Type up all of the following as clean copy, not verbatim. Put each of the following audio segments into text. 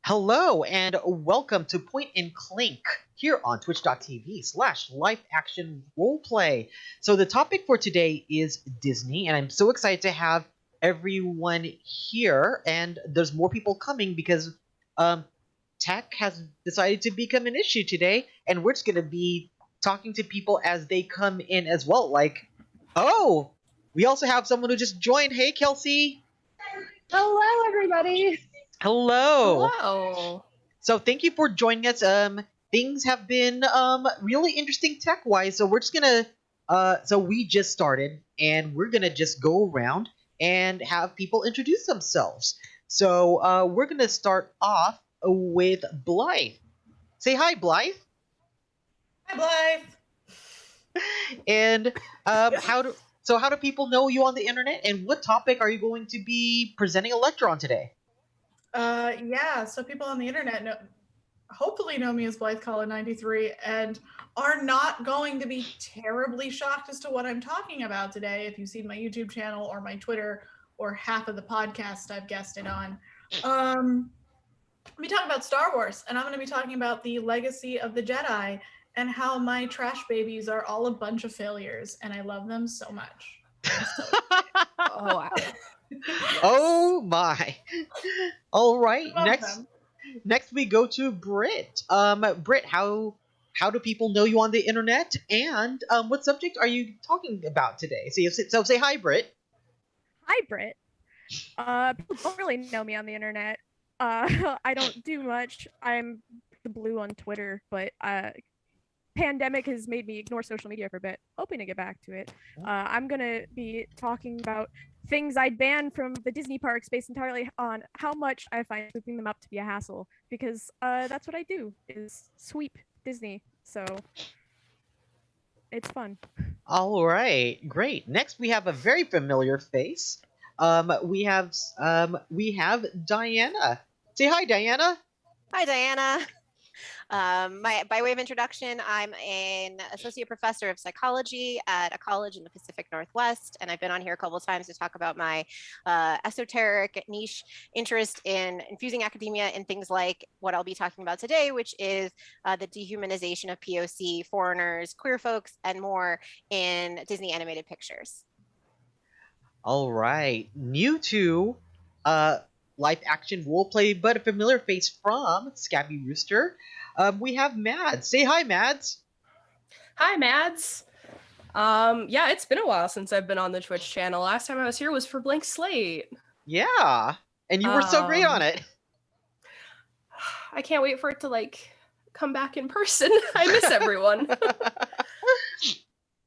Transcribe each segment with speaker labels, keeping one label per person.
Speaker 1: Hello and welcome to Point and Clink here on twitch.tv/live action roleplay. So the topic for today is Disney, and I'm so excited to have everyone here. And there's more people coming because tech has decided to become an issue today, and we're just going to be talking to people as they come in as well. Oh, we also have someone who just joined. Hey, Kelsey.
Speaker 2: Hello, everybody.
Speaker 1: Hello.
Speaker 3: Hello.
Speaker 1: So thank you for joining us. Things have been really interesting tech wise. So we're just gonna so we just started and we're gonna just go around and have people introduce themselves. So we're gonna start off with Blythe. Say hi, Blythe.
Speaker 3: Hi, Blythe.
Speaker 1: And how do people know you on the internet? And what topic are you going to be presenting a lecture on today?
Speaker 3: So people on the internet hopefully know me as Blythe Collin 93 and are not going to be terribly shocked as to what I'm talking about today if you've seen my YouTube channel or my Twitter or half of the podcast I've guested on. I'm going to be talking about Star Wars, and I'm going to be talking about the legacy of the Jedi and how my trash babies are all a bunch of failures, and I love them so much.
Speaker 2: Oh, wow.
Speaker 3: Yes.
Speaker 1: Oh my. All right.
Speaker 3: Love
Speaker 1: Next
Speaker 3: them.
Speaker 1: Next we go to Britt. Britt, how do people know you on the internet? And what subject are you talking about today? So say hi, Britt.
Speaker 4: Hi, Britt. People don't really know me on the internet. I don't do much. I'm the blue on Twitter, but pandemic has made me ignore social media for a bit, hoping to get back to it. I'm gonna be talking about things I'd banned from the Disney parks based entirely on how much I find sweeping them up to be a hassle, because that's what I do, is sweep Disney. So it's fun.
Speaker 1: All right, great. Next we have a very familiar face. We have Diana. Say hi, Diana.
Speaker 5: Hi, Diana. By way of introduction, I'm an associate professor of psychology at a college in the Pacific Northwest, and I've been on here a couple of times to talk about my esoteric niche interest in infusing academia in things like what I'll be talking about today, which is the dehumanization of POC, foreigners, queer folks, and more in Disney animated pictures.
Speaker 1: All right, new to live action roleplay, but a familiar face from Scabby Rooster. We have Mads. Say hi, Mads.
Speaker 6: Hi, Mads. Yeah, it's been a while since I've been on the Twitch channel. Last time I was here was for Blank Slate.
Speaker 1: Yeah, and you were so great on it.
Speaker 6: I can't wait for it to come back in person. I miss everyone.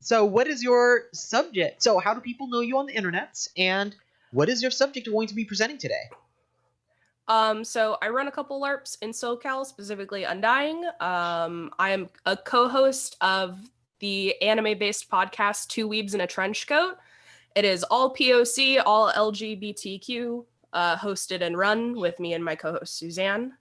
Speaker 1: So what is your subject? So how do people know you on the internet? And what is your subject you're going to be presenting today?
Speaker 6: So I run a couple LARPs in SoCal, specifically Undying. I am a co-host of the anime-based podcast Two Weebs in a Trench Coat. It is all POC, all LGBTQ, hosted and run with me and my co-host Suzanne.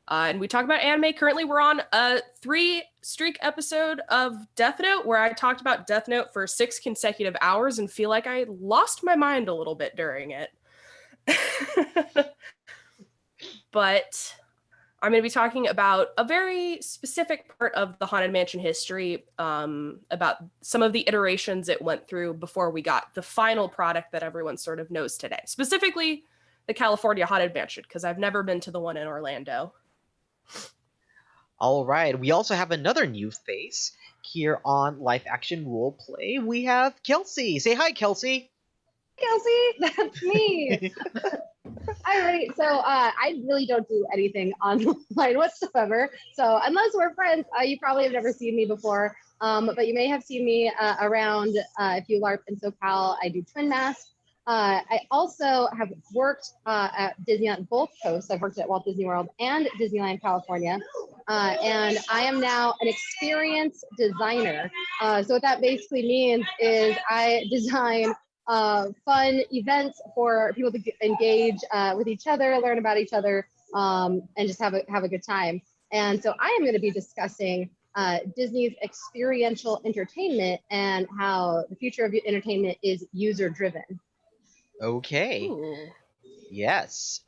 Speaker 6: And we talk about anime. Currently, we're on a 3-streak episode of Death Note, where I talked about Death Note for 6 consecutive hours and feel like I lost my mind a little bit during it. But I'm going to be talking about a very specific part of the Haunted Mansion history, about some of the iterations it went through before we got the final product that everyone sort of knows today. Specifically, the California Haunted Mansion, because I've never been to the one in Orlando.
Speaker 1: All right, we also have another new face here on Live Action Roleplay. We have Kelsey. Say hi, Kelsey.
Speaker 2: Kelsey, that's me. All right, so I really don't do anything online whatsoever. So unless we're friends, you probably have never seen me before, but you may have seen me around if you LARP in SoCal. I do Twin Mask. I also have worked at Disney on both coasts. I've worked at Walt Disney World and Disneyland, California. And I am now an experience designer. So what that basically means is I design fun events for people to engage with each other, learn about each other, and just have a good time. And so I am going to be discussing Disney's experiential entertainment and how the future of entertainment is user driven.
Speaker 1: Okay.
Speaker 6: Ooh.
Speaker 1: Yes.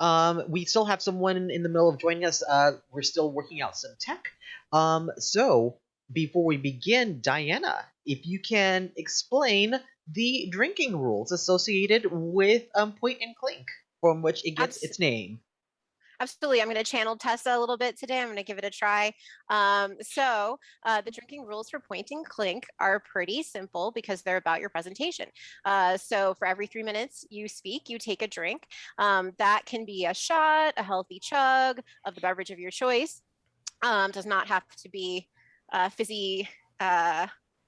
Speaker 1: We still have someone in the middle of joining us. We're still working out some tech. So before we begin, Diana, if you can explain the drinking rules associated with Point and Clink, from which it gets its name.
Speaker 5: Absolutely. I'm going to channel Tessa a little bit today. I'm going to give it a try. The drinking rules for Point and Clink are pretty simple because they're about your presentation. So for every 3 minutes you speak, you take a drink. That can be a shot, a healthy chug of the beverage of your choice. Does not have to be fizzy,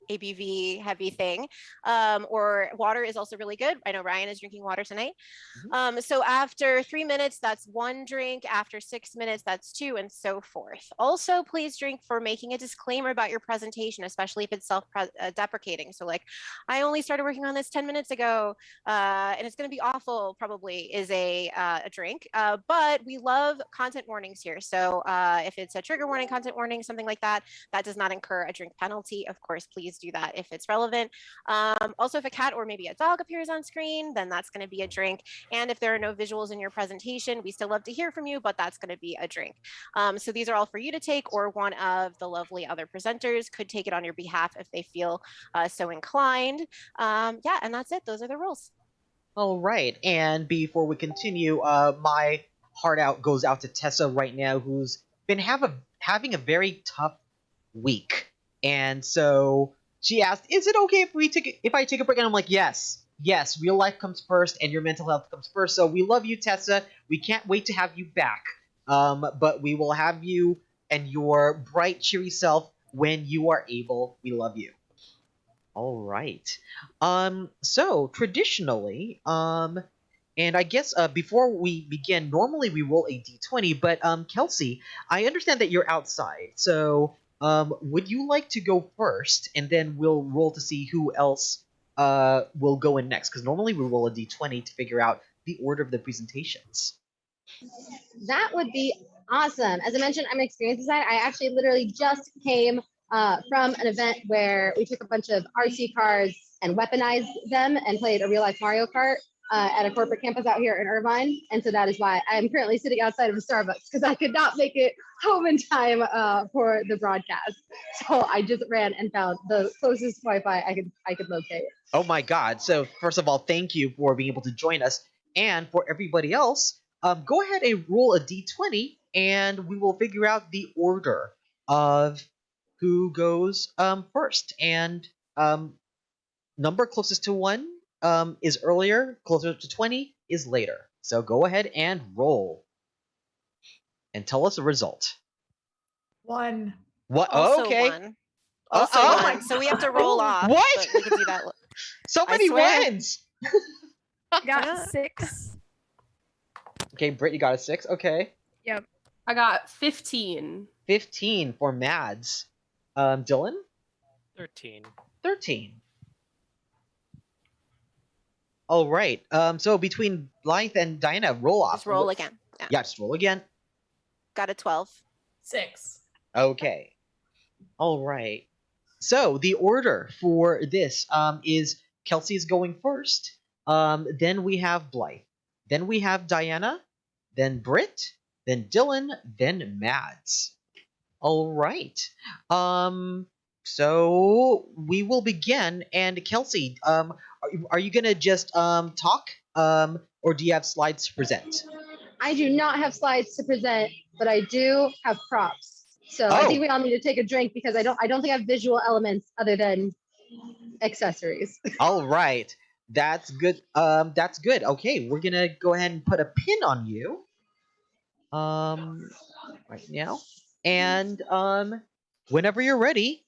Speaker 5: ABV heavy thing. Or water is also really good. I know Ryan is drinking water tonight. So after 3 minutes, that's one drink. After 6 minutes, that's two, and so forth. Also, please drink for making a disclaimer about your presentation, especially if it's self-deprecating. So like, I only started working on this 10 minutes ago, and it's going to be awful, probably, is a drink. But we love content warnings here. So if it's a trigger warning, content warning, something like that, that does not incur a drink penalty. Of course, please do that if it's relevant. Also, if a cat or maybe a dog appears on screen, then that's going to be a drink. And if there are no visuals in your presentation, we still love to hear from you, but that's going to be a drink. So these are all for you to take, or one of the lovely other presenters could take it on your behalf if they feel so inclined. Yeah, and that's it. Those are the rules.
Speaker 1: All right. And before we continue, my heart out goes out to Tessa right now, who's been having a very tough week. And so she asked, "Is it okay if I take a break?" And I'm like, "Yes, yes. Real life comes first, and your mental health comes first. So we love you, Tessa. We can't wait to have you back. But we will have you and your bright, cheery self when you are able. We love you." All right. So traditionally, and I guess before we begin, normally we roll a d20, but Kelsey, I understand that you're outside. So would you like to go first, and then we'll roll to see who else will go in next? Because normally we roll a d20 to figure out the order of the presentations.
Speaker 2: That would be awesome. As I mentioned, I'm an experienced designer. I actually literally just came from an event where we took a bunch of RC cars and weaponized them and played a real life Mario Kart at a corporate campus out here in Irvine. And so that is why I'm currently sitting outside of a Starbucks, because I could not make it home in time for the broadcast. So I just ran and found the closest Wi-Fi I could locate.
Speaker 1: Oh my God. So first of all, thank you for being able to join us. And for everybody else, go ahead and roll a d20, and we will figure out the order of who goes first. And number closest to 1 is earlier, closer to 20 is later. So go ahead and roll. And tell us the result.
Speaker 3: 1.
Speaker 1: What?
Speaker 5: Also
Speaker 1: okay.
Speaker 5: one. Also
Speaker 1: Oh
Speaker 5: one. So we have to roll off.
Speaker 1: What?
Speaker 5: But we can do that.
Speaker 1: So
Speaker 5: I
Speaker 1: many
Speaker 5: swear.
Speaker 1: wins!
Speaker 4: Got 6.
Speaker 1: Okay, Britt, you got a 6. Okay.
Speaker 4: Yep.
Speaker 6: I got 15.
Speaker 1: 15 for Mads. Dylan?
Speaker 7: 13.
Speaker 1: 13. All right. So between Blythe and Diana, roll off.
Speaker 5: Just roll again. Yeah.
Speaker 1: Yeah, just roll again.
Speaker 5: Got a 12.
Speaker 3: 6.
Speaker 1: Okay. All right. So the order for this is Kelsey's going first. Then we have Blythe. Then we have Diana. Then Britt. Then Dylan. Then Mads. All right. So we will begin. And Kelsey, are you gonna just talk, or do you have slides to present?
Speaker 2: I do not have slides to present, but I do have props. So I think we all need to take a drink because I don't think I have visual elements other than accessories.
Speaker 1: All right. That's good. That's good. Okay, we're gonna go ahead and put a pin on you. Right now. And whenever you're ready,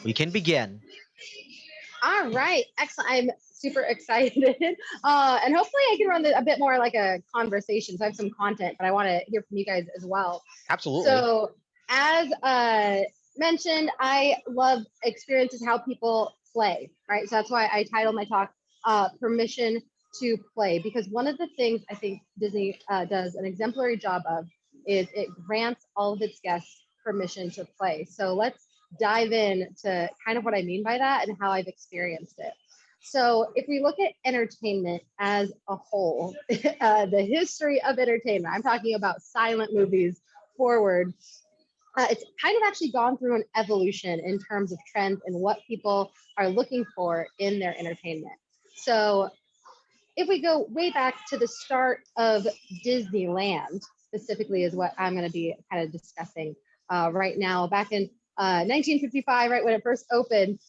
Speaker 1: we can begin.
Speaker 2: All right, excellent. I'm super excited. And hopefully I can run a bit more like a conversation. So I have some content, but I want to hear from you guys as well.
Speaker 1: Absolutely.
Speaker 2: So as mentioned, I love experiences how people play, right? So that's why I titled my talk Permission to Play, because one of the things I think Disney does an exemplary job of is it grants all of its guests permission to play. So let's dive in to kind of what I mean by that and how I've experienced it. So if we look at entertainment as a whole, the history of entertainment, I'm talking about silent movies forward, it's kind of actually gone through an evolution in terms of trends and what people are looking for in their entertainment. So if we go way back to the start of Disneyland, specifically is what I'm going to be kind of discussing right now. Back in 1955, right when it first opened,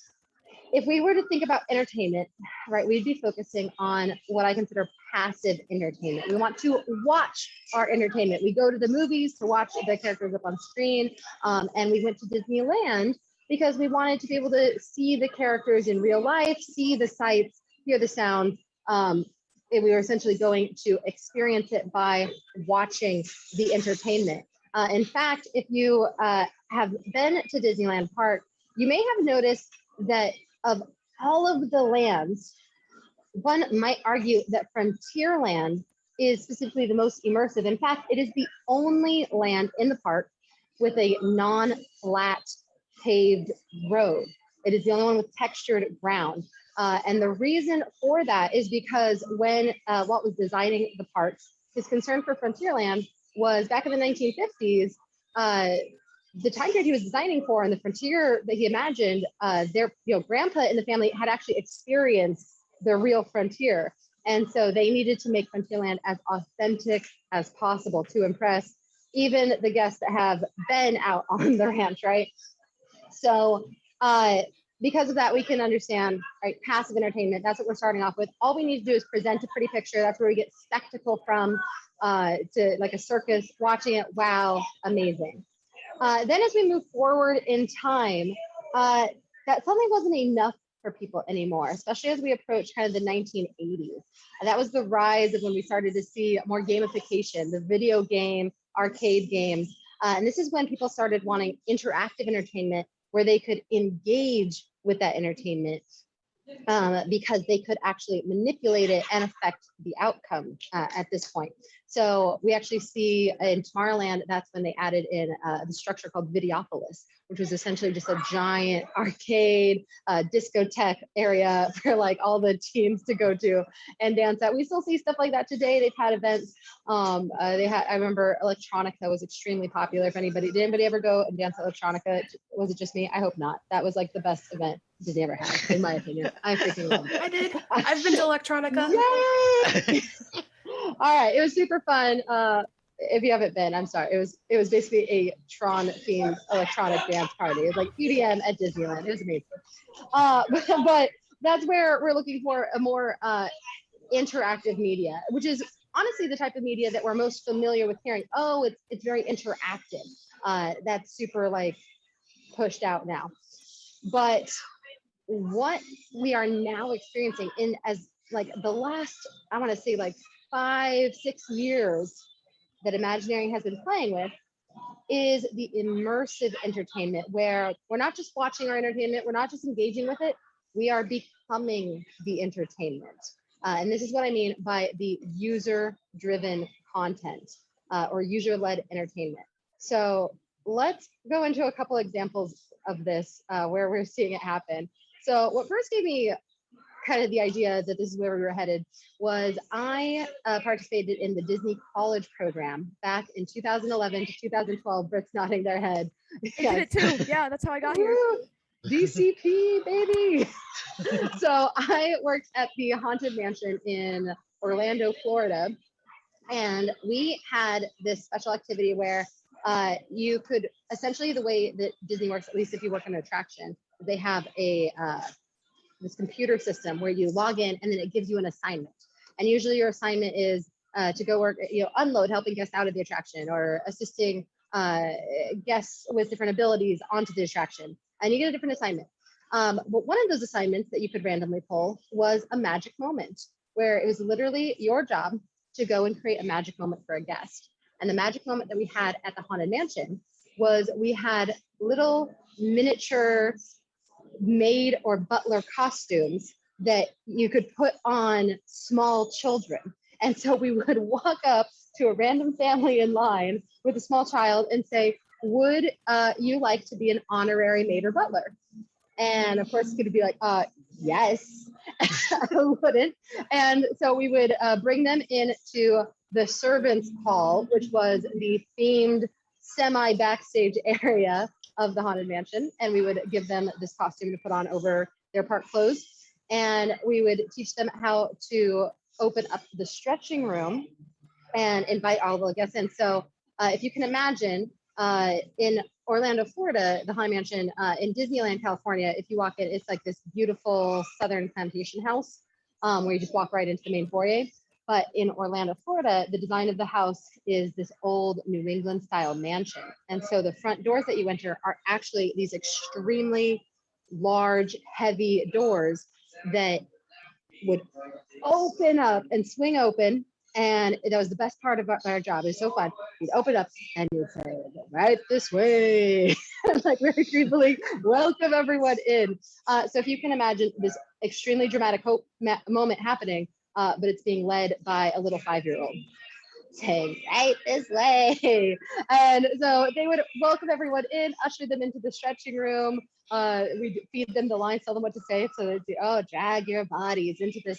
Speaker 2: if we were to think about entertainment, right, we'd be focusing on what I consider passive entertainment. We want to watch our entertainment. We go to the movies to watch the characters up on screen, and we went to Disneyland because we wanted to be able to see the characters in real life, see the sights, hear the sound. And we were essentially going to experience it by watching the entertainment. In fact, if you have been to Disneyland Park, you may have noticed that of all of the lands, one might argue that Frontierland is specifically the most immersive. In fact, it is the only land in the park with a non-flat paved road. It is the only one with textured ground. And the reason for that is because when Walt was designing the parks, his concern for Frontierland was back in the 1950s, the time period he was designing for and the frontier that he imagined, their grandpa in the family had actually experienced the real frontier. And so they needed to make Frontierland as authentic as possible to impress even the guests that have been out on the ranch, right? So because of that, we can understand, right, passive entertainment, that's what we're starting off with. All we need to do is present a pretty picture. That's where we get spectacle from, to like a circus, watching it, wow, amazing. Then as we move forward in time, that suddenly wasn't enough for people anymore, especially as we approach kind of the 1980s. And that was the rise of when we started to see more gamification, the video game, arcade games. And this is when people started wanting interactive entertainment where they could engage with that entertainment because they could actually manipulate it and affect the outcome at this point. So we actually see in Tomorrowland, that's when they added in the structure called Videopolis, which was essentially just a giant arcade discotheque area for like all the teens to go to and dance at. We still see stuff like that today. They've had events. I remember Electronica was extremely popular. Did anybody ever go and dance at Electronica? Was it just me? I hope not. That was like the best event Disney ever had, in my opinion. I freaking love it.
Speaker 6: I did. I've been to Electronica.
Speaker 2: Yay! All right, it was super fun. If you haven't been, I'm sorry. It was basically a Tron themed electronic dance party. It was like EDM at Disneyland. It was amazing. But that's where we're looking for a more interactive media, which is honestly the type of media that we're most familiar with hearing. Oh, it's very interactive. That's super like pushed out now. But what we are now experiencing in as like the last, I want to say like 5-6 years that Imagineering has been playing with is the immersive entertainment, where we're not just watching our entertainment, we're not just engaging with it, we are becoming the entertainment. And this is what I mean by the user-driven content or user-led entertainment. So let's go into a couple examples of this where we're seeing it happen. So what first gave me kind of the idea that this is where we were headed was I participated in the Disney College program back in 2011 to 2012. Brooke's nodding their head.
Speaker 4: I did it too. Yeah, that's how I got here.
Speaker 2: DCP, baby. So I worked at the Haunted Mansion in Orlando, Florida. And we had this special activity where you could essentially, the way that Disney works, at least if you work in an attraction, they have a this computer system where you log in and then it gives you an assignment. And usually your assignment is to go work, unload, helping guests out of the attraction or assisting guests with different abilities onto the attraction. And you get a different assignment. But one of those assignments that you could randomly pull was a magic moment, where it was literally your job to go and create a magic moment for a guest. And the magic moment that we had at the Haunted Mansion was we had little miniature maid or butler costumes that you could put on small children. And so we would walk up to a random family in line with a small child and say, would you like to be an honorary maid or butler? And of course, it's going to be like, yes. I wouldn't. And so we would bring them into the servants' hall, which was the themed semi backstage area of the Haunted Mansion. And we would give them this costume to put on over their park clothes. And we would teach them how to open up the stretching room and invite all the guests in. So if you can imagine, in Orlando, Florida, the Haunted Mansion, in Disneyland, California, if you walk in, it's like this beautiful Southern plantation house where you just walk right into the main foyer. But in Orlando, Florida, the design of the house is this old New England style mansion. And so the front doors that you enter are actually these extremely large, heavy doors that would open up and swing open. And that was the best part of our job. It was so fun. You'd open up and you'd say, right this way. Like very creepily, welcome everyone in. So if you can imagine this extremely dramatic moment happening, but it's being led by a little 5-year-old saying, right this way. And so they would welcome everyone in, usher them into the stretching room. We'd feed them the lines, tell them what to say. So they'd say, oh, drag your bodies into the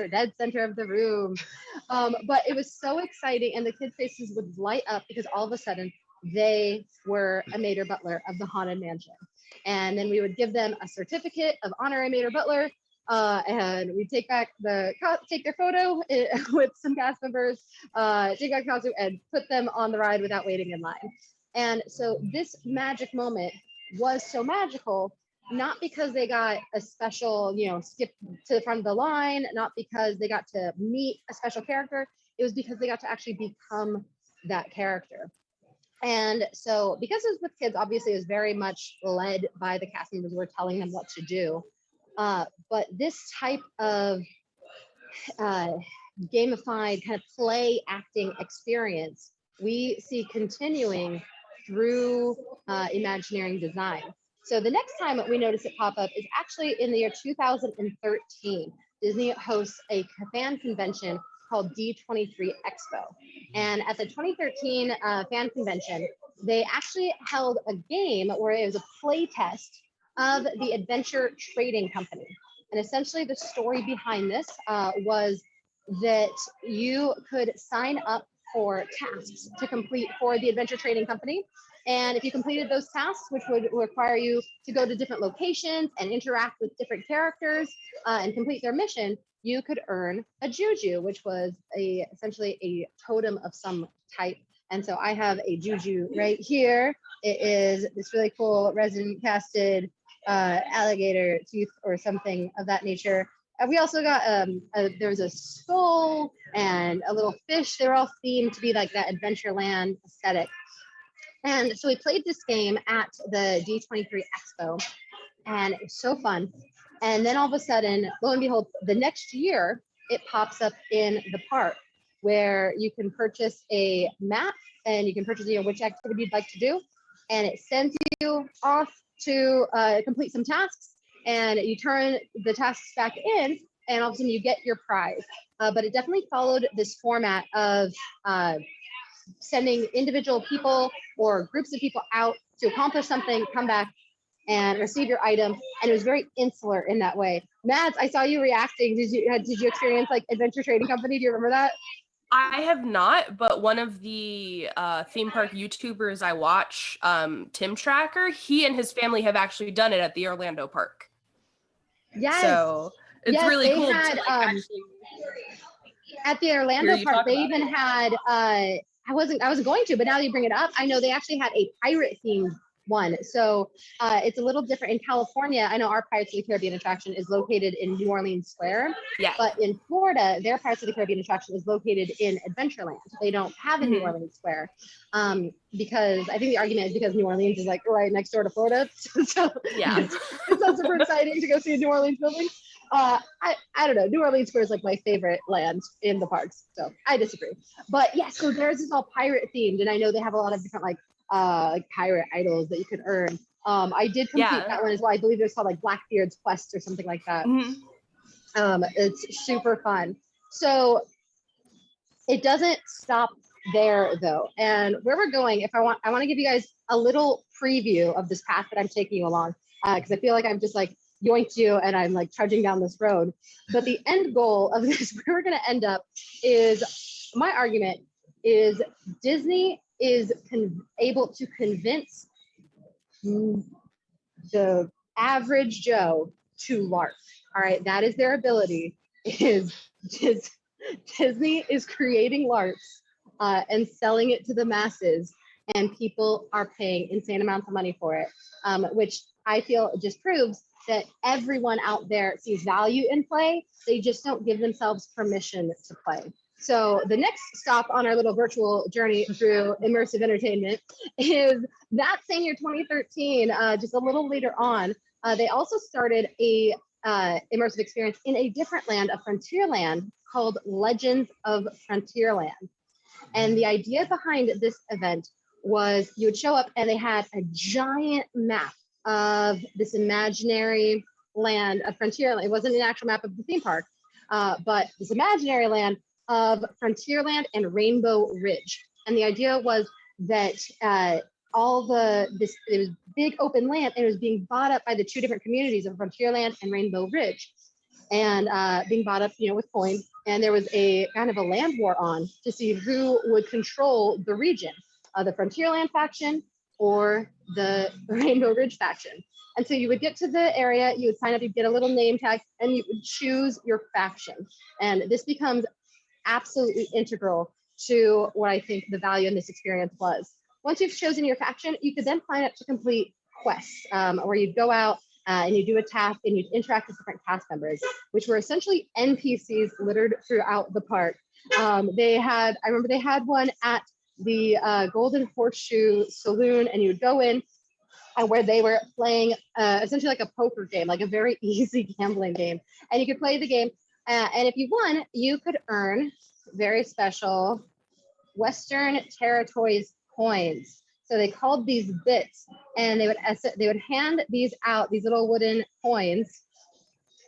Speaker 2: dead center of the room. But it was so exciting. And the kids' faces would light up because all of a sudden they were a maid or butler of the Haunted Mansion. And then we would give them a certificate of honorary maid or butler. And we take their photo with some cast members, take back the costume and put them on the ride without waiting in line. And so this magic moment was so magical, not because they got a special, skip to the front of the line, not because they got to meet a special character. It was because they got to actually become that character. And so because it was with kids, obviously it was very much led by the cast members who were telling them what to do. But this type of gamified kind of play acting experience, we see continuing through Imagineering design. So the next time we notice it pop up is actually in the year 2013. Disney hosts a fan convention called D23 Expo. And at the 2013 fan convention, they actually held a game where it was a play test of the Adventure Trading Company. And essentially the story behind this was that you could sign up for tasks to complete for the Adventure Trading Company. And if you completed those tasks, which would require you to go to different locations and interact with different characters and complete their mission, you could earn a juju, which was essentially a totem of some type. And so I have a juju right here. It is this really cool resin casted alligator tooth or something of that nature. We also got there was a skull and a little fish. They were all themed to be like that Adventureland aesthetic. And so we played this game at the D23 Expo, and it was so fun. And then all of a sudden, lo and behold, the next year it pops up in the park where you can purchase a map and you can purchase which activity you'd like to do, and it sends you off to complete some tasks, and you turn the tasks back in, and all of a sudden you get your prize. But it definitely followed this format of sending individual people or groups of people out to accomplish something, come back and receive your item. And it was very insular in that way. Mads, I saw you reacting. Did you experience like Adventure Trading Company? Do you remember that?
Speaker 6: I have not, but one of the theme park YouTubers I watch, Tim Tracker, he and his family have actually done it at the Orlando park.
Speaker 2: Yes.
Speaker 6: So it's really cool
Speaker 2: had,
Speaker 6: to actually
Speaker 2: at the Orlando park. They even had I wasn't going to, but now that you bring it up, I know they actually had a pirate themed one. So it's a little different in California. I know our Pirates of the Caribbean attraction is located in New Orleans Square.
Speaker 6: Yeah.
Speaker 2: But in Florida, their Pirates of the Caribbean attraction is located in Adventureland. They don't have a New Orleans Square because I think the argument is because New Orleans is like right next door to Florida. So
Speaker 6: yeah,
Speaker 2: it's not super exciting to go see a New Orleans building. I don't know. New Orleans Square is like my favorite land in the parks, so I disagree. But yeah, so theirs is all pirate themed, and I know they have a lot of different like pirate idols that you can earn. I did complete that one as well. I believe it was called like Blackbeard's Quest or something like that. It's super fun. So it doesn't stop there though, and where we're going, I want to give you guys a little preview of this path that I'm taking you along, because I feel like I'm just like yoinked you and I'm like trudging down this road. But the end goal of this, where we're going to end up, is my argument is Disney is able to convince the average Joe to LARP. All right, that is their ability. Is Disney is creating LARPs and selling it to the masses, and people are paying insane amounts of money for it, which I feel just proves that everyone out there sees value in play. They just don't give themselves permission to play. So the next stop on our little virtual journey through immersive entertainment is that same year, 2013, just a little later on, they also started a immersive experience in a different land, a Frontierland, called Legends of Frontierland. And the idea behind this event was you would show up and they had a giant map of this imaginary land of Frontierland. It wasn't an actual map of the theme park, but this imaginary land of Frontierland and Rainbow Ridge. And the idea was that it was big open land, and it was being bought up by the two different communities of Frontierland and Rainbow Ridge, and being bought up, with coins. And there was a kind of a land war on to see who would control the region, the Frontierland faction or the Rainbow Ridge faction. And so you would get to the area, you would sign up, you'd get a little name tag, and you would choose your faction. And this becomes absolutely integral to what I think the value in this experience was. Once you've chosen your faction, you could then sign up to complete quests, where you'd go out and you do a task and you'd interact with different cast members, which were essentially NPCs littered throughout the park. I remember they had one at the Golden Horseshoe Saloon, and you would go in and where they were playing essentially like a poker game, like a very easy gambling game. And you could play the game. And if you won, you could earn very special Western Territories coins. So they called these bits, and they would hand these out, these little wooden coins,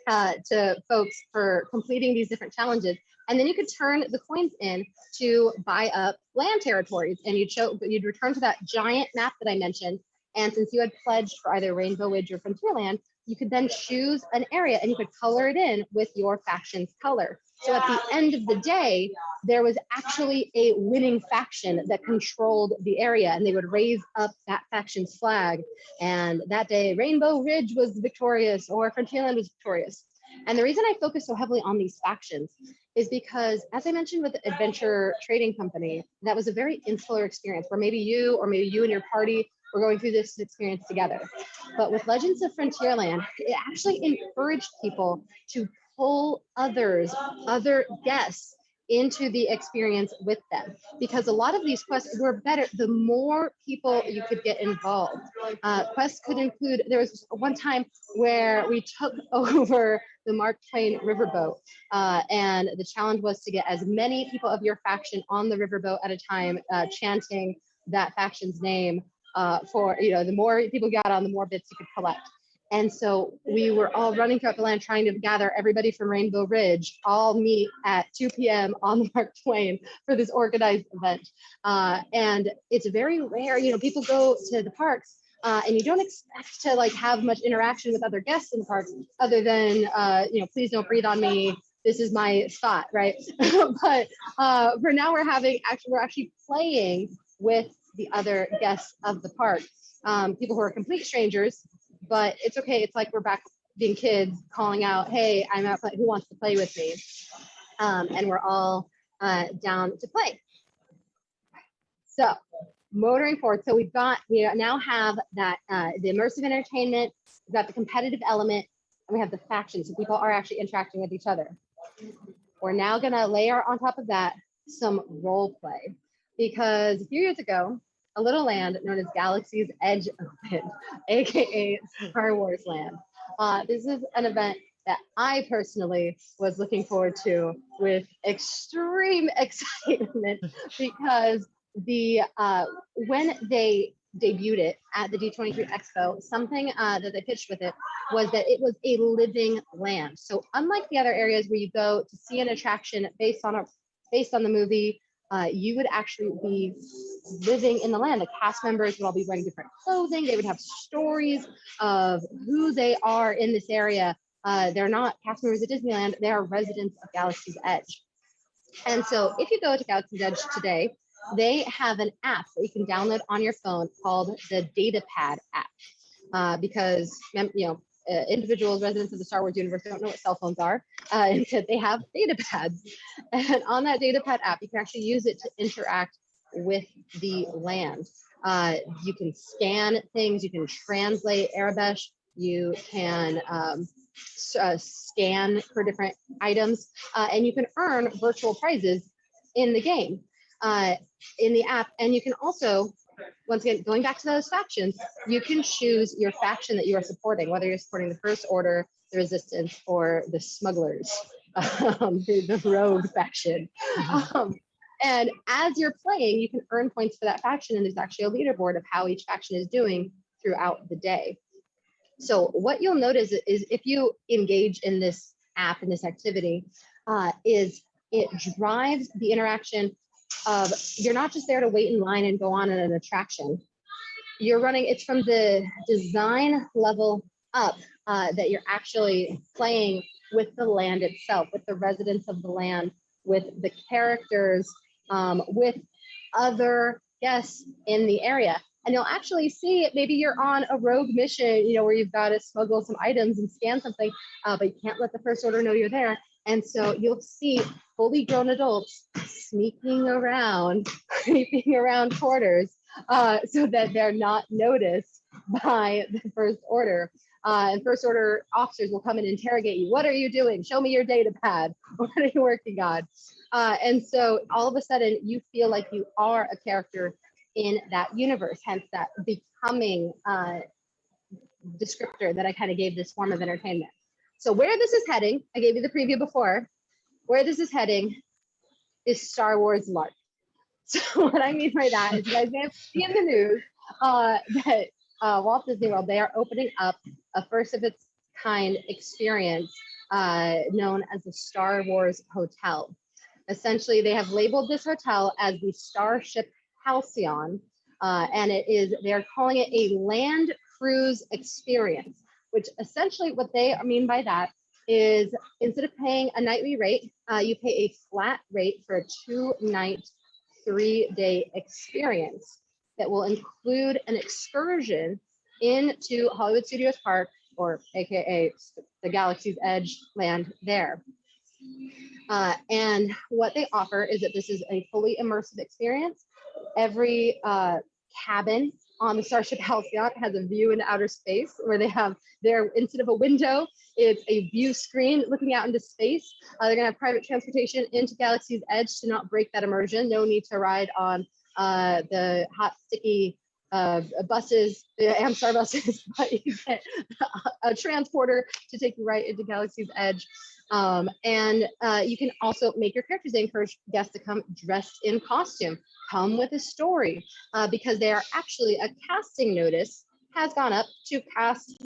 Speaker 2: to folks for completing these different challenges. And then you could turn the coins in to buy up land territories, and you'd return to that giant map that I mentioned. And since you had pledged for either Rainbow Ridge or Frontierland, you could then choose an area and you could color it in with your faction's color. So at the end of the day, there was actually a winning faction that controlled the area, and they would raise up that faction's flag. And that day, Rainbow Ridge was victorious or Frontierland was victorious. And the reason I focus so heavily on these factions is because, as I mentioned with the Adventure Trading Company, that was a very insular experience where maybe you and your party were going through this experience together. But with Legends of Frontierland, it actually encouraged people to pull other guests into the experience with them, because a lot of these quests were better the more people you could get involved. Quests could include, there was one time where we took over the Mark Twain riverboat, and the challenge was to get as many people of your faction on the riverboat at a time, chanting that faction's name. The more people got on, the more bits you could collect. And so we were all running throughout the land trying to gather everybody from Rainbow Ridge, all meet at 2 p.m. on the Mark Twain for this organized event. And it's very rare, people go to the parks and you don't expect to have much interaction with other guests in the parks other than, please don't breathe on me. This is my spot, right? But for now we're actually playing with the other guests of the park, people who are complete strangers. But it's okay. It's like we're back being kids calling out, hey, I'm out, who wants to play with me? And we're all down to play. So motoring forward. So we now have that the immersive entertainment, we've got the competitive element, and we have the factions. So people are actually interacting with each other. We're now going to layer on top of that some role play, because a few years ago, a little land known as Galaxy's Edge opened, aka Star Wars Land. This is an event that I personally was looking forward to with extreme excitement, because when they debuted it at the D23 Expo, something that they pitched with it was that it was a living land. So unlike the other areas where you go to see an attraction based on the movie, you would actually be living in the land. The cast members would all be wearing different clothing. They would have stories of who they are in this area. They're not cast members at Disneyland. They are residents of Galaxy's Edge. And so if you go to Galaxy's Edge today, they have an app that you can download on your phone called the DataPad app. Because individuals, residents of the Star Wars universe don't know what cell phones are, and so they have data pads. And on that DataPad app, you can actually use it to interact with the land. You can scan things, you can translate Arabesh, you can scan for different items, and you can earn virtual prizes in the game, in the app. And you can also, once again, going back to those factions, you can choose your faction that you are supporting, whether you're supporting the First Order, the Resistance, or the Smugglers, the Rogue faction. And as you're playing, you can earn points for that faction, and there's actually a leaderboard of how each faction is doing throughout the day. So what you'll notice is if you engage in this app, in this activity, is it drives the interaction of, you're not just there to wait in line and go on an attraction. You're running, it's from the design level up that you're actually playing with the land itself, with the residents of the land, with the characters, with other guests in the area. And you'll actually see it. Maybe you're on a rogue mission, where you've got to smuggle some items and scan something, but you can't let the First Order know you're there. And so you'll see fully grown adults sneaking around, creeping around quarters, so that they're not noticed by the First Order. And First Order officers will come and interrogate you. What are you doing? Show me your data pad. What are you working on? And so all of a sudden you feel like you are a character in that universe, hence that becoming descriptor that I kind of gave this form of entertainment. So where this is heading, I gave you the preview before, where this is heading is Star Wars LARP. So what I mean by that is, you guys may have seen in the news that Walt Disney World, they are opening up a first of its kind experience known as the Star Wars Hotel. Essentially, they have labeled this hotel as the Starship Halcyon, and they're calling it a land cruise experience, which essentially what they mean by that is, instead of paying a nightly rate, you pay a flat rate for a 2-night, 3-day experience that will include an excursion into Hollywood Studios Park, or AKA the Galaxy's Edge land there. And what they offer is that this is a fully immersive experience. Every cabin on the Starship Halcyon has a view into outer space, where they have instead of a window, it's a view screen looking out into space. They're gonna have private transportation into Galaxy's Edge to not break that immersion. No need to ride on the hot, sticky buses, the Amstar buses, but you get a transporter to take you right into Galaxy's Edge. And you can also make your characters. They encourage guests to come dressed in costume, come with a story, because they are actually, a casting notice has gone up to cast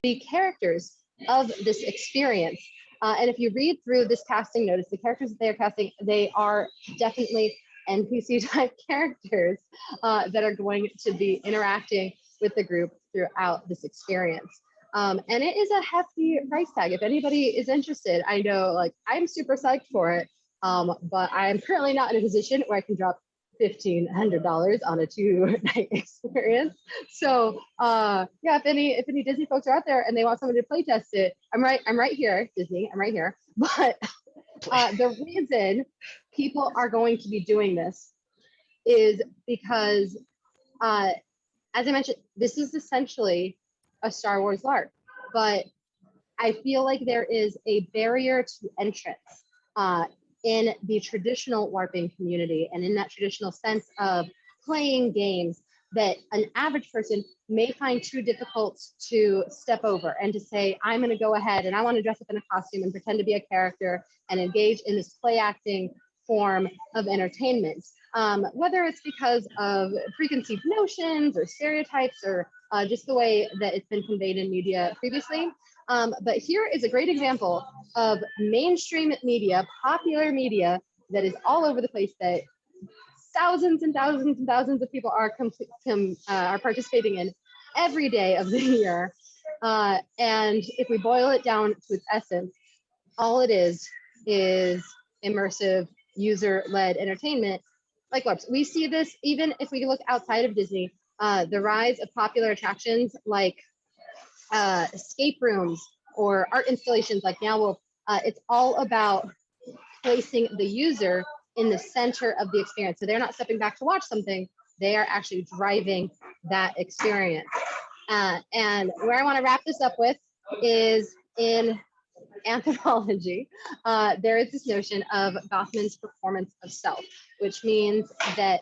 Speaker 2: the characters of this experience. And if you read through this casting notice, the characters that they are casting, they are definitely NPC type characters that are going to be interacting with the group throughout this experience. And it is a hefty price tag. If anybody is interested, I know, like, I'm super psyched for it, but I'm currently not in a position where I can drop $1,500 on a 2-night experience. So yeah, if any Disney folks are out there and they want someone to play test it, I'm right here, Disney, I'm right here. But the reason people are going to be doing this is because, as I mentioned, this is essentially a Star Wars LARP, but I feel like there is a barrier to entrance in the traditional LARPing community, and in that traditional sense of playing games that an average person may find too difficult to step over, and to say, I'm going to go ahead and I want to dress up in a costume and pretend to be a character and engage in this play acting form of entertainment. Whether it's because of preconceived notions or stereotypes, or just the way that it's been conveyed in media previously. But here is a great example of mainstream media, popular media, that is all over the place that thousands and thousands and thousands of people are participating in every day of the year. And if we boil it down to its essence, all it is immersive, user-led entertainment like LARPs. We see this even if we look outside of Disney. The rise of popular attractions like escape rooms or art installations like Now Wolf, it's all about placing the user in the center of the experience. So they're not stepping back to watch something, they are actually driving that experience. And where I want to wrap this up with is in anthropology, there is this notion of Goffman's performance of self, which means that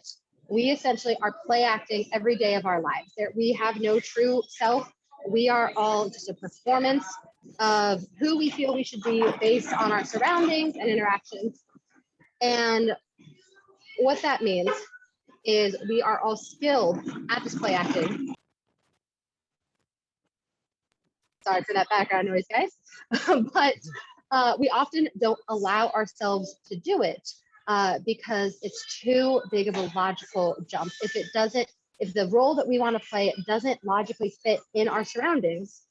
Speaker 2: we essentially are play acting every day of our lives. We have no true self. We are all just a performance of who we feel we should be based on our surroundings and interactions. And what that means is we are all skilled at this play acting. Sorry for that background noise, guys. But we often don't allow ourselves to do it because it's too big of a logical jump. If the role that we want to play doesn't logically fit in our surroundings,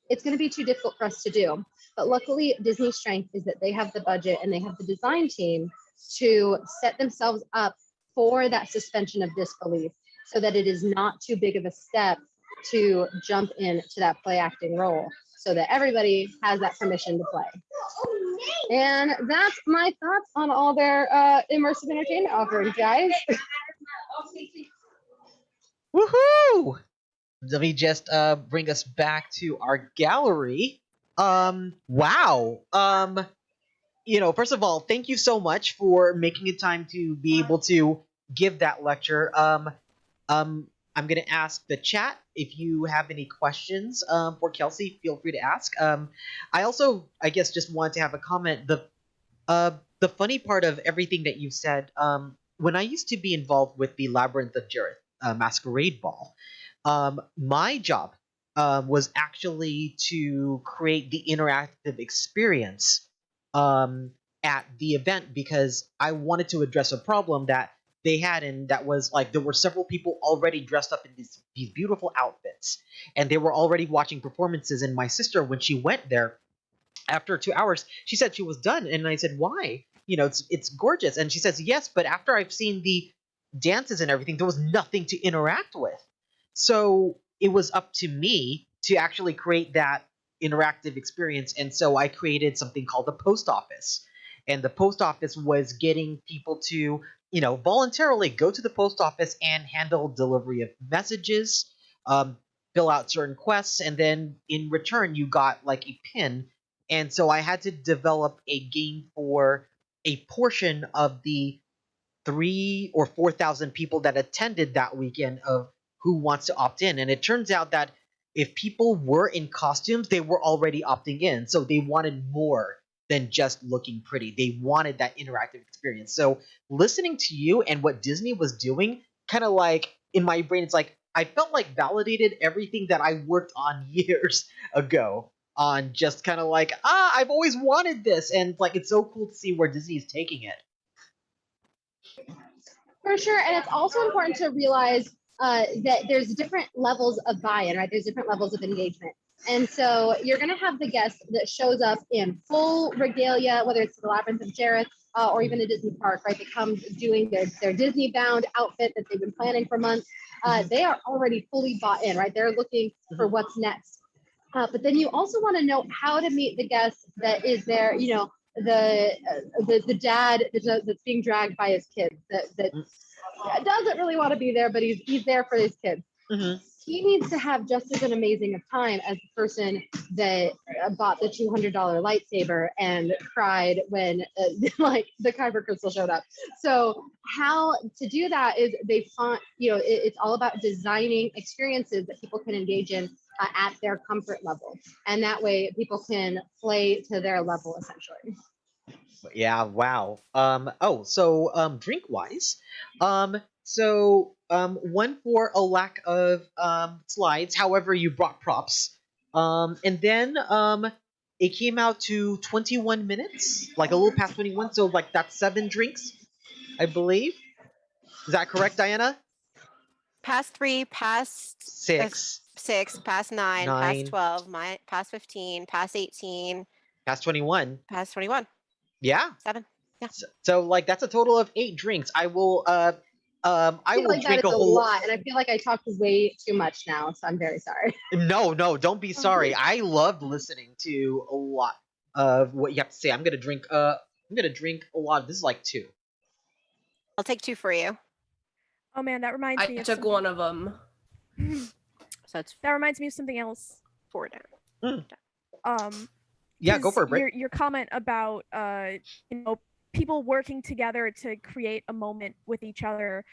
Speaker 2: it's going to be too difficult for us to do. But luckily, Disney's strength is that they have the budget and they have the design team to set themselves up for that suspension of disbelief so that it is not too big of a step to jump into that play acting role so that everybody has that permission to play. And that's my thoughts on all their immersive entertainment offerings, guys.
Speaker 1: Woohoo! Let me just bring us back to our gallery. Wow. First of all, thank you so much for making a time to be able to give that lecture. I'm gonna ask the chat if you have any questions for Kelsey. Feel free to ask. I also, I guess, just wanted to have a comment. The funny part of everything that you said, when I used to be involved with the Labyrinth of Jareth Masquerade Ball, my job was actually to create the interactive experience at the event because I wanted to address a problem that they had, and that was like there were several people already dressed up in these beautiful outfits, and they were already watching performances. And my sister, when she went there, after 2 hours, she said she was done, and I said, "Why? It's gorgeous." And she says, "Yes, but after I've seen the dances and everything, there was nothing to interact with." So it was up to me to actually create that interactive experience, and so I created something called the post office. And the post office was getting people to, voluntarily go to the post office and handle delivery of messages, fill out certain quests, and then in return you got like a pin. And so I had to develop a game for a portion of the 3 or 4 thousand people that attended that weekend of who wants to opt in. And it turns out that if people were in costumes, they were already opting in. So they wanted more than just looking pretty. They wanted that interactive experience. So listening to you and what Disney was doing, kind of like in my brain, it's like I felt like validated everything that I worked on years ago on just kind of like, I've always wanted this. And like, it's so cool to see where Disney is taking it.
Speaker 2: For sure. And it's also important to realize that there's different levels of buy-in, right? There's different levels of engagement. And so you're going to have the guest that shows up in full regalia, whether it's the Labyrinth of Jareth or even the Disney park, right? They come doing their Disney-bound outfit that they've been planning for months. They are already fully bought in, right? They're looking for what's next. But then you also want to know how to meet the guest that is there, the dad that's being dragged by his kids that doesn't really want to be there, but he's there for his kids.
Speaker 1: Mm-hmm.
Speaker 2: He needs to have just as an amazing of time as the person that bought the $200 lightsaber and cried when like the Kyber crystal showed up. So how to do that is they find, it's all about designing experiences that people can engage in at their comfort level. And that way people can play to their level essentially.
Speaker 1: Yeah, wow. Drink wise, one for a lack of slides. However, you brought props. And then it came out to 21 minutes, like a little past 21. So like that's 7 drinks, I believe. Is that correct, Diana?
Speaker 5: Past 3, past
Speaker 1: 6,
Speaker 5: 6, past 9, past
Speaker 1: 9,
Speaker 5: 12, past 15, past 18,
Speaker 1: past 21.
Speaker 5: past 21.
Speaker 1: Yeah.
Speaker 5: 7. Yeah.
Speaker 1: So like that's a total of 8 drinks. I will
Speaker 2: I feel like that
Speaker 1: drink
Speaker 2: is
Speaker 1: a
Speaker 2: a
Speaker 1: whole
Speaker 2: lot, and I feel like I talked way too much now, so I'm very sorry.
Speaker 1: No, don't be sorry. I loved listening to a lot of what you have to say. I'm gonna drink a lot. This is like 2.
Speaker 5: I'll take 2 for you.
Speaker 4: Oh man, that reminds
Speaker 6: I
Speaker 4: me of
Speaker 6: took
Speaker 4: something.
Speaker 6: one of them.
Speaker 5: So it's
Speaker 4: That reminds me of something else.
Speaker 5: 4 down.
Speaker 1: Yeah, go
Speaker 4: 'Cause
Speaker 1: for it, Britt.
Speaker 4: your comment about people working together to create a moment with each other.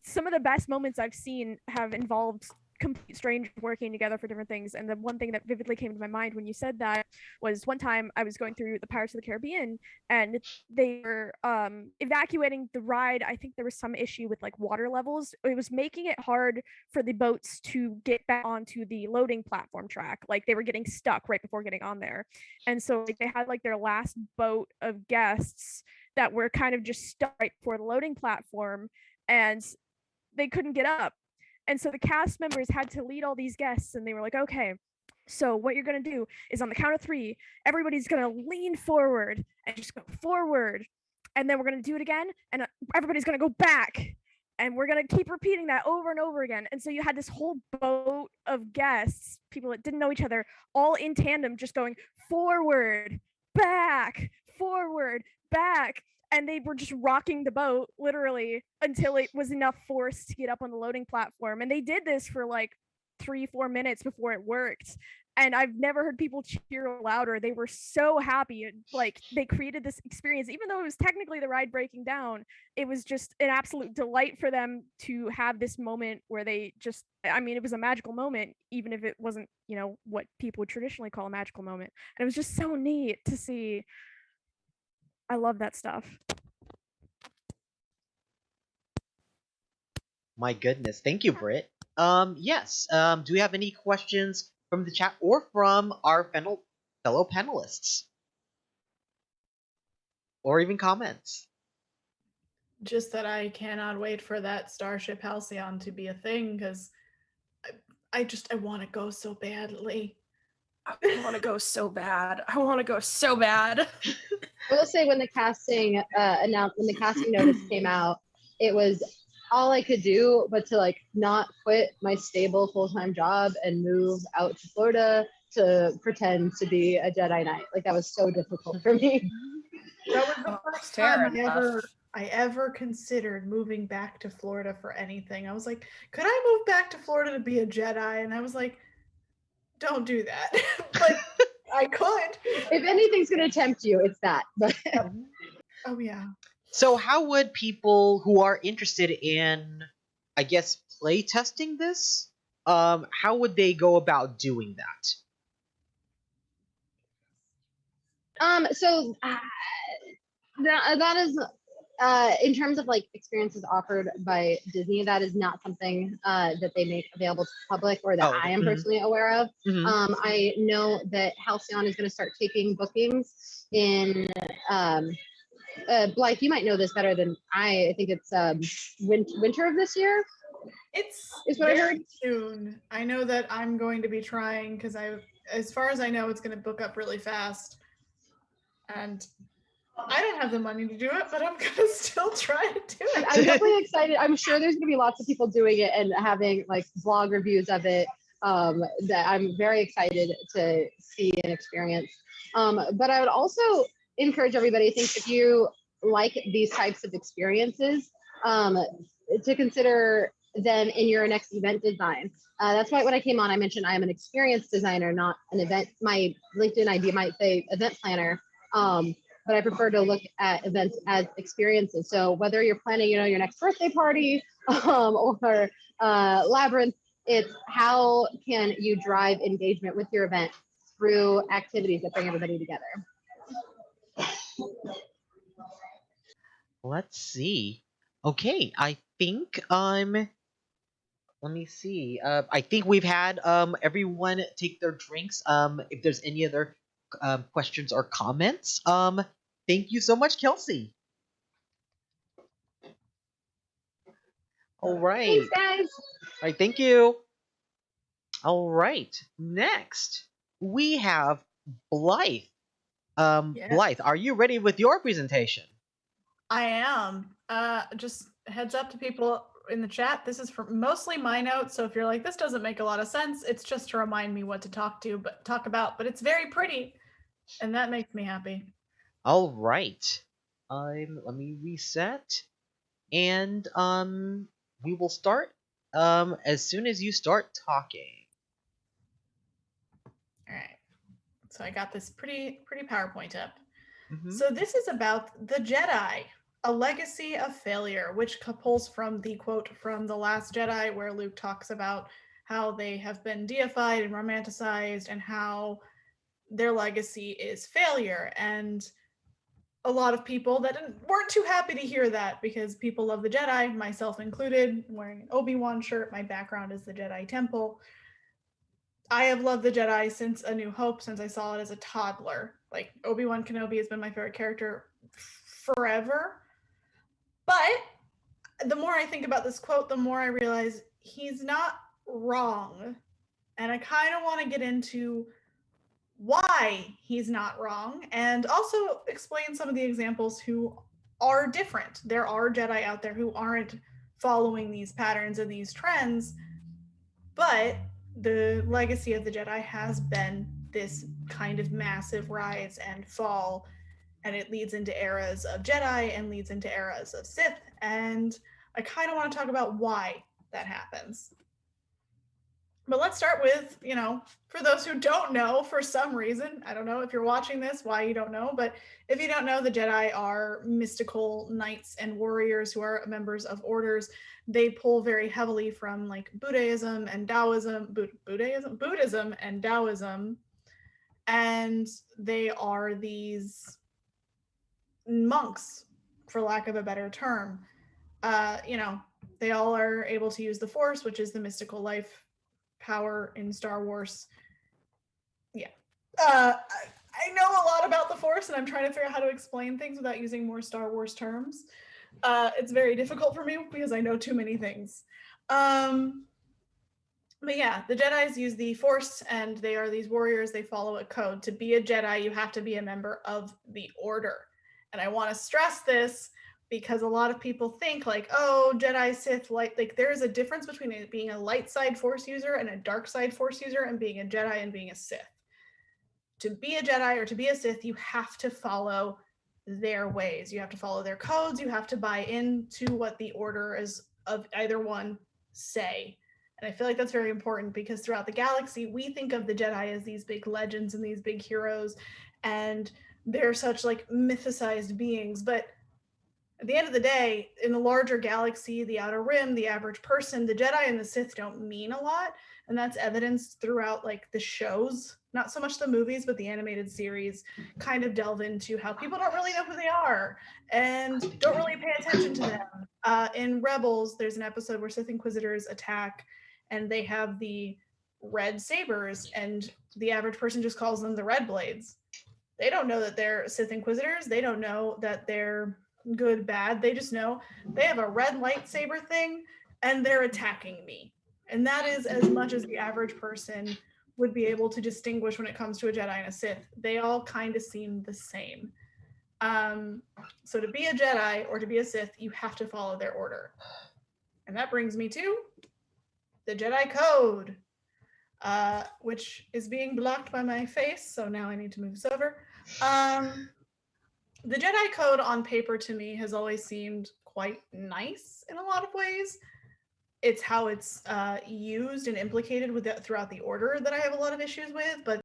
Speaker 4: Some of the best moments I've seen have involved complete strangers working together for different things. And the one thing that vividly came to my mind when you said that was one time I was going through the Pirates of the Caribbean, and they were evacuating the ride. I think there was some issue with like water levels. It was making it hard for the boats to get back onto the loading platform track. Like they were getting stuck right before getting on there. And so like, they had like their last boat of guests that were kind of just stuck right before the loading platform, and they couldn't get up. And so the cast members had to lead all these guests, and they were like, okay, so what you're going to do is on the count of 3, everybody's going to lean forward and just go forward. And then we're going to do it again, and everybody's going to go back. And we're going to keep repeating that over and over again. And so you had this whole boat of guests, people that didn't know each other, all in tandem, just going forward, back, forward, back. And they were just rocking the boat literally until it was enough force to get up on the loading platform. And they did this for like 3-4 minutes before it worked. And I've never heard people cheer louder. They were so happy. Like they created this experience, even though it was technically the ride breaking down. It was just an absolute delight for them to have this moment where they just, I mean, it was a magical moment, even if it wasn't, what people would traditionally call a magical moment. And it was just so neat to see. I love that stuff.
Speaker 1: My goodness. Thank you, Britt. Yes. Do we have any questions from the chat or from our fellow panelists? Or even comments?
Speaker 3: Just that I cannot wait for that Starship Halcyon to be a thing, because I want to go so badly.
Speaker 6: I want to go so bad. I want to go so bad.
Speaker 2: I will say when the casting notice came out, it was all I could do but to like not quit my stable full-time job and move out to Florida to pretend to be a Jedi Knight. Like that was so difficult for me.
Speaker 3: That was the first time I ever considered moving back to Florida for anything. I was like, could I move back to Florida to be a Jedi? And I was like, don't do that. But I could.
Speaker 2: If anything's going to tempt you, it's that. But
Speaker 3: oh yeah.
Speaker 1: So how would people who are interested in, I guess, play testing this, how would they go about doing that?
Speaker 2: So that is in terms of like experiences offered by Disney, that is not something that they make available to the public or that I am personally aware of. I know that Halcyon is going to start taking bookings in Blythe, you might know this better than I. I think it's winter of this year.
Speaker 3: It's
Speaker 2: what I heard.
Speaker 3: Soon. I know that I'm going to be trying because as far as I know, it's going to book up really fast. And I don't have the money to do it, but I'm going to still try to do it.
Speaker 2: I'm definitely excited. I'm sure there's going to be lots of people doing it and having like blog reviews of it that I'm very excited to see and experience. But I would also encourage everybody, I think if you like these types of experiences, to consider them in your next event design. That's why when I came on, I mentioned I am an experience designer, not an event. My LinkedIn ID might say event planner. But I prefer to look at events as experiences. So whether you're planning, your next birthday party or Labyrinth, it's how can you drive engagement with your event through activities that bring everybody together.
Speaker 1: Let's see. Okay, I think let me see. I think we've had everyone take their drinks. If there's any other questions or comments. Thank you so much, Kelsey. All right.
Speaker 2: Thanks, guys.
Speaker 1: All right, thank you. All right. Next, we have Blythe.
Speaker 3: Yeah.
Speaker 1: Blythe, are you ready with your presentation?
Speaker 3: I am. Just heads up to people in the chat. This is for mostly my notes. So if you're like, this doesn't make a lot of sense, it's just to remind me what to talk about. But it's very pretty, and that makes me happy.
Speaker 1: All right. Let me reset, and we will start as soon as you start talking.
Speaker 3: All right. So I got this pretty PowerPoint up.
Speaker 1: Mhm.
Speaker 3: So this is about the Jedi, a legacy of failure, which pulls from the quote from The Last Jedi, where Luke talks about how they have been deified and romanticized and how their legacy is failure. And a lot of people that weren't too happy to hear that, because people love the Jedi, myself included. I'm wearing an Obi-Wan shirt. My background is the Jedi Temple. I have loved the Jedi since A New Hope, since I saw it as a toddler. Like, Obi-Wan Kenobi has been my favorite character forever. But the more I think about this quote, the more I realize he's not wrong. And I kind of want to get into why he's not wrong, and also explain some of the examples who are different. There are Jedi out there who aren't following these patterns and these trends, but the legacy of the Jedi has been this kind of massive rise and fall, and it leads into eras of Jedi and leads into eras of Sith, and I kind of want to talk about why that happens. But let's start with, for those who don't know, for some reason, I don't know if you're watching this, why you don't know, but if you don't know, the Jedi are mystical knights and warriors who are members of orders. They pull very heavily from like Buddhism and Taoism, Buddhism and Taoism, and they are these monks, for lack of a better term. They all are able to use the Force, which is the mystical life power in Star Wars. Yeah. I know a lot about the Force, and I'm trying to figure out how to explain things without using more Star Wars terms. It's very difficult for me because I know too many things. But yeah, the Jedis use the Force, and they are these warriors. They follow a code. To be a Jedi, you have to be a member of the Order. And I want to stress this because a lot of people think like, oh, Jedi, Sith, light, like there's a difference between being a light side Force user and a dark side Force user, and being a Jedi and being a Sith. To be a Jedi or to be a Sith, you have to follow their ways. You have to follow their codes. You have to buy into what the Order is of either one say. And I feel like that's very important because throughout the galaxy, we think of the Jedi as these big legends and these big heroes, and they're such like mythicized beings. But at the end of the day, in the larger galaxy, the Outer Rim, the average person, the Jedi and the Sith don't mean a lot. And that's evidenced throughout like the shows, not so much the movies, but the animated series kind of delve into how people don't really know who they are and don't really pay attention to them. In Rebels, there's an episode where Sith Inquisitors attack and they have the red sabers, and the average person just calls them the Red Blades. They don't know that they're Sith Inquisitors. They don't know that they're good, bad. They just know they have a red lightsaber thing and they're attacking me. And that is as much as the average person would be able to distinguish when it comes to a Jedi and a Sith. They all kind of seem the same. So to be a Jedi or to be a Sith, you have to follow their order. And that brings me to the Jedi Code, which is being blocked by my face. So now I need to move this over. The Jedi Code on paper to me has always seemed quite nice in a lot of ways. It's how it's used and implicated throughout the Order that I have a lot of issues with, but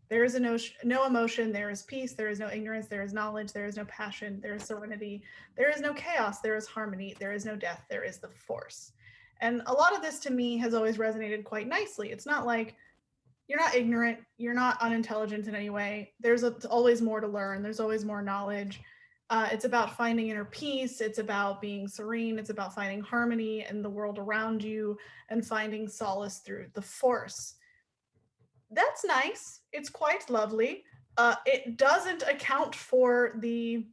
Speaker 3: there is no emotion, there is peace, there is no ignorance, there is knowledge, there is no passion, there is serenity, there is no chaos, there is harmony, there is no death, there is the Force. And a lot of this to me has always resonated quite nicely. It's not like you're not ignorant, you're not unintelligent in any way. There's always more to learn, there's always more knowledge. It's about finding inner peace, it's about being serene, it's about finding harmony in the world around you and finding solace through the Force. That's nice, it's quite lovely, It doesn't account for the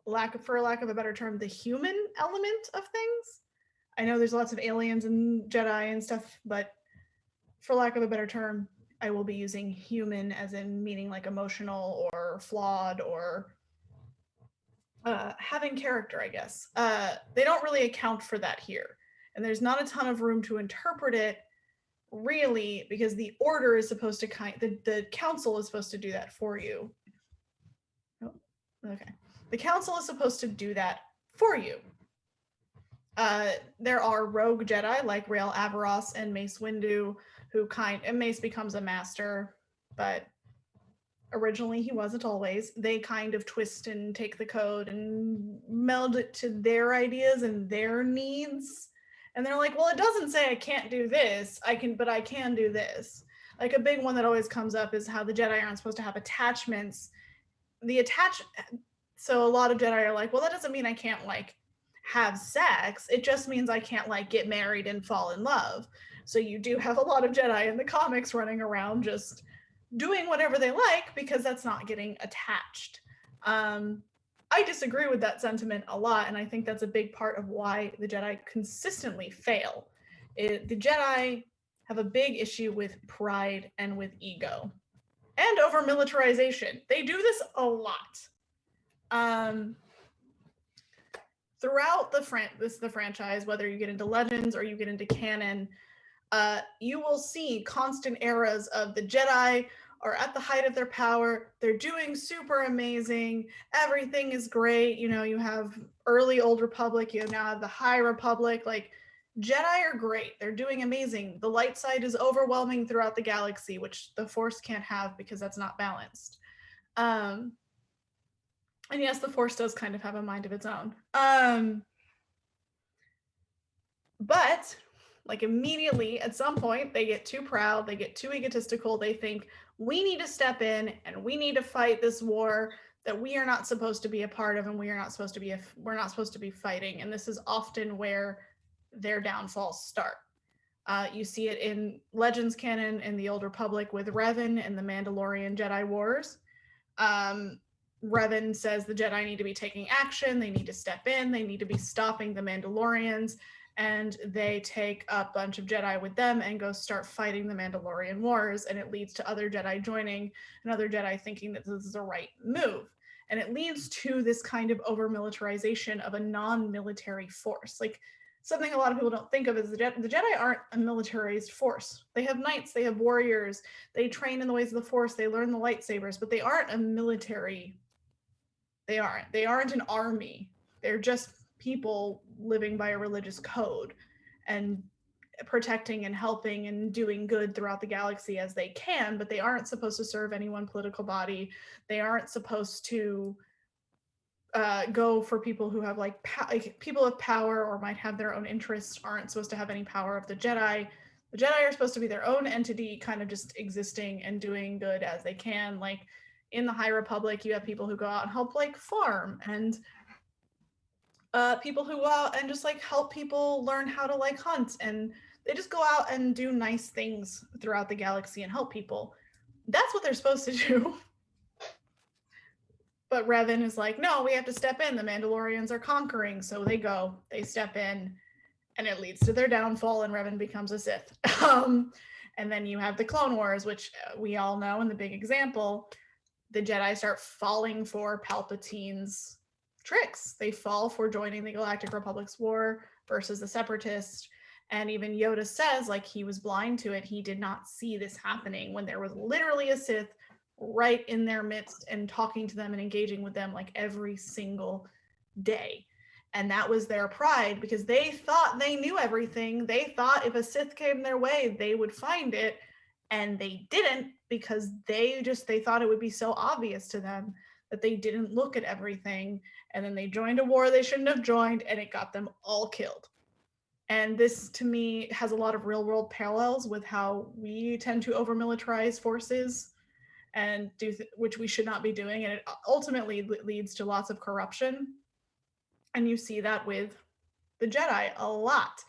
Speaker 3: for lack of a better term, the human element of things. I know there's lots of aliens and Jedi and stuff, but for lack of a better term, I will be using human as in meaning like emotional or flawed or having character, I guess. They don't really account for that here. And there's not a ton of room to interpret it really because the order is supposed to the council is supposed to do that for you. Oh, okay. The council is supposed to do that for you. There are rogue Jedi like Rael Averross and Mace Windu and Mace becomes a master, but originally he wasn't always. They kind of twist and take the code and meld it to their ideas and their needs. And they're like, well, it doesn't say I can't do this. But I can do this. Like a big one that always comes up is how the Jedi aren't supposed to have attachments. So a lot of Jedi are like, well, that doesn't mean I can't like have sex. It just means I can't like get married and fall in love. So you do have a lot of Jedi in the comics running around just doing whatever they like because that's not getting attached. I disagree with that sentiment a lot, and I think that's a big part of why the Jedi consistently fail. The Jedi have a big issue with pride and with ego and over militarization. They do this a lot. Throughout the franchise, whether you get into Legends or you get into canon, you will see constant eras of the Jedi are at the height of their power. They're doing super amazing. Everything is great. You know, you have early Old Republic. You now have the High Republic. Like, Jedi are great. They're doing amazing. The light side is overwhelming throughout the galaxy, which the Force can't have because that's not balanced. And yes, the Force does kind of have a mind of its own. But like immediately at some point they get too proud, they get too egotistical, they think we need to step in and we need to fight this war that we are not supposed to be a part of and we're not supposed to be fighting. And this is often where their downfalls start. You see it in Legends canon in the Old Republic with Revan and the Mandalorian Jedi Wars. Revan says the Jedi need to be taking action, they need to step in, they need to be stopping the Mandalorians, and they take a bunch of Jedi with them and go start fighting the Mandalorian Wars, and it leads to other Jedi joining and other Jedi thinking that this is a right move. And it leads to this kind of over-militarization of a non-military force. Like, something a lot of people don't think of is the Jedi aren't a militarized force. They have knights, they have warriors, they train in the ways of the Force, they learn the lightsabers, but they aren't a military. They aren't an army. They're just people living by a religious code and protecting and helping and doing good throughout the galaxy as they can, but they aren't supposed to serve any one political body. They aren't supposed to go for people who have like people of power or might have their own interests aren't supposed to have any power of the Jedi. The Jedi are supposed to be their own entity, kind of just existing and doing good as they can. Like in the High Republic, you have people who go out and help like farm, and people who go out and just like help people learn how to like hunt, and they just go out and do nice things throughout the galaxy and help people. That's what they're supposed to do. But Revan is like, no, we have to step in. The Mandalorians are conquering. So they step in, and it leads to their downfall, and Revan becomes a Sith. And then you have the Clone Wars, which we all know, and the big example, the Jedi start falling for Palpatine's tricks. They fall for joining the Galactic Republic's war versus the Separatists. And even Yoda says, like, he was blind to it. He did not see this happening when there was literally a Sith right in their midst and talking to them and engaging with them like every single day. And that was their pride because they thought they knew everything. They thought if a Sith came their way, they would find it. And they didn't because they thought it would be so obvious to them that they didn't look at everything. And then they joined a war they shouldn't have joined, and it got them all killed. And this, to me, has a lot of real world parallels with how we tend to over militarize forces and which we should not be doing. And it ultimately leads to lots of corruption. And you see that with the Jedi a lot.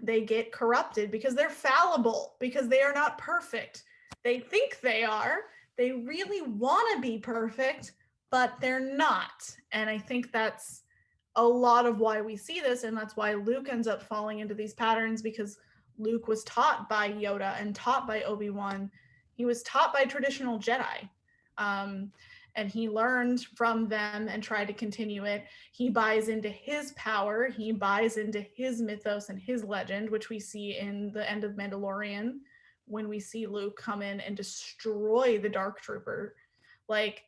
Speaker 3: They get corrupted because they're fallible, because they are not perfect. They think they are, they really want to be perfect, but they're not. And I think that's a lot of why we see this, and that's why Luke ends up falling into these patterns, because Luke was taught by Yoda and taught by Obi-Wan. He was taught by traditional Jedi. And he learned from them and tried to continue it. He buys into his power. He buys into his mythos and his legend, which we see in the end of Mandalorian, when we see Luke come in and destroy the Dark Trooper. Like,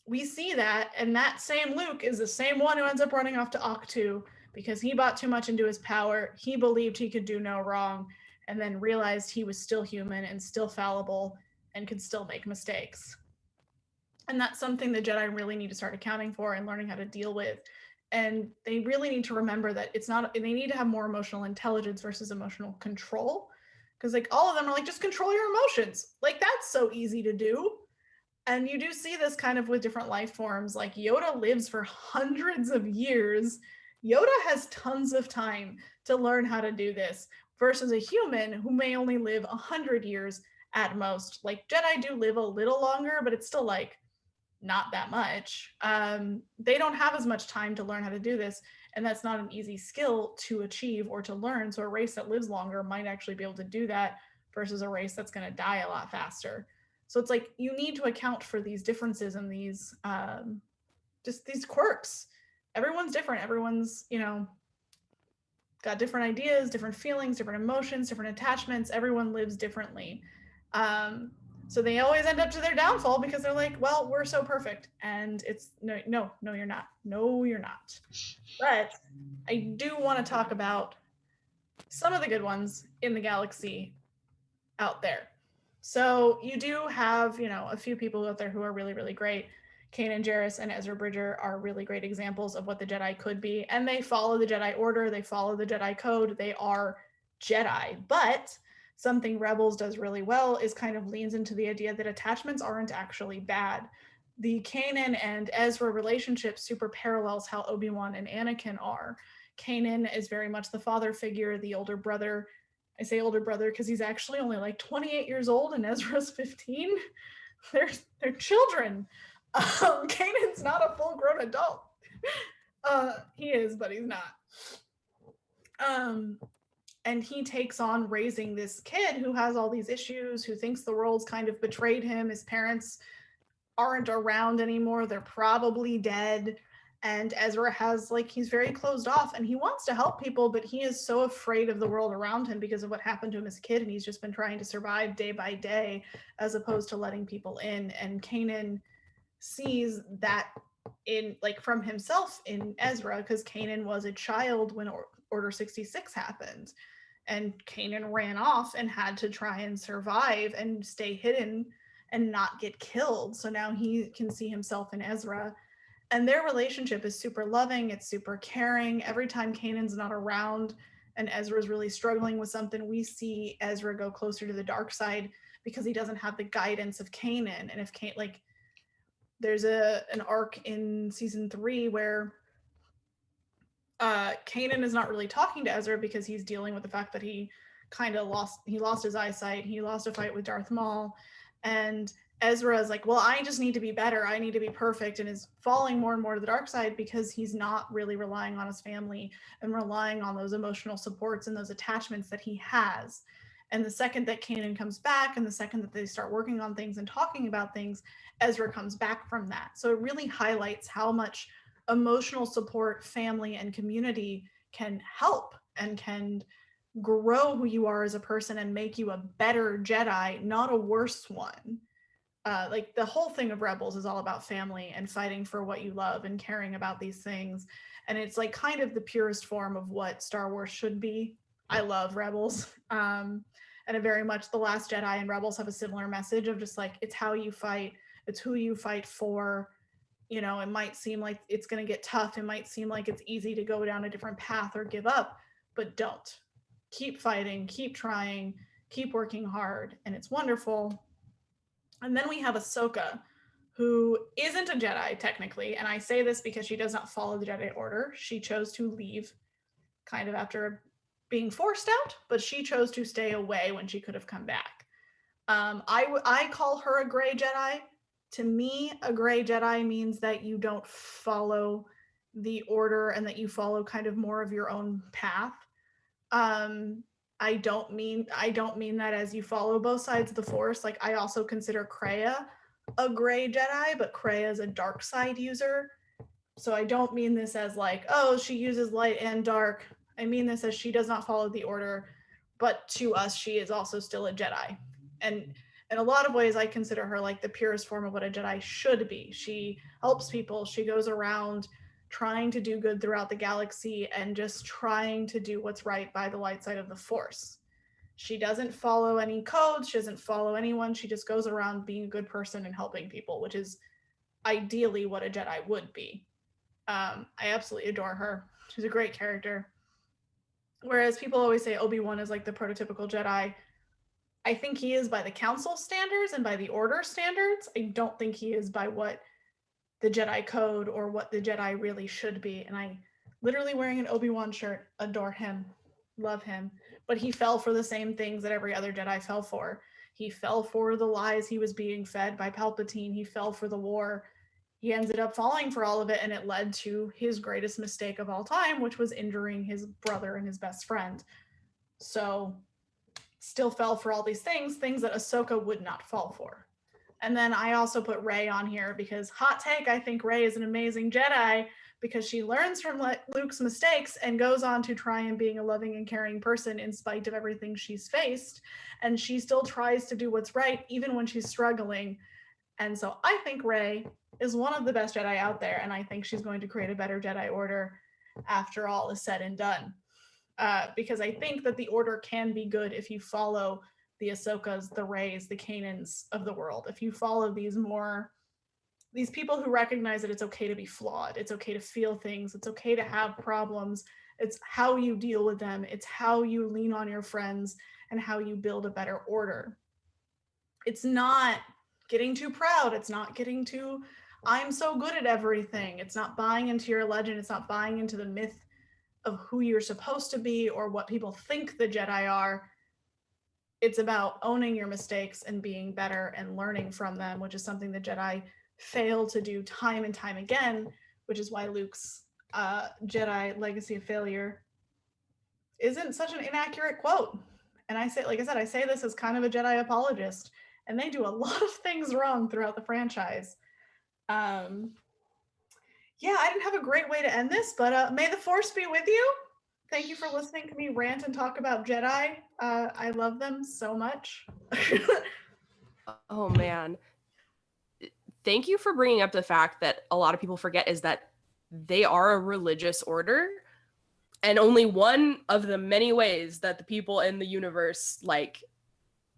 Speaker 3: we see that, and that same Luke is the same one who ends up running off to Ahch-To because he bought too much into his power. He believed he could do no wrong, and then realized he was still human and still fallible and could still make mistakes. And that's something the Jedi really need to start accounting for and learning how to deal with. And they really need to remember that it's not, they need to have more emotional intelligence versus emotional control. Because like all of them are like, just control your emotions. Like that's so easy to do. And you do see this kind of with different life forms. Like Yoda lives for hundreds of years. Yoda has tons of time to learn how to do this versus a human who may only live 100 years at most. Like Jedi do live a little longer, but it's still like not that much. They don't have as much time to learn how to do this, and that's not an easy skill to achieve or to learn. So a race that lives longer might actually be able to do that versus a race that's going to die a lot faster. So it's like you need to account for these differences and these just these quirks. Everyone's different. Everyone's, you know, got different ideas, different feelings, different emotions, different attachments. Everyone lives differently. So they always end up to their downfall because they're like, well, we're so perfect. And it's no, you're not. No, you're not. But I do want to talk about some of the good ones in the galaxy out there. So you do have, you know, a few people out there who are really, really great. Kanan Jarrus and Ezra Bridger are really great examples of what the Jedi could be. And they follow the Jedi Order. They follow the Jedi Code. They are Jedi. But something Rebels does really well is kind of leans into the idea that attachments aren't actually bad. The Kanan and Ezra relationship super parallels how Obi-Wan and Anakin are. Kanan is very much the father figure, the older brother. I say older brother because he's actually only like 28 years old and Ezra's 15. They're children. Kanan's not a full-grown adult. He is, but he's not. And he takes on raising this kid who has all these issues, who thinks the world's kind of betrayed him. His parents aren't around anymore. They're probably dead. And Ezra has, like, he's very closed off and he wants to help people, but he is so afraid of the world around him because of what happened to him as a kid. And he's just been trying to survive day by day as opposed to letting people in. And Kanan sees that in, like, from himself in Ezra, because Kanan was a child when Order 66 happened. And Kanan ran off and had to try and survive and stay hidden and not get killed. So now he can see himself in Ezra. And their relationship is super loving. It's super caring. Every time Kanan's not around and Ezra's really struggling with something, we see Ezra go closer to the dark side because he doesn't have the guidance of Kanan. And if like, there's an arc in season 3 where Kanan is not really talking to Ezra because he's dealing with the fact that he kind of lost his eyesight. He lost a fight with Darth Maul. And Ezra is like, well, I just need to be better. I need to be perfect, and is falling more and more to the dark side because he's not really relying on his family and relying on those emotional supports and those attachments that he has. And the second that Kanan comes back and the second that they start working on things and talking about things, Ezra comes back from that. So it really highlights how much emotional support, family, and community can help and can grow who you are as a person and make you a better Jedi, not a worse one. Like the whole thing of Rebels is all about family and fighting for what you love and caring about these things. And it's like kind of the purest form of what Star Wars should be. I love Rebels. And it very much, The Last Jedi and Rebels have a similar message of just like, it's how you fight, it's who you fight for. You know, it might seem like it's going to get tough. It might seem like it's easy to go down a different path or give up, but don't. Keep fighting, keep trying, keep working hard, and it's wonderful. And then we have Ahsoka, who isn't a Jedi technically, and I say this because she does not follow the Jedi Order. She chose to leave kind of after being forced out, but she chose to stay away when she could have come back. I call her a gray Jedi. To me, a gray Jedi means that you don't follow the order and that you follow kind of more of your own path. Um, I don't mean that as you follow both sides of the Force. Like, I also consider Kreia a gray Jedi, but Kreia is a dark side user. So I don't mean this as like, oh, she uses light and dark. I mean this as she does not follow the order, but to us, she is also still a Jedi. And in a lot of ways, I consider her like the purest form of what a Jedi should be. She helps people. She goes around trying to do good throughout the galaxy and just trying to do what's right by the light side of the Force. She doesn't follow any codes. She doesn't follow anyone. She just goes around being a good person and helping people, which is ideally what a Jedi would be. I absolutely adore her. She's a great character. Whereas people always say Obi-Wan is like the prototypical Jedi. I think he is by the Council standards and by the Order standards. I don't think he is by what the Jedi Code or what the Jedi really should be. And I literally wearing an Obi-Wan shirt, adore him, love him. But he fell for the same things that every other Jedi fell for. He fell for the lies he was being fed by Palpatine. He fell for the war. He ended up falling for all of it, and it led to his greatest mistake of all time, which was injuring his brother and his best friend. So, still fell for all these things that Ahsoka would not fall for. And then I also put Rey on here because, hot take, I think Rey is an amazing Jedi because she learns from Luke's mistakes and goes on to try and being a loving and caring person in spite of everything she's faced. And she still tries to do what's right even when she's struggling. And so I think Rey is one of the best Jedi out there, and I think she's going to create a better Jedi Order after all is said and done. Because I think that the Order can be good if you follow the Ahsokas, the Reys, the Kanans of the world. If you follow these people who recognize that it's okay to be flawed, it's okay to feel things, it's okay to have problems, it's how you deal with them, it's how you lean on your friends, and how you build a better order. It's not getting too proud. It's not getting too, I'm so good at everything. It's not buying into your legend. It's not buying into the myth of who you're supposed to be or what people think the Jedi are. It's about owning your mistakes and being better and learning from them, which is something the Jedi fail to do time and time again, which is why Luke's Jedi Legacy of Failure isn't such an inaccurate quote. And I say, like I said, I say this as kind of a Jedi apologist, and they do a lot of things wrong throughout the franchise. Yeah, I didn't have a great way to end this, but may the Force be with you. Thank you for listening to me rant and talk about Jedi. I love them so much.
Speaker 6: Oh man. Thank you for bringing up the fact that a lot of people forget is that they are a religious order, and only one of the many ways that the people in the universe like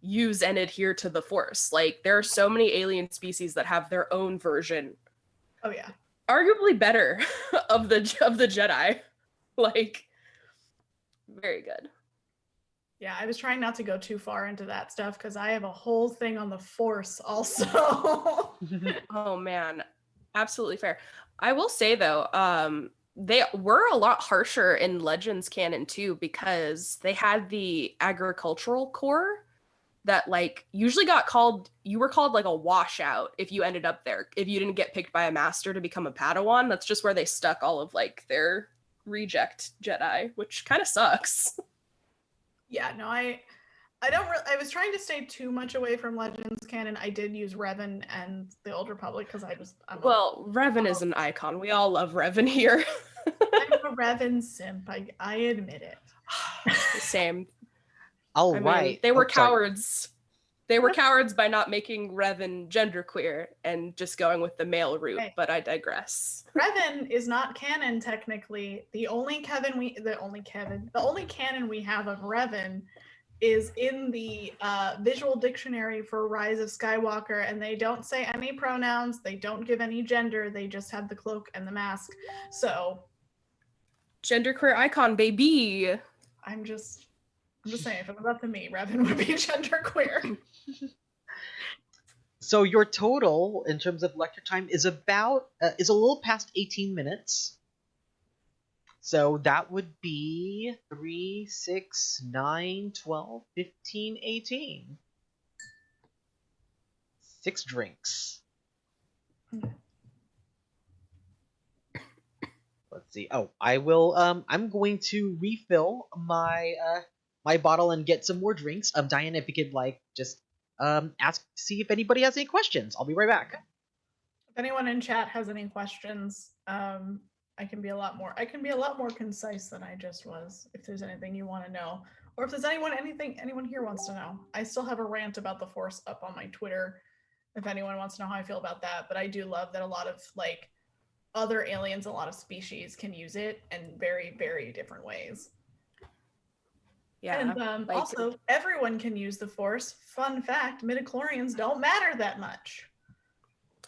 Speaker 6: use and adhere to the Force. Like, there are so many alien species that have their own version.
Speaker 3: Oh yeah.
Speaker 6: Arguably better of the Jedi. Like, very good.
Speaker 3: Yeah, I was trying not to go too far into that stuff because I have a whole thing on the Force also.
Speaker 6: Oh man, absolutely fair. I will say though, they were a lot harsher in Legends canon too, because they had the agricultural core that like usually you were called like a washout if you ended up there. If you didn't get picked by a master to become a Padawan, that's just where they stuck all of like their reject Jedi, which kind of sucks.
Speaker 3: Yeah, no, I was trying to stay too much away from Legends canon. I did use Revan and the Old Republic because
Speaker 6: Revan is an icon. We all love Revan here.
Speaker 3: I'm a Revan simp. I admit it.
Speaker 6: Same.
Speaker 1: All right.
Speaker 6: Mean, they were cowards. They were cowards by not making Revan genderqueer and just going with the male route, but I digress.
Speaker 3: Revan is not canon technically. The only canon we have of Revan is in the visual dictionary for Rise of Skywalker, and they don't say any pronouns, they don't give any gender, they just have the cloak and the mask. So
Speaker 6: genderqueer icon, baby.
Speaker 3: I'm just saying, if it was up to me, Revan would be genderqueer.
Speaker 1: So your total in terms of lecture time is about is a little past 18 minutes. So that would be 3, 6, 9, 12, 15, 18. 6 drinks. Let's see. Oh, I will. I'm going to refill my bottle and get some more drinks. Diana, if you could just ask, see if anybody has any questions. I'll be right back.
Speaker 3: If anyone in chat has any questions, I can be a lot more concise than I just was. If there's anything you want to know, or if there's anyone here wants to know, I still have a rant about the Force up on my Twitter. If anyone wants to know how I feel about that, but I do love that a lot of other aliens, a lot of species can use it in very, very different ways.
Speaker 6: Yeah.
Speaker 3: And also, everyone can use the Force. Fun fact: midichlorians don't matter that much.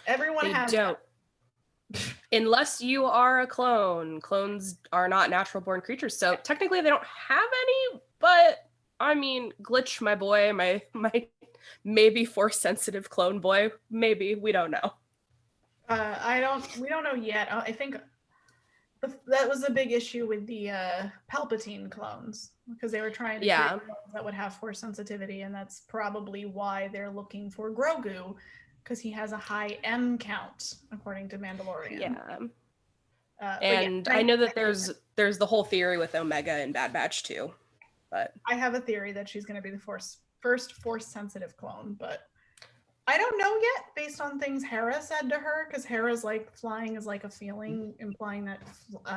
Speaker 3: Everyone has.
Speaker 6: They don't. Unless you are a clone. Clones are not natural born creatures, so technically they don't have any. But I mean, Glitch, my boy, my maybe Force sensitive clone boy. Maybe, we don't know.
Speaker 3: We don't know yet. I think that was a big issue with the Palpatine clones, because they were trying to create clones that would have Force sensitivity, and that's probably why they're looking for Grogu, because he has a high M count according to Mandalorian.
Speaker 6: Yeah. And I know that there's the whole theory with Omega and Bad Batch too, but
Speaker 3: I have a theory that she's going to be the first Force sensitive clone, but I don't know yet based on things Hera said to her, because Hera's flying is like a feeling, implying that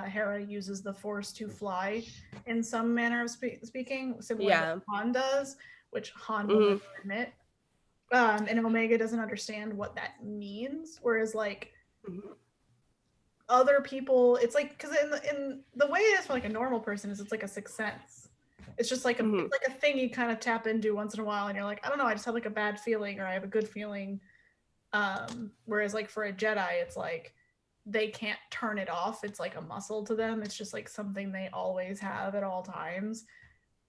Speaker 3: Hera uses the Force to fly in some manner of speaking, similar to Han does, which Han will never admit. And Omega doesn't understand what that means, whereas other people, it's because in the way it is for a normal person is it's like a sixth sense. It's just it's like a thing you kind of tap into once in a while, and you're like, I don't know, I just have a bad feeling, or I have a good feeling. Whereas for a Jedi, it's they can't turn it off. It's like a muscle to them. It's just something they always have at all times.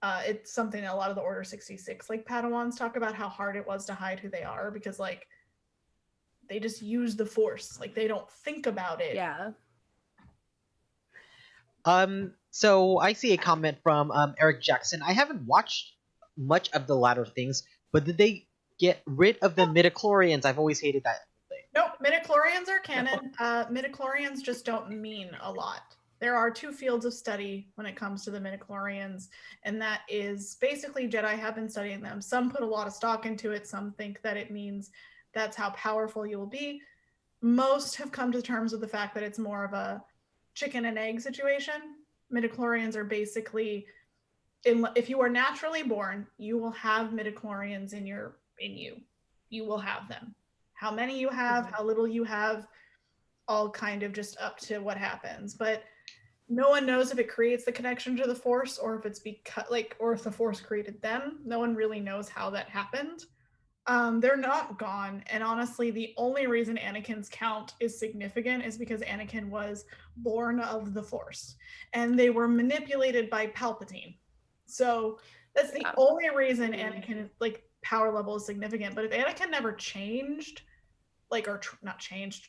Speaker 3: It's something that a lot of the Order 66 Padawans talk about, how hard it was to hide who they are, because they just use the Force. They don't think about it.
Speaker 6: Yeah.
Speaker 1: So I see a comment from Eric Jackson. I haven't watched much of the latter things, but did they get rid of the midichlorians? I've always hated that thing.
Speaker 3: Nope, midichlorians are canon. Midichlorians just don't mean a lot. There are 2 fields of study when it comes to the midichlorians, and that is basically Jedi have been studying them. Some put a lot of stock into it. Some think that it means that's how powerful you will be. Most have come to terms with the fact that it's more of a chicken and egg situation. Midichlorians are basically, if you are naturally born, you will have midichlorians in you. You will have them. How many you have, how little you have, all kind of just up to what happens. But no one knows if it creates the connection to the Force, or if it's because or if the Force created them. No one really knows how that happened. They're not gone, and honestly, the only reason Anakin's count is significant is because Anakin was born of the Force, and they were manipulated by Palpatine. So that's the only reason Anakin power level is significant. But if Anakin never changed,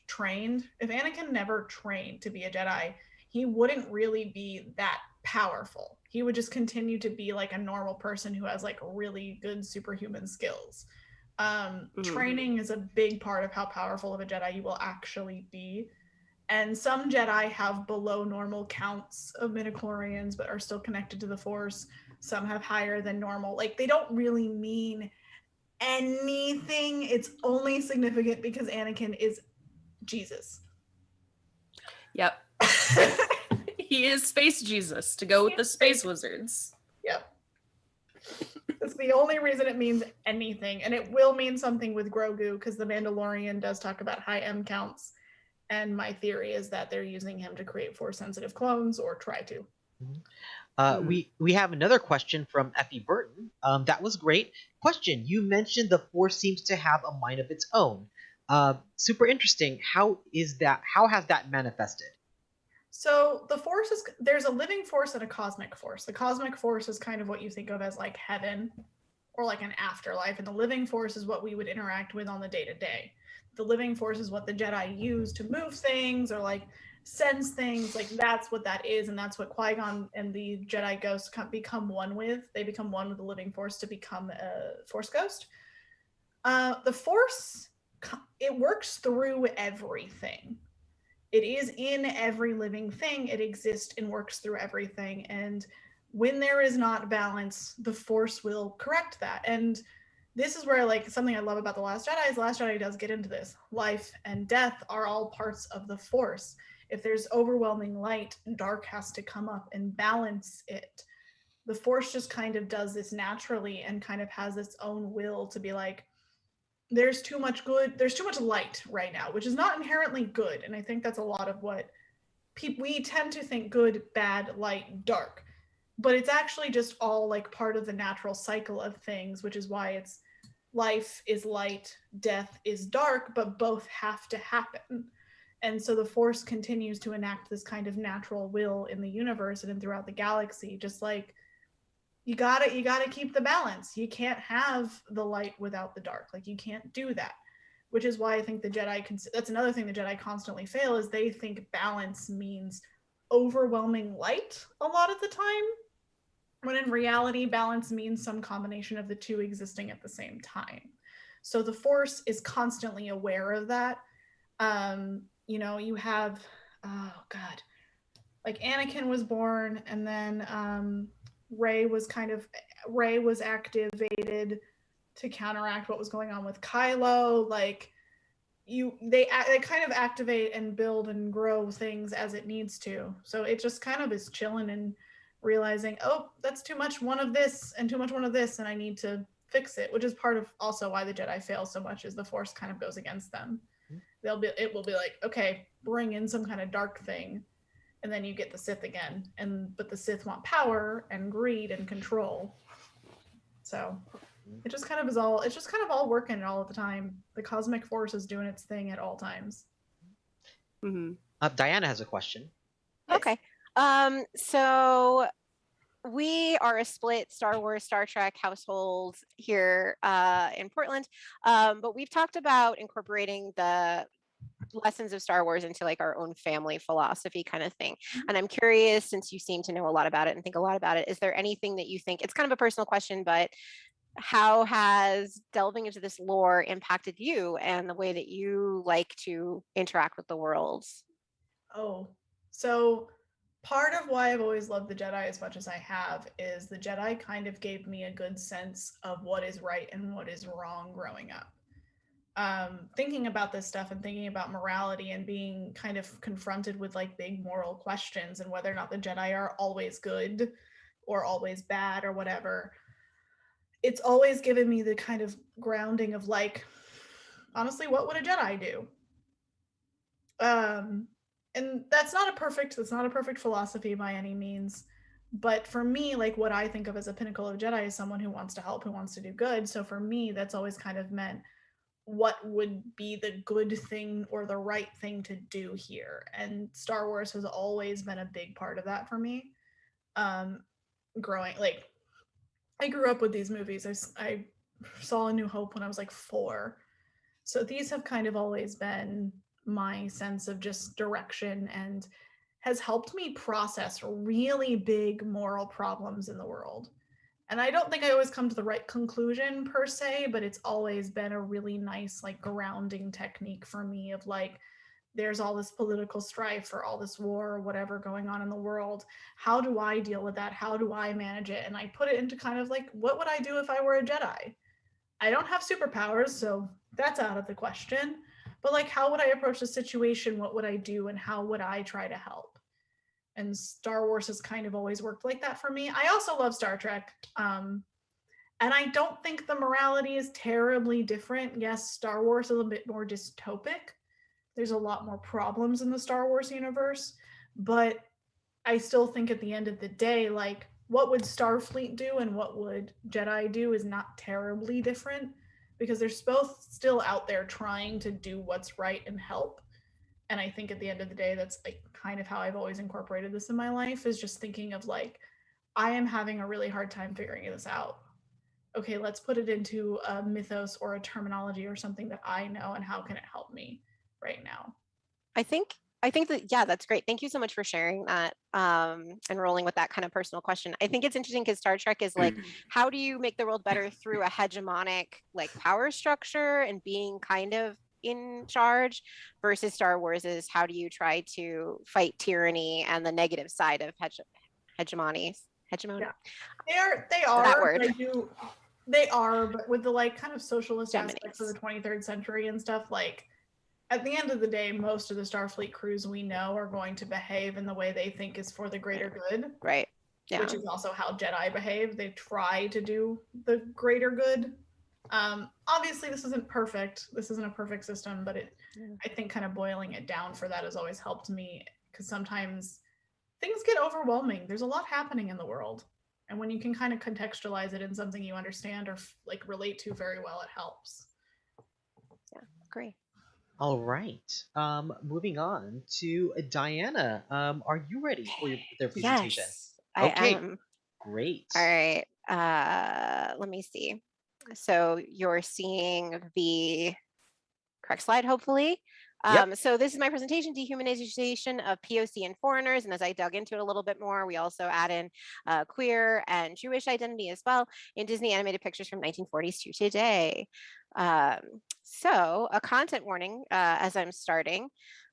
Speaker 3: trained, if Anakin never trained to be a Jedi, he wouldn't really be that powerful. He would just continue to be a normal person who has really good superhuman skills. Training is a big part of how powerful of a Jedi you will actually be. And some Jedi have below normal counts of midichlorians but are still connected to the Force. Some have higher than normal. They don't really mean anything. It's only significant because Anakin is Jesus.
Speaker 6: Yep. He is Space Jesus, to go with the Space Wizards.
Speaker 3: Yep. That's the only reason it means anything. And it will mean something with Grogu, because the Mandalorian does talk about high M counts. And my theory is that they're using him to create Force-sensitive clones, or try to.
Speaker 1: We have another question from Effie Burton. That was great. Question: you mentioned the Force seems to have a mind of its own. Super interesting. How has that manifested?
Speaker 3: So the Force there's a living Force and a cosmic Force. The cosmic Force is kind of what you think of as heaven, or an afterlife, and the living Force is what we would interact with on the day-to-day. The living Force is what the Jedi use to move things, or sense things. That's what that is, and that's what Qui-Gon and the Jedi ghosts become one with. They become one with the living Force to become a Force ghost. The Force it works through everything. It is in every living thing. It exists and works through everything. And when there is not balance, the Force will correct that. And this is where, like, something I love about The Last Jedi is The Last Jedi does get into this. Life and death are all parts of the Force. If there's overwhelming light, dark has to come up and balance it. The Force just kind of does this naturally and kind of has its own will to be like, there's too much light right now, which is not inherently good. And I think that's a lot of what we tend to think: good, bad, light, dark. But it's actually just all like part of the natural cycle of things, which is why it's life is light, death is dark, but both have to happen. And so the Force continues to enact this kind of natural will in the universe and throughout the galaxy, just like you gotta keep the balance. You can't have the light without the dark. Like, you can't do that, which is why I think the Jedi that's another thing the Jedi constantly fail, is they think balance means overwhelming light a lot of the time, when in reality balance means some combination of the two existing at the same time. So the Force is constantly aware of that. You know, you have, oh god, like Anakin was born, and then Rey was activated to counteract what was going on with Kylo. Like, they kind of activate and build and grow things as it needs to. So it just kind of is chilling and realizing, oh, that's too much one of this and too much one of this, and I need to fix it, which is part of also why the Jedi fail so much, is the Force kind of goes against them. It will be like, okay, bring in some kind of dark thing, and then you get the Sith again. But the Sith want power and greed and control. So it just kind of all working all of the time. The cosmic force is doing its thing at all times.
Speaker 1: Diana has a question.
Speaker 5: Okay. So we are a split Star Wars, Star Trek household here in Portland, but we've talked about incorporating the lessons of Star Wars into like our own family philosophy kind of thing. And I'm curious, since you seem to know a lot about it and think a lot about it, is there anything that you think, it's kind of a personal question, but how has delving into this lore impacted you and the way that you like to interact with the world?
Speaker 3: Oh, so part of why I've always loved the Jedi as much as I have is the Jedi kind of gave me a good sense of what is right and what is wrong growing up. Thinking about this stuff and thinking about morality and being kind of confronted with like big moral questions and whether or not the Jedi are always good or always bad or whatever, it's always given me the kind of grounding of like, honestly, what would a Jedi do? And that's not a perfect philosophy by any means. But for me, like, what I think of as a pinnacle of Jedi is someone who wants to help, who wants to do good. So for me, that's always kind of meant, what would be the good thing or the right thing to do here? And Star Wars has always been a big part of that for me. Growing, like, I grew up with these movies. I saw A New Hope when I was like 4. So these have kind of always been my sense of just direction and has helped me process really big moral problems in the world. And I don't think I always come to the right conclusion per se, but it's always been a really nice like grounding technique for me of like, there's all this political strife or all this war or whatever going on in the world. How do I deal with that? How do I manage it? And I put it into kind of like, what would I do if I were a Jedi? I don't have superpowers, so that's out of the question. But like, how would I approach the situation? What would I do? And how would I try to help? And Star Wars has kind of always worked like that for me. I also love Star Trek. And I don't think the morality is terribly different. Yes, Star Wars is a bit more dystopic. There's a lot more problems in the Star Wars universe. But I still think at the end of the day, like, what would Starfleet do and what would Jedi do is not terribly different, because they're both still out there trying to do what's right and help. And I think at the end of the day, that's like kind of how I've always incorporated this in my life, is just thinking of like, I am having a really hard time figuring this out. Okay, let's put it into a mythos or a terminology or something that I know, and how can it help me right now?
Speaker 5: I think that, yeah, that's great. Thank you so much for sharing that and rolling with that kind of personal question. I think it's interesting because Star Trek is like, how do you make the world better through a hegemonic like power structure and being kind of in charge, versus Star Wars is how do you try to fight tyranny and the negative side of hegemony.
Speaker 3: Yeah. They
Speaker 5: That
Speaker 3: are,
Speaker 5: word.
Speaker 3: they are, but with the like kind of socialist aspects of
Speaker 5: Geminies.
Speaker 3: the 23rd century and stuff, like at the end of the day, most of the Starfleet crews we know are going to behave in the way they think is for the greater good.
Speaker 5: Right. Yeah.
Speaker 3: Which is also how Jedi behave. They try to do the greater good. Obviously, this isn't perfect. This isn't a perfect system, but I think kind of boiling it down for that has always helped me, because sometimes things get overwhelming. There's a lot happening in the world. And when you can kind of contextualize it in something you understand or like relate to very well, it helps.
Speaker 5: Yeah, agree.
Speaker 1: All right. Moving on to Diana. Are you ready for their presentation?
Speaker 5: Yes,
Speaker 1: Okay.
Speaker 5: I am.
Speaker 1: Great.
Speaker 5: All right. Let me see. So you're seeing the correct slide, hopefully.
Speaker 1: Yep.
Speaker 5: So this is my presentation, dehumanization of POC and foreigners. And as I dug into it a little bit more, we also add in queer and Jewish identity as well in Disney animated pictures from 1940s to today. So a content warning as I'm starting.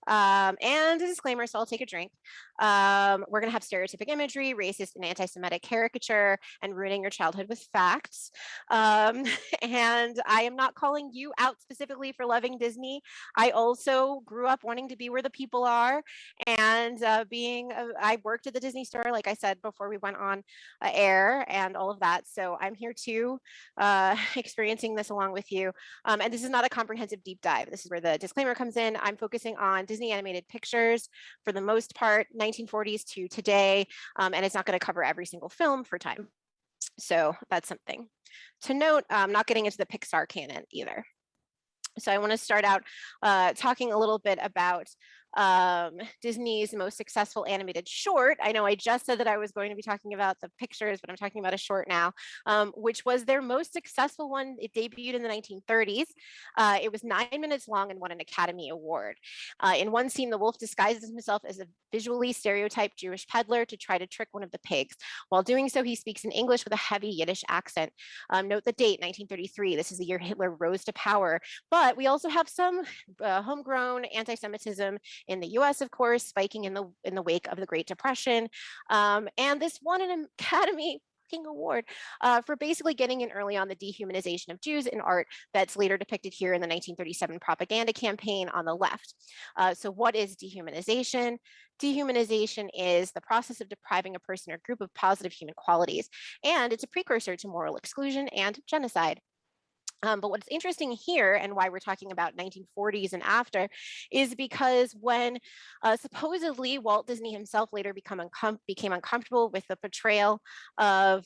Speaker 5: And a disclaimer, so I'll take a drink. We're going to have stereotypic imagery, racist and anti-Semitic caricature, and ruining your childhood with facts. And I am not calling you out specifically for loving Disney. I also grew up wanting to be where the people are, and I worked at the Disney store, like I said before we went on air, and all of that. So I'm here too, experiencing this along with you. And this is not a comprehensive deep dive. This is where the disclaimer comes in. I'm focusing on Disney animated pictures for the most part, 1940s to today, and it's not going to cover every single film for time. So that's something to note. I'm not getting into the Pixar canon either. So I want to start out talking a little bit about Disney's most successful animated short. I know I just said that I was going to be talking about the pictures, but I'm talking about a short now, which was their most successful one. It debuted in the 1930s. It was 9 minutes long and won an Academy Award. In one scene, the wolf disguises himself as a visually stereotyped Jewish peddler to try to trick one of the pigs. While doing so, he speaks in English with a heavy Yiddish accent. Note the date, 1933. This is the year Hitler rose to power. But we also have some homegrown anti-Semitism in the U.S., of course, spiking in the wake of the Great Depression. And this won an Academy Award for basically getting in early on the dehumanization of Jews in art that's later depicted here in the 1937 propaganda campaign on the left. So what is dehumanization? Dehumanization is the process of depriving a person or group of positive human qualities, and it's a precursor to moral exclusion and genocide. But what's interesting here, and why we're talking about 1940s and after, is because when supposedly Walt Disney himself later became uncomfortable with the portrayal of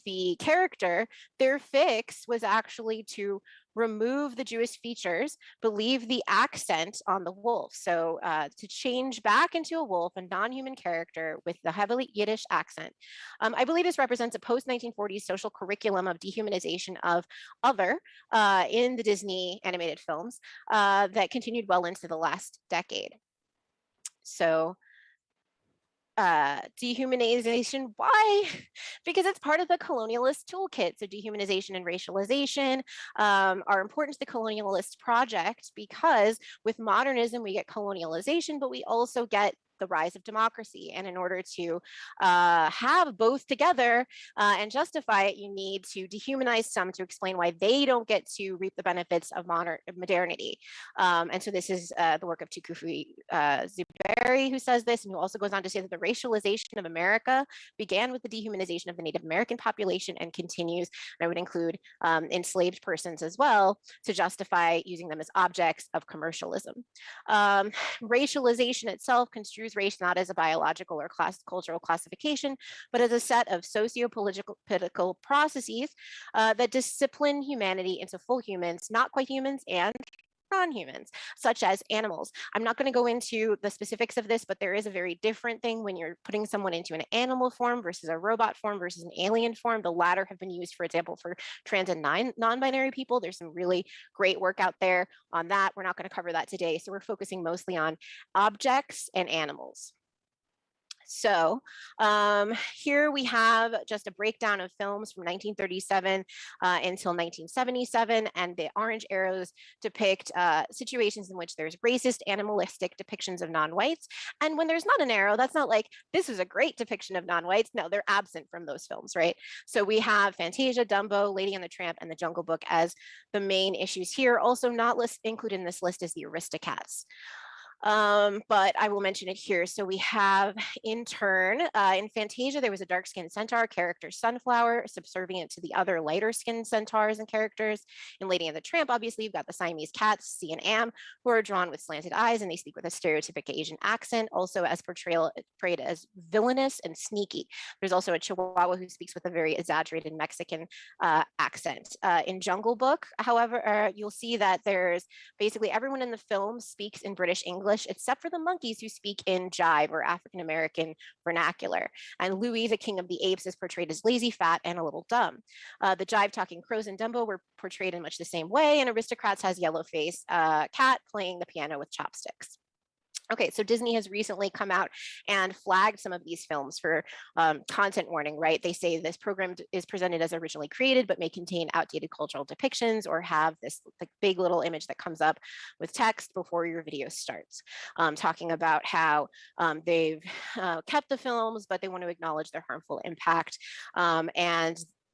Speaker 5: the character, their fix was actually to remove the Jewish features, but leave the accent on the wolf. So to change back into a wolf, a non-human character with the heavily Yiddish accent. I believe this represents a post-1940s social curriculum of dehumanization of other in the Disney animated films that continued well into the last decade. So dehumanization, why? Because it's part of the colonialist toolkit. So dehumanization and racialization are important to the colonialist project, because with modernism we get colonialization, but we also get the rise of democracy. And in order to have both together and justify it, you need to dehumanize some to explain why they don't get to reap the benefits of modernity. And so this is the work of Tukufi Zuberi, who says this, and who also goes on to say that the racialization of America began with the dehumanization of the Native American population and continues, and I would include enslaved persons as well, to justify using them as objects of commercialism. Racialization itself construes race not as a biological or cultural classification, but as a set of socio-political processes that discipline humanity into full humans, not quite humans, and non-humans, such as animals. I'm not going to go into the specifics of this, but there is a very different thing when you're putting someone into an animal form versus a robot form versus an alien form. The latter have been used, for example, for trans and non-binary people. There's some really great work out there on that. We're not going to cover that today. So we're focusing mostly on objects and animals. So here we have just a breakdown of films from 1937 until 1977, and the orange arrows depict situations in which there's racist, animalistic depictions of non-whites. And when there's not an arrow, that's not like this is a great depiction of non-whites. No, they're absent from those films, right? So we have Fantasia, Dumbo, Lady and the Tramp, and The Jungle Book as the main issues here. Also not included in this list is the Aristocats. But I will mention it here. So we have in turn, in Fantasia, there was a dark-skinned centaur character, Sunflower, subservient to the other lighter-skinned centaurs and characters. In Lady and the Tramp, obviously, you've got the Siamese cats, C and Am, who are drawn with slanted eyes, and they speak with a stereotypic Asian accent, also as portrayed as villainous and sneaky. There's also a Chihuahua who speaks with a very exaggerated Mexican accent. In Jungle Book, however, you'll see that there's basically everyone in the film speaks in British English, except for the monkeys who speak in jive or African American vernacular. And Louis, the king of the apes, is portrayed as lazy, fat, and a little dumb. The jive talking crows in Dumbo were portrayed in much the same way, and Aristocrats has Yellowface cat playing the piano with chopsticks. Okay, so Disney has recently come out and flagged some of these films for content warning, right? They say this program is presented as originally created, but may contain outdated cultural depictions or have this like big little image that comes up with text before your video starts, talking about how they've kept the films, but they want to acknowledge their harmful impact.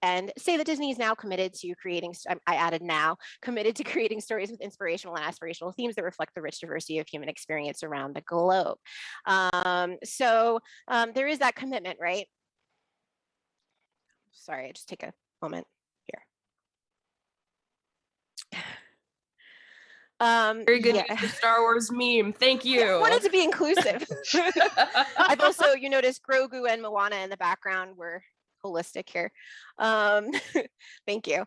Speaker 5: And say that Disney is now committed to creating, I added now, committed to creating stories with inspirational and aspirational themes that reflect the rich diversity of human experience around the globe. So there is that commitment, right? Sorry, I just take a moment here.
Speaker 6: Very good use of Star Wars meme. Thank you.
Speaker 5: I wanted to be inclusive. I've also, you noticed Grogu and Moana in the background were holistic here. Thank you.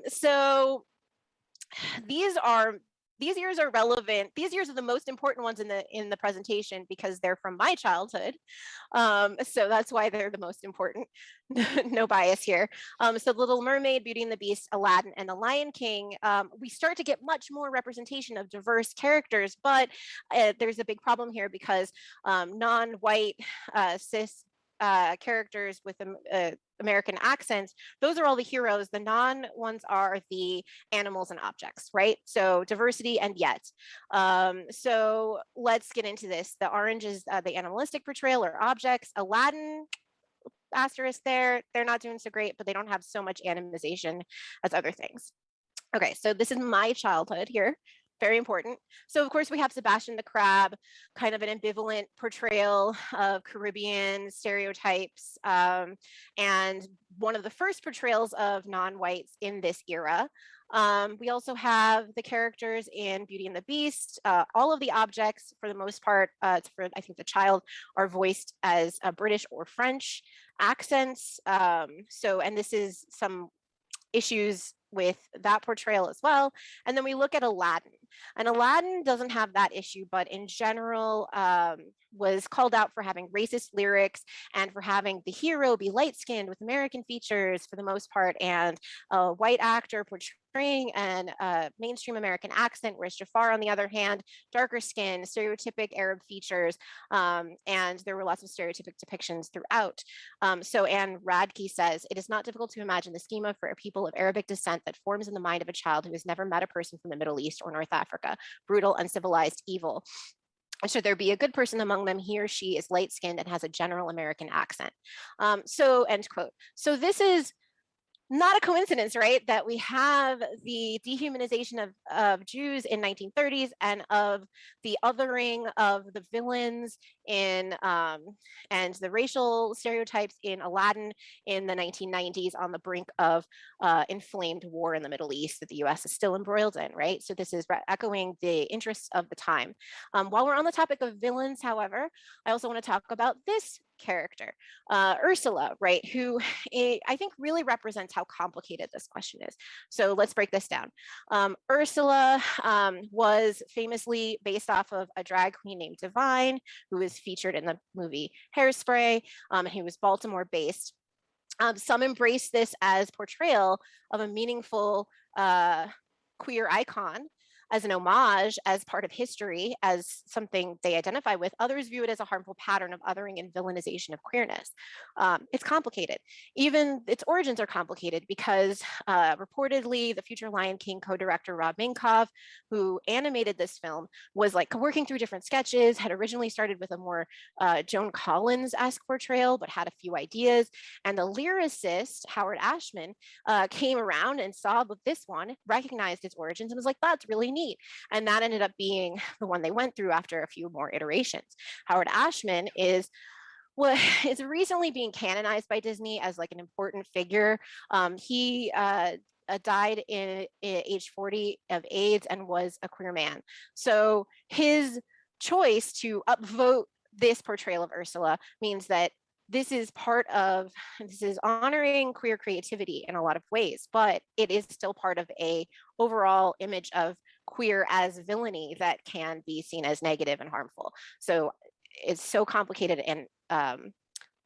Speaker 5: So these years are relevant. These years are the most important ones in the presentation because they're from my childhood. So that's why they're the most important. No bias here. So Little Mermaid, Beauty and the Beast, Aladdin, and The Lion King, we start to get much more representation of diverse characters, but there's a big problem here because non-white cis characters with American accents, those are all the heroes. The non ones are the animals and objects, right? So diversity and yet. So let's get into this. The orange is the animalistic portrayal or objects. Aladdin, asterisk there, they're not doing so great, but they don't have so much animation as other things. Okay, so this is my childhood here. Very important. So of course we have Sebastian the Crab, kind of an ambivalent portrayal of Caribbean stereotypes, and one of the first portrayals of non-whites in this era. We also have the characters in Beauty and the Beast. All of the objects, for the most part, for I think the child, are voiced as British or French accents. And this is some issues with that portrayal as well. And then we look at Aladdin, and Aladdin doesn't have that issue, but in general was called out for having racist lyrics and for having the hero be light-skinned with American features for the most part, and a white actor portraying an mainstream American accent, whereas Jafar, on the other hand, darker skin, stereotypic Arab features, and there were lots of stereotypic depictions throughout. So Anne Radke says, it is not difficult to imagine the schema for a people of Arabic descent that forms in the mind of a child who has never met a person from the Middle East or North Africa, brutal, uncivilized, evil. Should there be a good person among them, he or she is light-skinned and has a general American accent. So end quote. So this is not a coincidence, right, that we have the dehumanization of Jews in 1930s and of the othering of the villains in and the racial stereotypes in Aladdin in the 1990s on the brink of inflamed war in the Middle East that the US is still embroiled in, right? So this is echoing the interests of the time. While we're on the topic of villains, however, I also want to talk about this character, Ursula, right, who I think really represents how complicated this question is. So let's break this down. Ursula was famously based off of a drag queen named Divine, who is featured in the movie Hairspray, and he was Baltimore based. Some embrace this as portrayal of a meaningful queer icon. as an homage, as part of history, as something they identify with. Others view it as a harmful pattern of othering and villainization of queerness. It's complicated. Even its origins are complicated because reportedly the future Lion King co-director Rob Minkoff, who animated this film, was like working through different sketches, had originally started with a more Joan Collins-esque portrayal, but had a few ideas. And the lyricist, Howard Ashman, came around and saw this one, recognized its origins, and was like, that's really neat. And that ended up being the one they went through after a few more iterations. Howard Ashman is what is recently being canonized by Disney as like an important figure. He died in age 40 of AIDS and was a queer man. So his choice to upvote this portrayal of Ursula means that this is honoring queer creativity in a lot of ways, but it is still part of a overall image of queer as villainy that can be seen as negative and harmful. So it's so complicated, and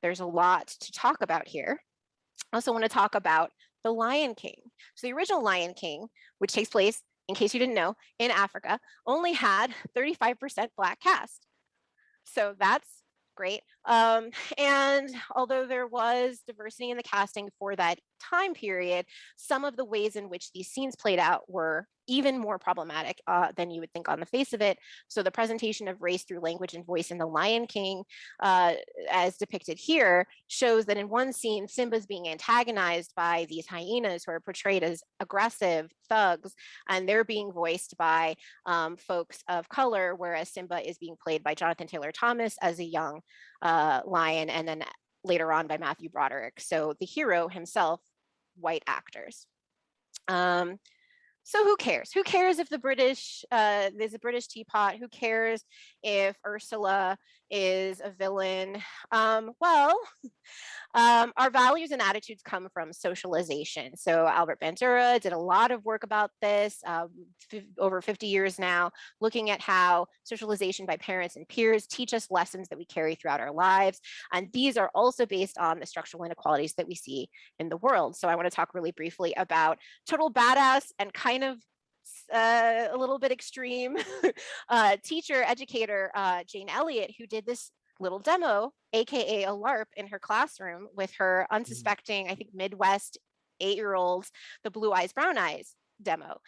Speaker 5: there's a lot to talk about here. I also want to talk about the Lion King. So the original Lion King, which takes place, in case you didn't know, in Africa, only had 35% Black cast. So that's great. And although there was diversity in the casting for that time period, some of the ways in which these scenes played out were even more problematic than you would think on the face of it. So the presentation of race through language and voice in The Lion King, as depicted here, shows that in one scene, Simba's being antagonized by these hyenas who are portrayed as aggressive thugs, and they're being voiced by folks of color, whereas Simba is being played by Jonathan Taylor Thomas as a young lion, and then later on by Matthew Broderick. So the hero himself, white actors. So who cares? Who cares if there's a British teapot? Who cares if Ursula is a villain? Well, our values and attitudes come from socialization. So Albert Bandura did a lot of work about this over 50 years now, looking at how socialization by parents and peers teach us lessons that we carry throughout our lives. And these are also based on the structural inequalities that we see in the world. So I want to talk really briefly about total badass and kind of a little bit extreme teacher, educator, Jane Elliott, who did this little demo, aka a LARP, in her classroom with her unsuspecting, I think, Midwest 8-year-olds, the blue eyes, brown eyes demo.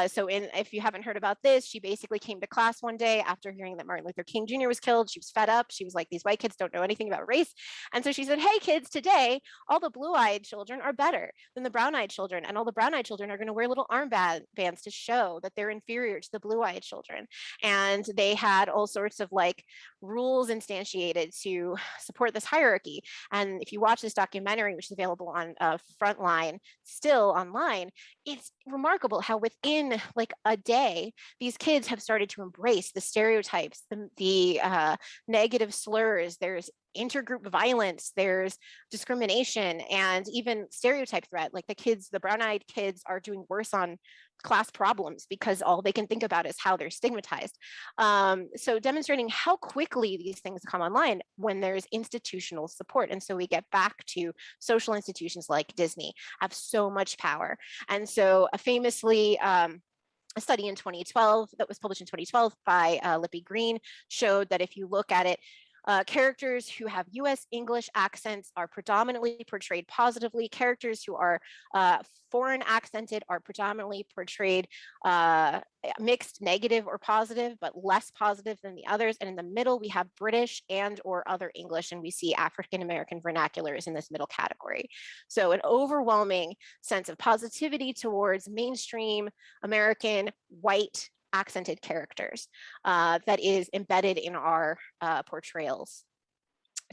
Speaker 5: So if you haven't heard about this, she basically came to class one day after hearing that Martin Luther King Jr. was killed. She was fed up. She was like, these white kids don't know anything about race. And so she said, hey kids, today, all the blue-eyed children are better than the brown-eyed children. And all the brown-eyed children are going to wear little armbands to show that they're inferior to the blue-eyed children. And they had all sorts of like rules instantiated to support this hierarchy. And if you watch this documentary, which is available on Frontline, still online, it's remarkable how within like a day, these kids have started to embrace the stereotypes, the negative slurs. There's intergroup violence, there's discrimination, and even stereotype threat. Like the brown-eyed kids are doing worse on class problems because all they can think about is how they're stigmatized. So demonstrating how quickly these things come online when there's institutional support. And so we get back to social institutions like Disney have so much power. And so famously, a study in 2012 that was published in 2012 by Lippy Green showed that if you look at it, characters who have US English accents are predominantly portrayed positively. Characters who are foreign accented are predominantly portrayed mixed negative or positive, but less positive than the others. And in the middle, we have British and or other English, and we see African American vernaculars in this middle category. So an overwhelming sense of positivity towards mainstream American white accented characters that is embedded in our portrayals.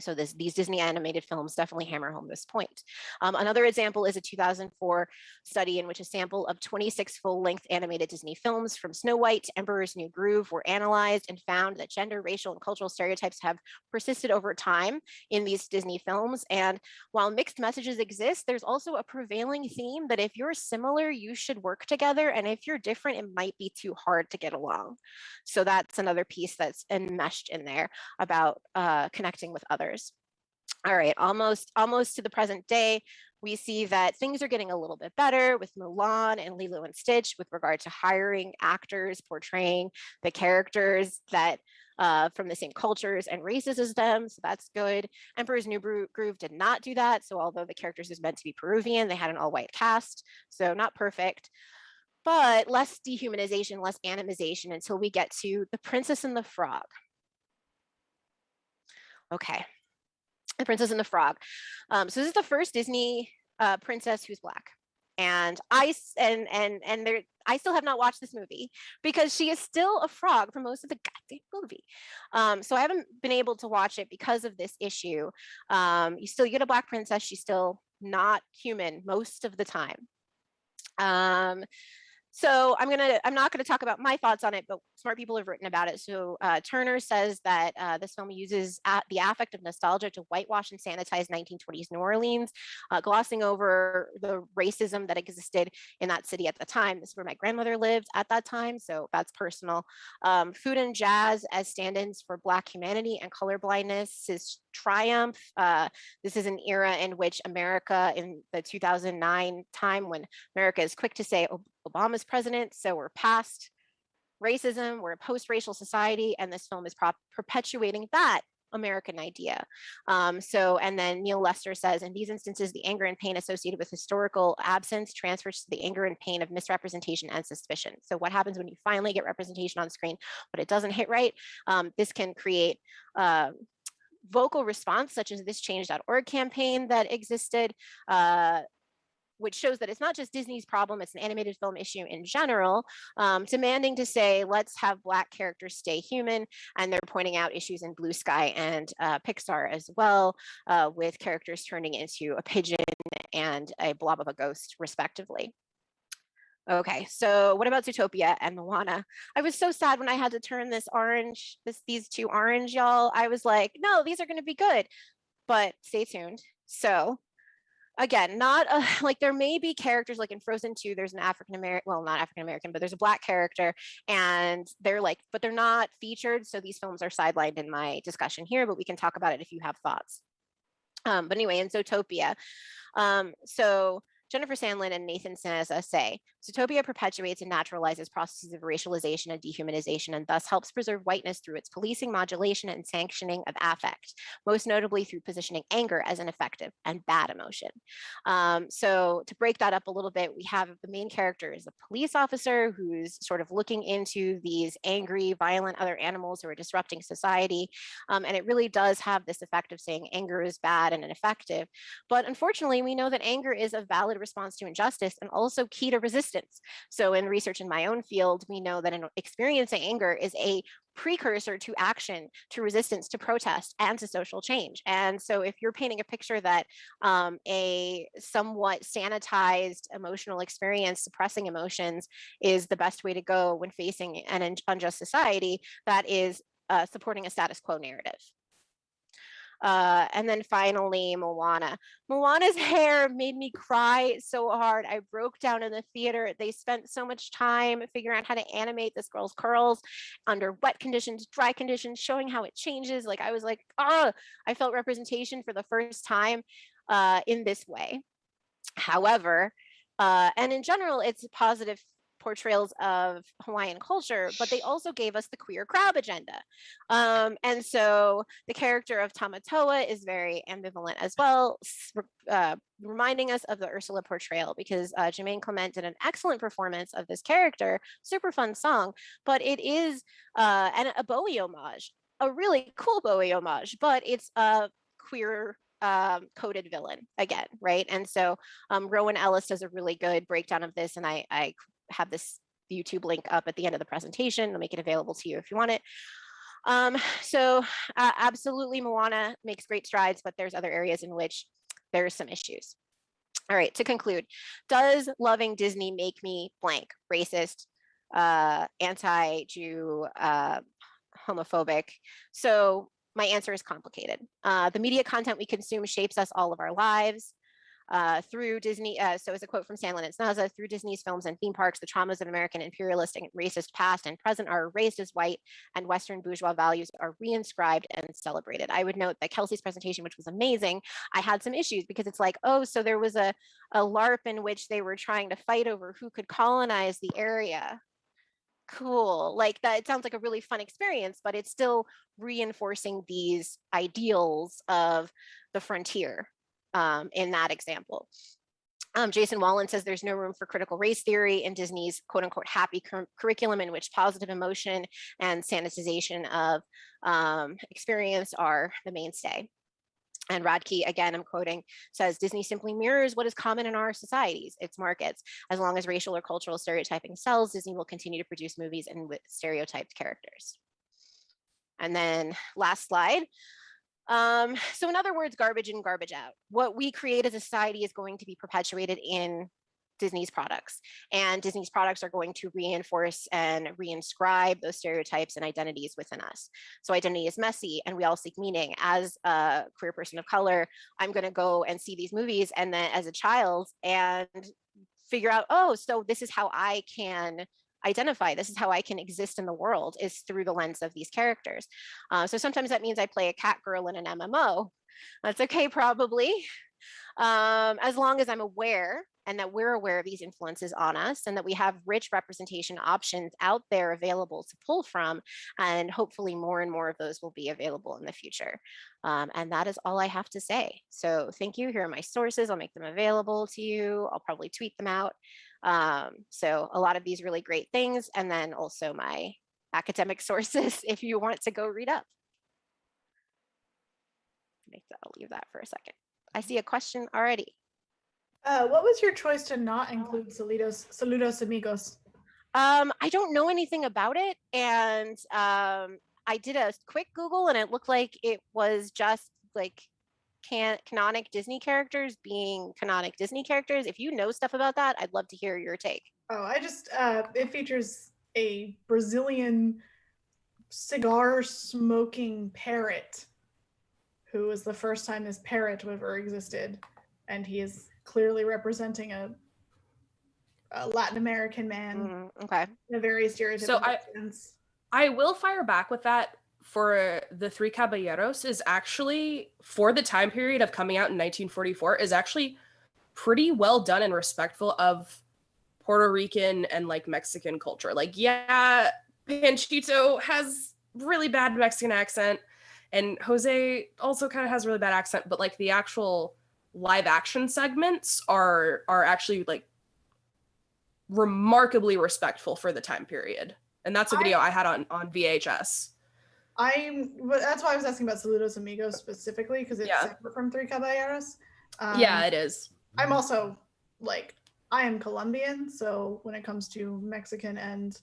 Speaker 5: So these Disney animated films definitely hammer home this point. Another example is a 2004 study in which a sample of 26 full-length animated Disney films from Snow White to Emperor's New Groove were analyzed and found that gender, racial, and cultural stereotypes have persisted over time in these Disney films. And while mixed messages exist, there's also a prevailing theme that if you're similar, you should work together. And if you're different, it might be too hard to get along. So that's another piece that's enmeshed in there about connecting with others. All right, almost to the present day. We see that things are getting a little bit better with Mulan and Lilo and Stitch with regard to hiring actors portraying the characters that from the same cultures and races as them. So that's good. Emperor's New Groove did not do that. So although the characters is meant to be Peruvian, they had an all-white cast. So not perfect, but less dehumanization, less animization until we get to The Princess and the Frog. Okay. The Princess and the Frog. So this is the first Disney princess who's Black, and I still have not watched this movie because she is still a frog for most of the goddamn movie. So I haven't been able to watch it because of this issue. You still get a Black princess; she's still not human most of the time. So I'm not gonna talk about my thoughts on it, but smart people have written about it. So Turner says that this film uses the affect of nostalgia to whitewash and sanitize 1920s New Orleans, glossing over the racism that existed in that city at the time. This is where my grandmother lived at that time, so that's personal. Food and jazz as stand-ins for Black humanity and colorblindness is triumph. This is an era in which America, in the 2009 time when America is quick to say Obama's president, so we're past racism, we're a post-racial society, and this film is perpetuating that American idea. And then Neil Lester says, in these instances, the anger and pain associated with historical absence transfers to the anger and pain of misrepresentation and suspicion. So what happens when you finally get representation on screen, but it doesn't hit right? This can create vocal response, such as this change.org campaign that existed, which shows that it's not just Disney's problem, it's an animated film issue in general, demanding to say, let's have Black characters stay human. And they're pointing out issues in Blue Sky and Pixar as well, with characters turning into a pigeon and a blob of a ghost, respectively. Okay, so what about Zootopia and Moana? I was so sad when I had to turn these two orange, y'all. I was like, no, these are going to be good, but stay tuned. So again, not like there may be characters like in Frozen 2, there's an African American, well, not African American, but there's a Black character, and but they're not featured. So these films are sidelined in my discussion here, but we can talk about it if you have thoughts. But anyway, in Zootopia, so Jennifer Sandlin and Nathan Saneza say, Zootopia perpetuates and naturalizes processes of racialization and dehumanization, and thus helps preserve whiteness through its policing, modulation, and sanctioning of affect, most notably through positioning anger as an effective and bad emotion. So to break that up a little bit, we have the main character is a police officer who's sort of looking into these angry, violent other animals who are disrupting society. And it really does have this effect of saying anger is bad and ineffective. But unfortunately, we know that anger is a valid response to injustice and also key to resistance. So in research in my own field, we know that experiencing anger is a precursor to action, to resistance, to protest, and to social change. And so if you're painting a picture that a somewhat sanitized emotional experience, suppressing emotions, is the best way to go when facing an unjust society, that is supporting a status quo narrative. And then finally, Moana. Moana's hair made me cry so hard. I broke down in the theater. They spent so much time figuring out how to animate this girl's curls under wet conditions, dry conditions, showing how it changes. Like I was like, oh, I felt representation for the first time in this way. However, and in general, it's positive portrayals of Hawaiian culture, but they also gave us the queer crab agenda. And so the character of Tamatoa is very ambivalent as well, reminding us of the Ursula portrayal, because Jermaine Clement did an excellent performance of this character, super fun song, but it is a Bowie homage, a really cool Bowie homage, but it's a queer coded villain again, right? And so Rowan Ellis does a really good breakdown of this, and I have this YouTube link up at the end of the presentation. I'll make it available to you if you want it. So absolutely, Moana makes great strides, but there's other areas in which there's some issues. All right, to conclude, does loving Disney make me blank, racist, anti-Jew, homophobic? So my answer is complicated. The media content we consume shapes us all of our lives. Through Disney, so it's a quote from Sandlin and Snaza, through Disney's films and theme parks, the traumas of American imperialist and racist past and present are erased as white and Western bourgeois values are reinscribed and celebrated. I would note that Kelsey's presentation, which was amazing, I had some issues because it's like, oh, so there was a LARP in which they were trying to fight over who could colonize the area. Cool. Like that, it sounds like a really fun experience, but it's still reinforcing these ideals of the frontier in that example. Jason Wallen says there's no room for critical race theory in Disney's quote unquote happy curriculum in which positive emotion and sanitization of experience are the mainstay. And Radke, again, I'm quoting, says Disney simply mirrors what is common in our societies, its markets. As long as racial or cultural stereotyping sells, Disney will continue to produce movies and with stereotyped characters. And then last slide. So in other words, garbage in, garbage out. What we create as a society is going to be perpetuated in Disney's products, and Disney's products are going to reinforce and reinscribe those stereotypes and identities within us. So identity is messy and we all seek meaning. As a queer person of color, I'm going to go and see these movies and then as a child and figure out, oh, so this is how I can identify, this is how I can exist in the world, is through the lens of these characters. So sometimes that means I play a cat girl in an MMO. That's okay, probably. As long as I'm aware and that we're aware of these influences on us and that we have rich representation options out there available to pull from, and hopefully more and more of those will be available in the future. And that is all I have to say. So thank you. Here are my sources. I'll make them available to you. I'll probably tweet them out. So a lot of these really great things, and then also my academic sources if you want to go read up. I'll leave that for a second. I see a question already.
Speaker 3: What was your choice to not include Saludos Amigos?
Speaker 5: I don't know anything about it, and I did a quick Google, and it looked like it was just like canonic Disney characters being canonic Disney characters. If you know stuff about that, I'd love to hear your take.
Speaker 3: Oh, I just it features a Brazilian cigar smoking parrot who was the first time this parrot ever existed, and he is clearly representing a Latin American man.
Speaker 5: Okay.
Speaker 3: In a very stereotypical sense.
Speaker 6: I will fire back with that. For the Three Caballeros is actually, for the time period of coming out in 1944, is actually pretty well done and respectful of Puerto Rican and like Mexican culture. Like, yeah, Panchito has really bad Mexican accent, and Jose also kind of has a really bad accent, but like the actual live action segments are actually like remarkably respectful for the time period. And that's a video I had on VHS.
Speaker 3: That's why I was asking about Saludos Amigos specifically, because it's separate from Three Caballeros.
Speaker 6: Yeah, it is.
Speaker 3: I'm also like, I am Colombian, so when it comes to Mexican and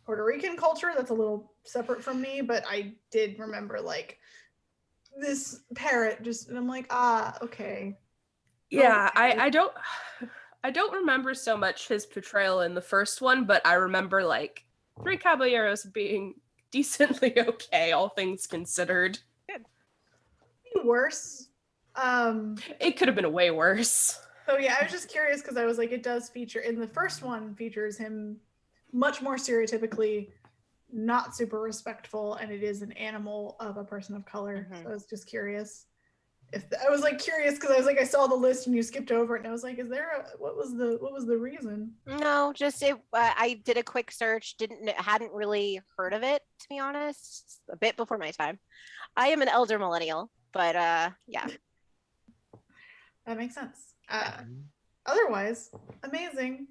Speaker 3: Puerto Rican culture, that's a little separate from me, but I did remember like this parrot just, and I'm like, okay.
Speaker 6: Yeah, okay. I don't remember so much his portrayal in the first one, but I remember like Three Caballeros being decently okay, all things considered.
Speaker 3: Good. Worse.
Speaker 6: It could have been way worse.
Speaker 3: So yeah, I was just curious because I was like, it does feature in the first one, features him much more stereotypically not super respectful, and it is an animal of a person of color. So I was just curious. I was like curious because I was like, I saw the list and you skipped over it, and I was like, what was the reason?
Speaker 5: No, just I did a quick search, hadn't really heard of it, to be honest. A bit before my time. I am an elder millennial, but yeah.
Speaker 3: That makes sense. Otherwise, amazing.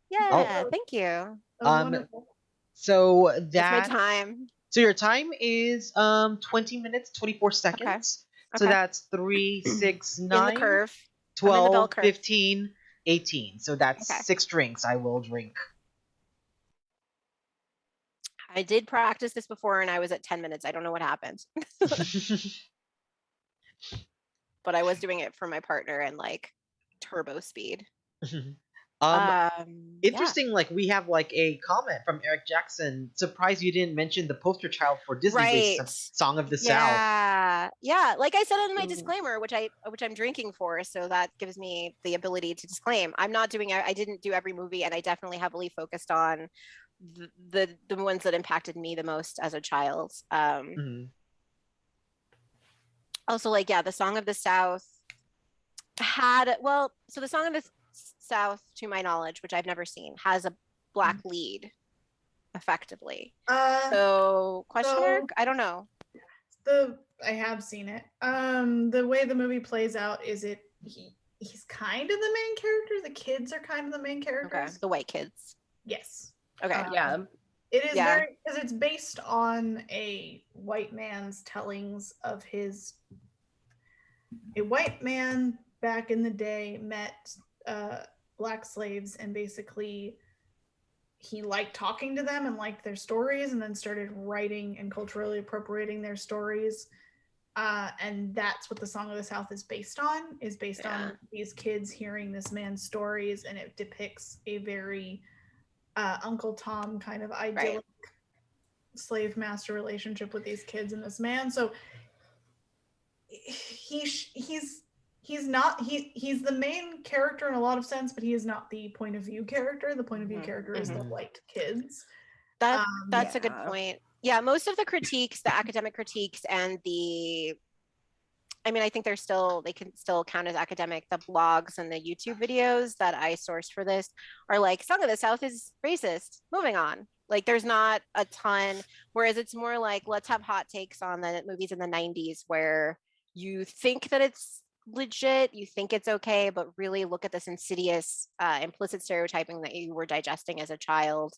Speaker 5: Yeah, thank you.
Speaker 3: Wonderful.
Speaker 1: So
Speaker 5: that's my time.
Speaker 1: So your time is 20 minutes 24 seconds. Okay. So that's 3, 6, 9,
Speaker 5: in the curve.
Speaker 1: 12, 15, 18. So that's 6 drinks I will drink.
Speaker 5: I did practice this before and I was at 10 minutes. I don't know what happened. But I was doing it for my partner and like turbo speed.
Speaker 1: Um,
Speaker 5: Yeah.
Speaker 1: Interesting. Like we have like a comment from Eric Jackson. Surprised you didn't mention the poster child for Disney based
Speaker 5: Right.
Speaker 1: Song of the South.
Speaker 5: Yeah. Like I said in my
Speaker 2: Mm.
Speaker 5: disclaimer, which I'm drinking for, so that gives me the ability to disclaim. I'm not doing. I didn't do every movie, and I definitely heavily focused on the ones that impacted me the most as a child.
Speaker 1: Mhm.
Speaker 5: Also, like the Song of the South had so the Song of the South, to my knowledge, which I've never seen, has a black lead, effectively. So question mark? I don't know.
Speaker 3: I have seen it. The way the movie plays out is he's kind of the main character. The kids are kind of the main
Speaker 5: Okay,
Speaker 3: characters.
Speaker 5: the white kids.
Speaker 3: Yes.
Speaker 5: Okay.
Speaker 6: Yeah.
Speaker 3: It is
Speaker 5: Yeah.
Speaker 3: very because it's based on a white man's tellings of a white man back in the day met black slaves, and basically he liked talking to them and liked their stories, and then started writing and culturally appropriating their stories. And that's what the Song of the South is based on. Is based on these kids hearing this man's stories, and it depicts a very Uncle Tom kind of idyllic slave master relationship with these kids and this man. So he's the main character in a lot of sense, but he is not the point of view character. The point of view character is the white kids.
Speaker 5: That's a good point. Yeah, most of the critiques, the academic critiques, and I think they can still count as academic. The blogs and the YouTube videos that I sourced for this are like, Song of the South is racist. Moving on. Like, there's not a ton, whereas it's more like, let's have hot takes on the movies in the 90s where you think that it's legit, you think it's okay, but really look at this insidious, implicit stereotyping that you were digesting as a child.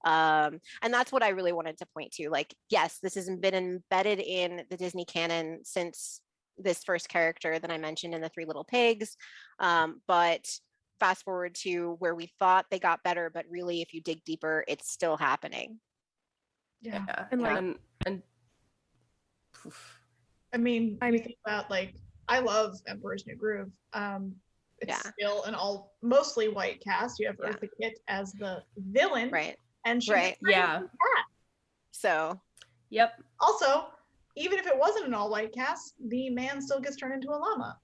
Speaker 5: And that's what I really wanted to point to. Like, yes, this has been embedded in the Disney canon since this first character that I mentioned in the Three Little Pigs. But fast forward to where we thought they got better, but really, if you dig deeper, it's still happening.
Speaker 3: Yeah.
Speaker 4: And like,
Speaker 6: and
Speaker 3: I mean, you think about, like, I love Emperor's New Groove. It's still an mostly white cast. You have Eartha Kitt as the villain,
Speaker 5: right?
Speaker 3: And she
Speaker 5: So,
Speaker 6: yep.
Speaker 3: Also, even if it wasn't an all-white cast, the man still gets turned into a llama.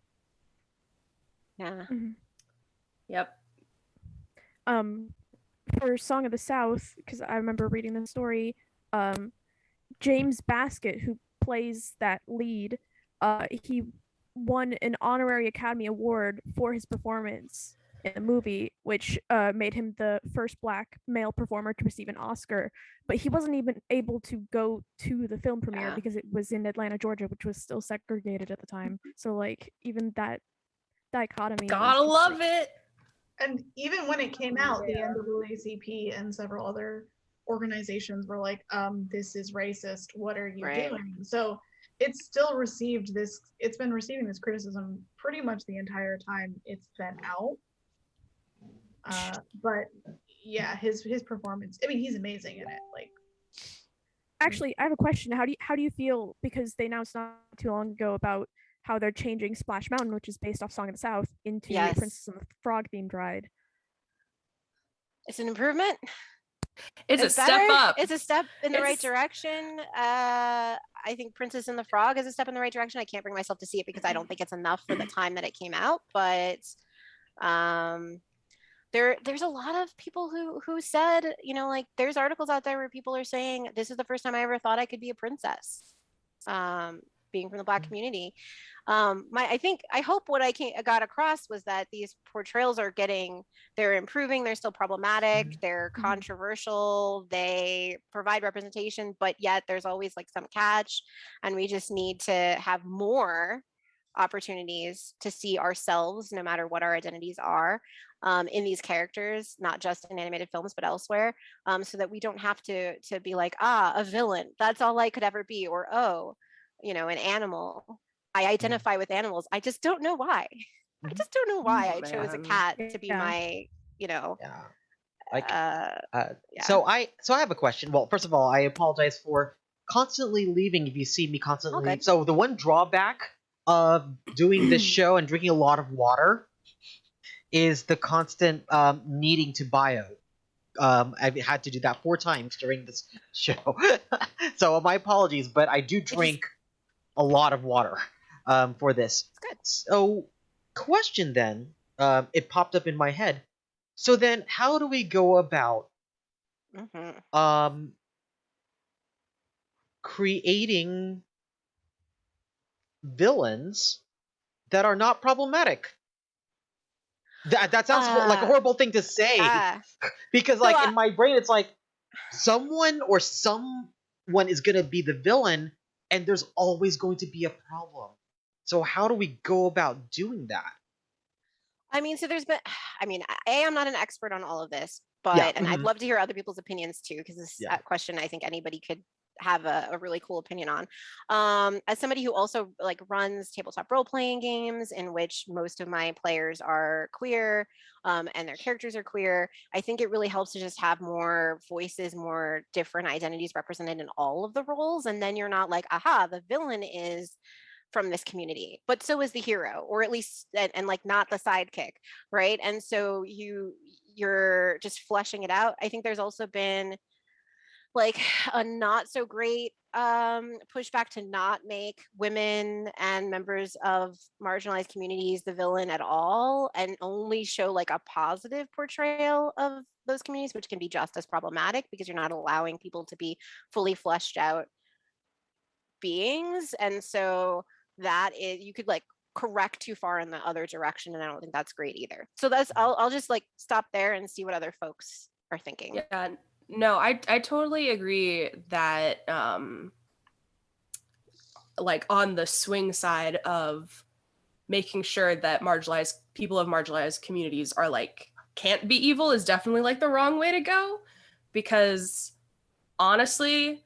Speaker 5: Yeah.
Speaker 6: Yep.
Speaker 4: For Song of the South, because I remember reading the story, James Baskett, who plays that lead, he won an honorary Academy Award for his performance in the movie, which made him the first Black male performer to receive an Oscar. But he wasn't even able to go to the film premiere because it was in Atlanta, Georgia, which was still segregated at the time. So, like, even that dichotomy.
Speaker 6: Gotta love it.
Speaker 3: And even when it came out, the NAACP and several other organizations were like, this is racist. What are you doing? So it's still it's been receiving this criticism pretty much the entire time it's been out. But yeah, his performance, I mean, he's amazing in it. Like,
Speaker 4: actually, I have a question. How do you feel, because they announced not too long ago about how they're changing Splash Mountain, which is based off Song of the South, into a Princess and the Frog themed ride?
Speaker 5: It's an improvement.
Speaker 6: It's a step up.
Speaker 5: It's a step in the right direction. I think Princess and the Frog is a step in the right direction. I can't bring myself to see it because I don't think it's enough for the time that it came out. But there's a lot of people who said, like, there's articles out there where people are saying, this is the first time I ever thought I could be a princess. Being from the Black community. I hope what I got across was that these portrayals they're improving, they're still problematic, they're controversial, they provide representation, but yet there's always like some catch, and we just need to have more opportunities to see ourselves, no matter what our identities are, in these characters, not just in animated films, but elsewhere, so that we don't have to be like, a villain, that's all I could ever be, or an animal. I identify with animals. I just don't know why. I just don't know why I chose a cat to be my,
Speaker 1: So I have a question. Well, first of all, I apologize for constantly leaving if you see me constantly leave. So the one drawback of doing this show and drinking a lot of water is the constant needing to bio. I've had to do that 4 times during this show. So my apologies, but I do
Speaker 5: It is
Speaker 1: drink a lot of water for this.
Speaker 5: it's good.
Speaker 1: So, question then, it popped up in my head. So then, how do we go about
Speaker 5: Hmm.
Speaker 1: um, creating villains that are not problematic? That sounds like a
Speaker 5: Uh,
Speaker 1: horrible thing to say
Speaker 5: yeah.
Speaker 1: because,
Speaker 5: So
Speaker 1: like, in my brain, it's like someone is gonna be the villain, and there's always going to be a problem. So how do we go about doing that?
Speaker 5: I mean, so there's been, I mean, I'm not an expert on all of this,
Speaker 1: Yeah.
Speaker 5: and I'd love to hear other people's opinions too, because this
Speaker 1: Yeah.
Speaker 5: question I think anybody could have a really cool opinion on. As somebody who also like runs tabletop role playing games in which most of my players are queer, and their characters are queer, I think it really helps to just have more voices, more different identities represented in all of the roles. And then you're not like, aha, the villain is from this community, but so is the hero, or at least and like not the sidekick, right? And so you're just fleshing it out. I think there's also been like a not so great pushback to not make women and members of marginalized communities the villain at all, and only show like a positive portrayal of those communities, which can be just as problematic because you're not allowing people to be fully fleshed out beings. And so that is, you could like correct too far in the other direction, and I don't think that's great either. So that's, I'll just like stop there and see what other folks are thinking.
Speaker 6: Yeah, no, I totally agree that like on the swing side of making sure that marginalized people of marginalized communities are like can't be evil is definitely like the wrong way to go, because honestly,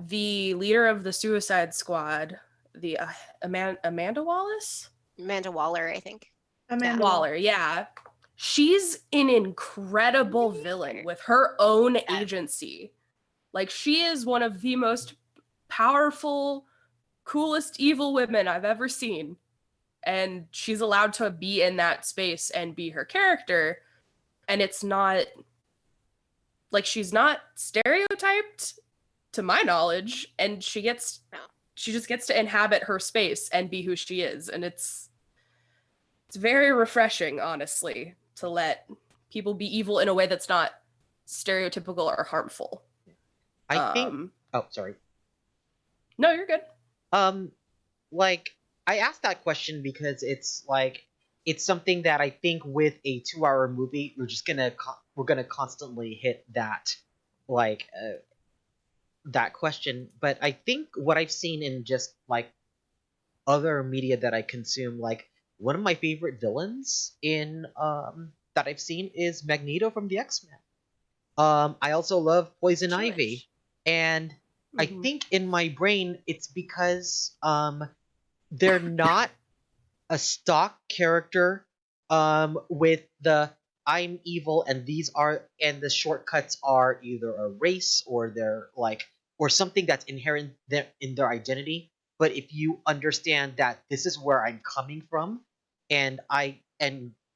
Speaker 6: the leader of the Suicide Squad, the Amanda Wallace,
Speaker 5: Amanda Waller, I think.
Speaker 3: Amanda
Speaker 6: Waller, yeah, she's an incredible villain with her own agency. Like, she is one of the most powerful, coolest evil women I've ever seen, and she's allowed to be in that space and be her character, and it's not like she's not stereotyped to my knowledge, and she just gets to inhabit her space and be who she is, and it's very refreshing, honestly, to let people be evil in a way that's not stereotypical or harmful.
Speaker 1: I think. Oh, sorry.
Speaker 6: No, you're good.
Speaker 1: Like I asked that question because it's like it's something that I think with a 2-hour movie we're gonna constantly hit that like that question. But I think what I've seen in just like other media that I consume, like one of my favorite villains in that I've seen is Magneto from the X-Men. I also love Poison Ivy,
Speaker 5: Jewish.
Speaker 1: and I
Speaker 6: Mhm.
Speaker 1: think in my brain it's because they're not a stock character with the I'm evil and the shortcuts are either a race or they're like or something that's inherent in their identity. But if you understand that this is where I'm coming from, and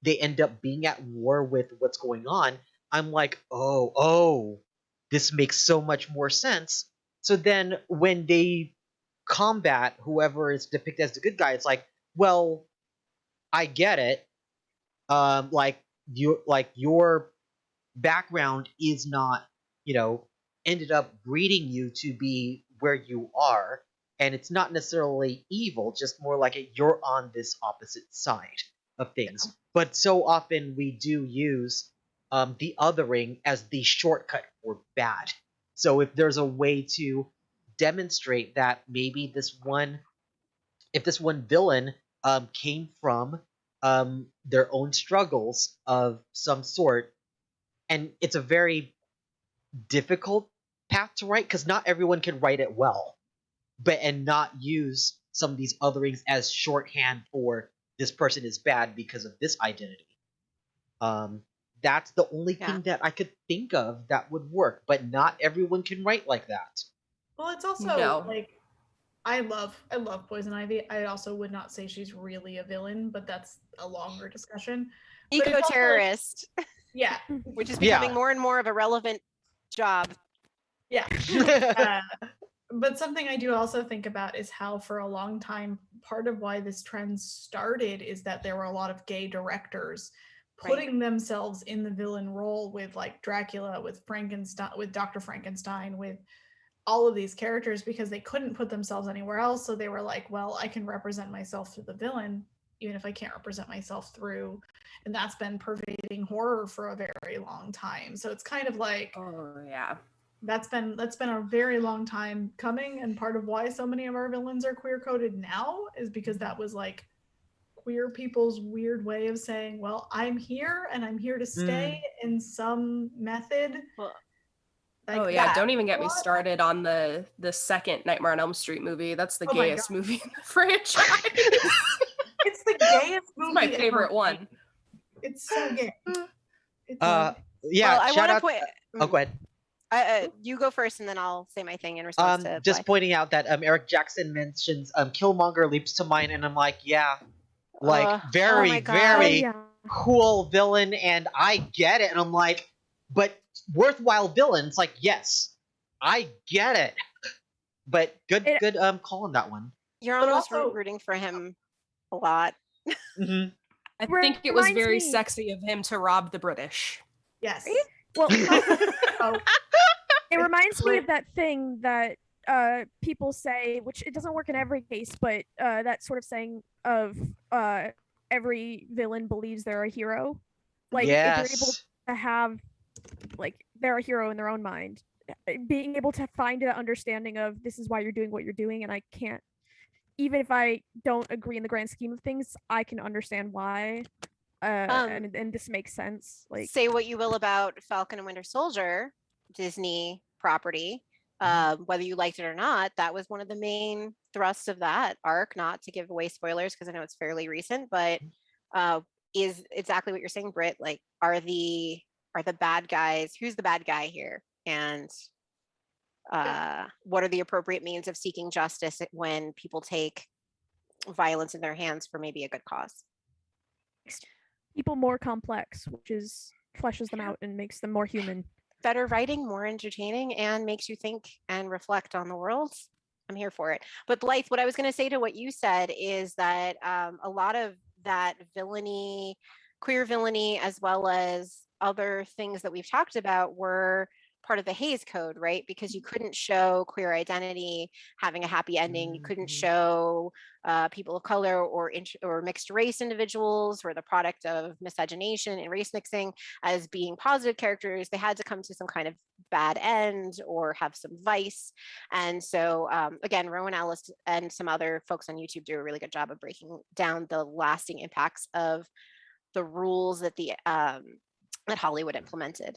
Speaker 1: they end up being at war with what's going on, I'm like, oh, this makes so much more sense. So then when they combat whoever is depicted as the good guy, it's well, I get it. Your background is not, ended up breeding you to be where you are, and it's not necessarily evil, just more like you're on this opposite side of things. But so often we do use the othering as the shortcut for bad. So if there's a way to demonstrate that maybe if this one villain came from their own struggles of some sort, and it's a very difficult path to write because not everyone can write it well, but and not use some of these otherings as shorthand for this person is bad because of this identity. Um, that's the only
Speaker 5: Yeah.
Speaker 1: thing that I could think of that would work, but not everyone can write like that.
Speaker 3: Well, it's also
Speaker 6: No.
Speaker 3: like I love Poison Ivy. I also would not say she's really a villain, but that's a longer discussion. But it's also, like,
Speaker 5: Eco-terrorist,
Speaker 3: yeah,
Speaker 5: which is
Speaker 1: Yeah.
Speaker 5: becoming more and more of a relevant job.
Speaker 3: yeah. But something I do also think about is how for a long time, part of why this trend started is that there were a lot of gay directors putting themselves in the villain role with like Dracula, with Frankenstein, with Dr. Frankenstein, with all of these characters because they couldn't put themselves anywhere else. So they were like, well, I can represent myself through the villain, even if I can't represent myself through. And that's been pervading horror for a very long time. So it's kind of like,
Speaker 6: Oh yeah.
Speaker 3: that's been a very long time coming, and part of why so many of our villains are queer coded now is because that was like queer people's weird way of saying, well, I'm here and I'm here to stay in some method.
Speaker 5: Well,
Speaker 6: Oh yeah, don't even get me started on the second Nightmare on Elm Street movie. That's the gayest movie in the franchise.
Speaker 3: It's the gayest movie.
Speaker 6: It's my favorite one.
Speaker 3: It's so gay.
Speaker 1: Yeah,
Speaker 5: well, I
Speaker 1: shout
Speaker 5: want to
Speaker 1: out.
Speaker 5: point.
Speaker 1: Oh, go ahead.
Speaker 5: You go first, and then I'll say my thing in response to.
Speaker 1: Just
Speaker 5: Blythe.
Speaker 1: pointing out that Eric Jackson mentions Killmonger leaps to mind, and I'm like, yeah, like very,
Speaker 5: my God.
Speaker 1: very
Speaker 4: yeah.
Speaker 1: cool villain, and I get it. And I'm like, but worthwhile villains, like, yes, I get it. But good call on that one.
Speaker 5: You're
Speaker 3: But
Speaker 5: almost
Speaker 3: also-
Speaker 5: rooting for him a lot.
Speaker 1: Hmm
Speaker 6: I think it was
Speaker 4: Reminds
Speaker 6: very
Speaker 4: me-
Speaker 6: sexy of him to rob the British.
Speaker 3: Yes.
Speaker 4: Well,
Speaker 3: Oh,
Speaker 4: it reminds me
Speaker 3: Right.
Speaker 4: of that thing that people say, which it doesn't work in every case, but that sort of saying of every villain believes they're a hero. Like if they're able
Speaker 1: Yes.
Speaker 4: to have, like, they're a hero in their own mind, being able to find an understanding of this is why you're doing what you're doing, and I can't, even if I don't agree in the grand scheme of things, I can understand why. And this makes sense. Like,
Speaker 5: Say what you will about Falcon and Winter Soldier, Disney property, whether you liked it or not, that was one of the main thrusts of that arc. Not to give away spoilers because I know it's fairly recent, but is exactly what you're saying, Britt. Like, are the bad guys? Who's the bad guy here? And what are the appropriate means of seeking justice when people take violence in their hands for maybe a good cause?
Speaker 4: people more complex, which is fleshes them out and makes them more human.
Speaker 5: Better writing, more entertaining, and makes you think and reflect on the world. I'm here for it. But Blythe, what I was going to say to what you said is that a lot of that villainy, queer villainy, as well as other things that we've talked about were part of the Hays Code, right? Because you couldn't show queer identity having a happy ending. You couldn't show people of color or mixed race individuals or the product of miscegenation and race mixing as being positive characters. They had to come to some kind of bad end or have some vice. And so again, Rowan Ellis and some other folks on YouTube do a really good job of breaking down the lasting impacts of the rules that that Hollywood implemented.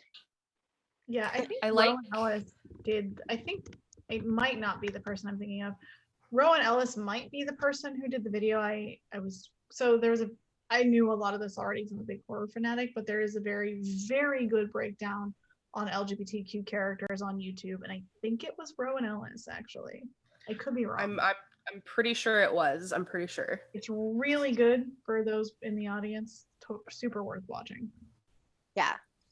Speaker 3: Yeah, I think
Speaker 6: I like-
Speaker 3: Rowan Ellis did. I think it might not be the person I'm thinking of. Rowan Ellis might be the person who did the video. I knew a lot of this already because I'm a big horror fanatic, but there is a very, very good breakdown on LGBTQ characters on YouTube, and I think it was Rowan Ellis actually. I could be wrong.
Speaker 6: I'm pretty sure it was. I'm pretty sure.
Speaker 3: It's really good for those in the audience. Super worth watching.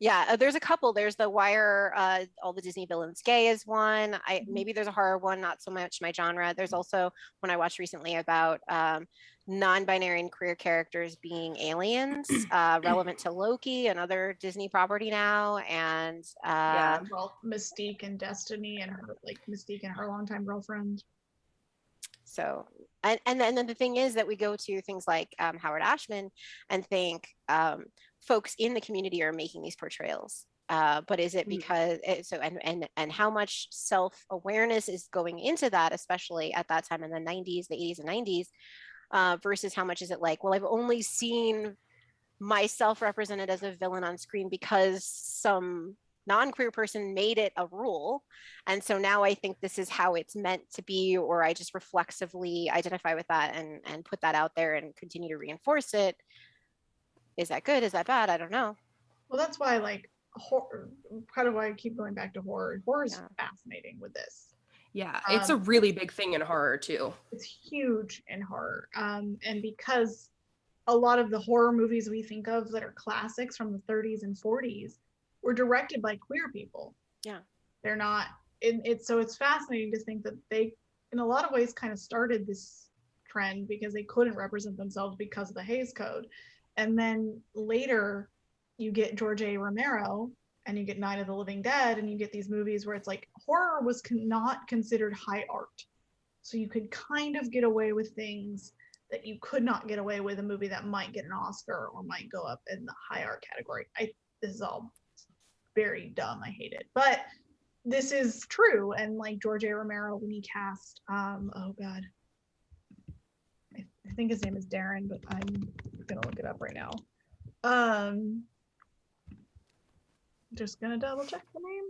Speaker 5: Yeah, there's a couple. There's the Why Are All the Disney Villains Gay is one. Maybe there's a horror one, not so much my genre. There's also one I watched recently about non-binary and queer characters being aliens, relevant to Loki, another Disney property now, and
Speaker 3: Well, Mystique and Destiny and her Mystique and her longtime girlfriend.
Speaker 5: So, and then the thing is that we go to things like Howard Ashman and think folks in the community are making these portrayals. But is it because and how much self-awareness is going into that, especially at that time in the 90s, the 80s and 90s, versus how much is it like, well, I've only seen myself represented as a villain on screen because some non-queer person made it a rule, and so now I think this is how it's meant to be, or I just reflexively identify with that and put that out there and continue to reinforce it. Is that good? Is that bad? I don't know.
Speaker 3: Well, that's why horror, kind of why I keep going back to horror. Horror is fascinating with this.
Speaker 6: Yeah, it's a really big thing in horror too.
Speaker 3: It's huge in horror. And because a lot of the horror movies we think of that are classics from the 30s and 40s were directed by queer people.
Speaker 5: Yeah.
Speaker 3: They're not, so it's fascinating to think that they, in a lot of ways, kind of started this trend because they couldn't represent themselves because of the Hays Code. And then later, you get George A. Romero and you get Night of the Living Dead, and you get these movies where it's like horror was not considered high art. So you could kind of get away with things that you could not get away with a movie that might get an Oscar or might go up in the high art category. This is all very dumb. I hate it. But this is true. And like George A. Romero, when he cast, oh God, I think his name is Darren, but I'm gonna look it up right now. Just gonna double check the name.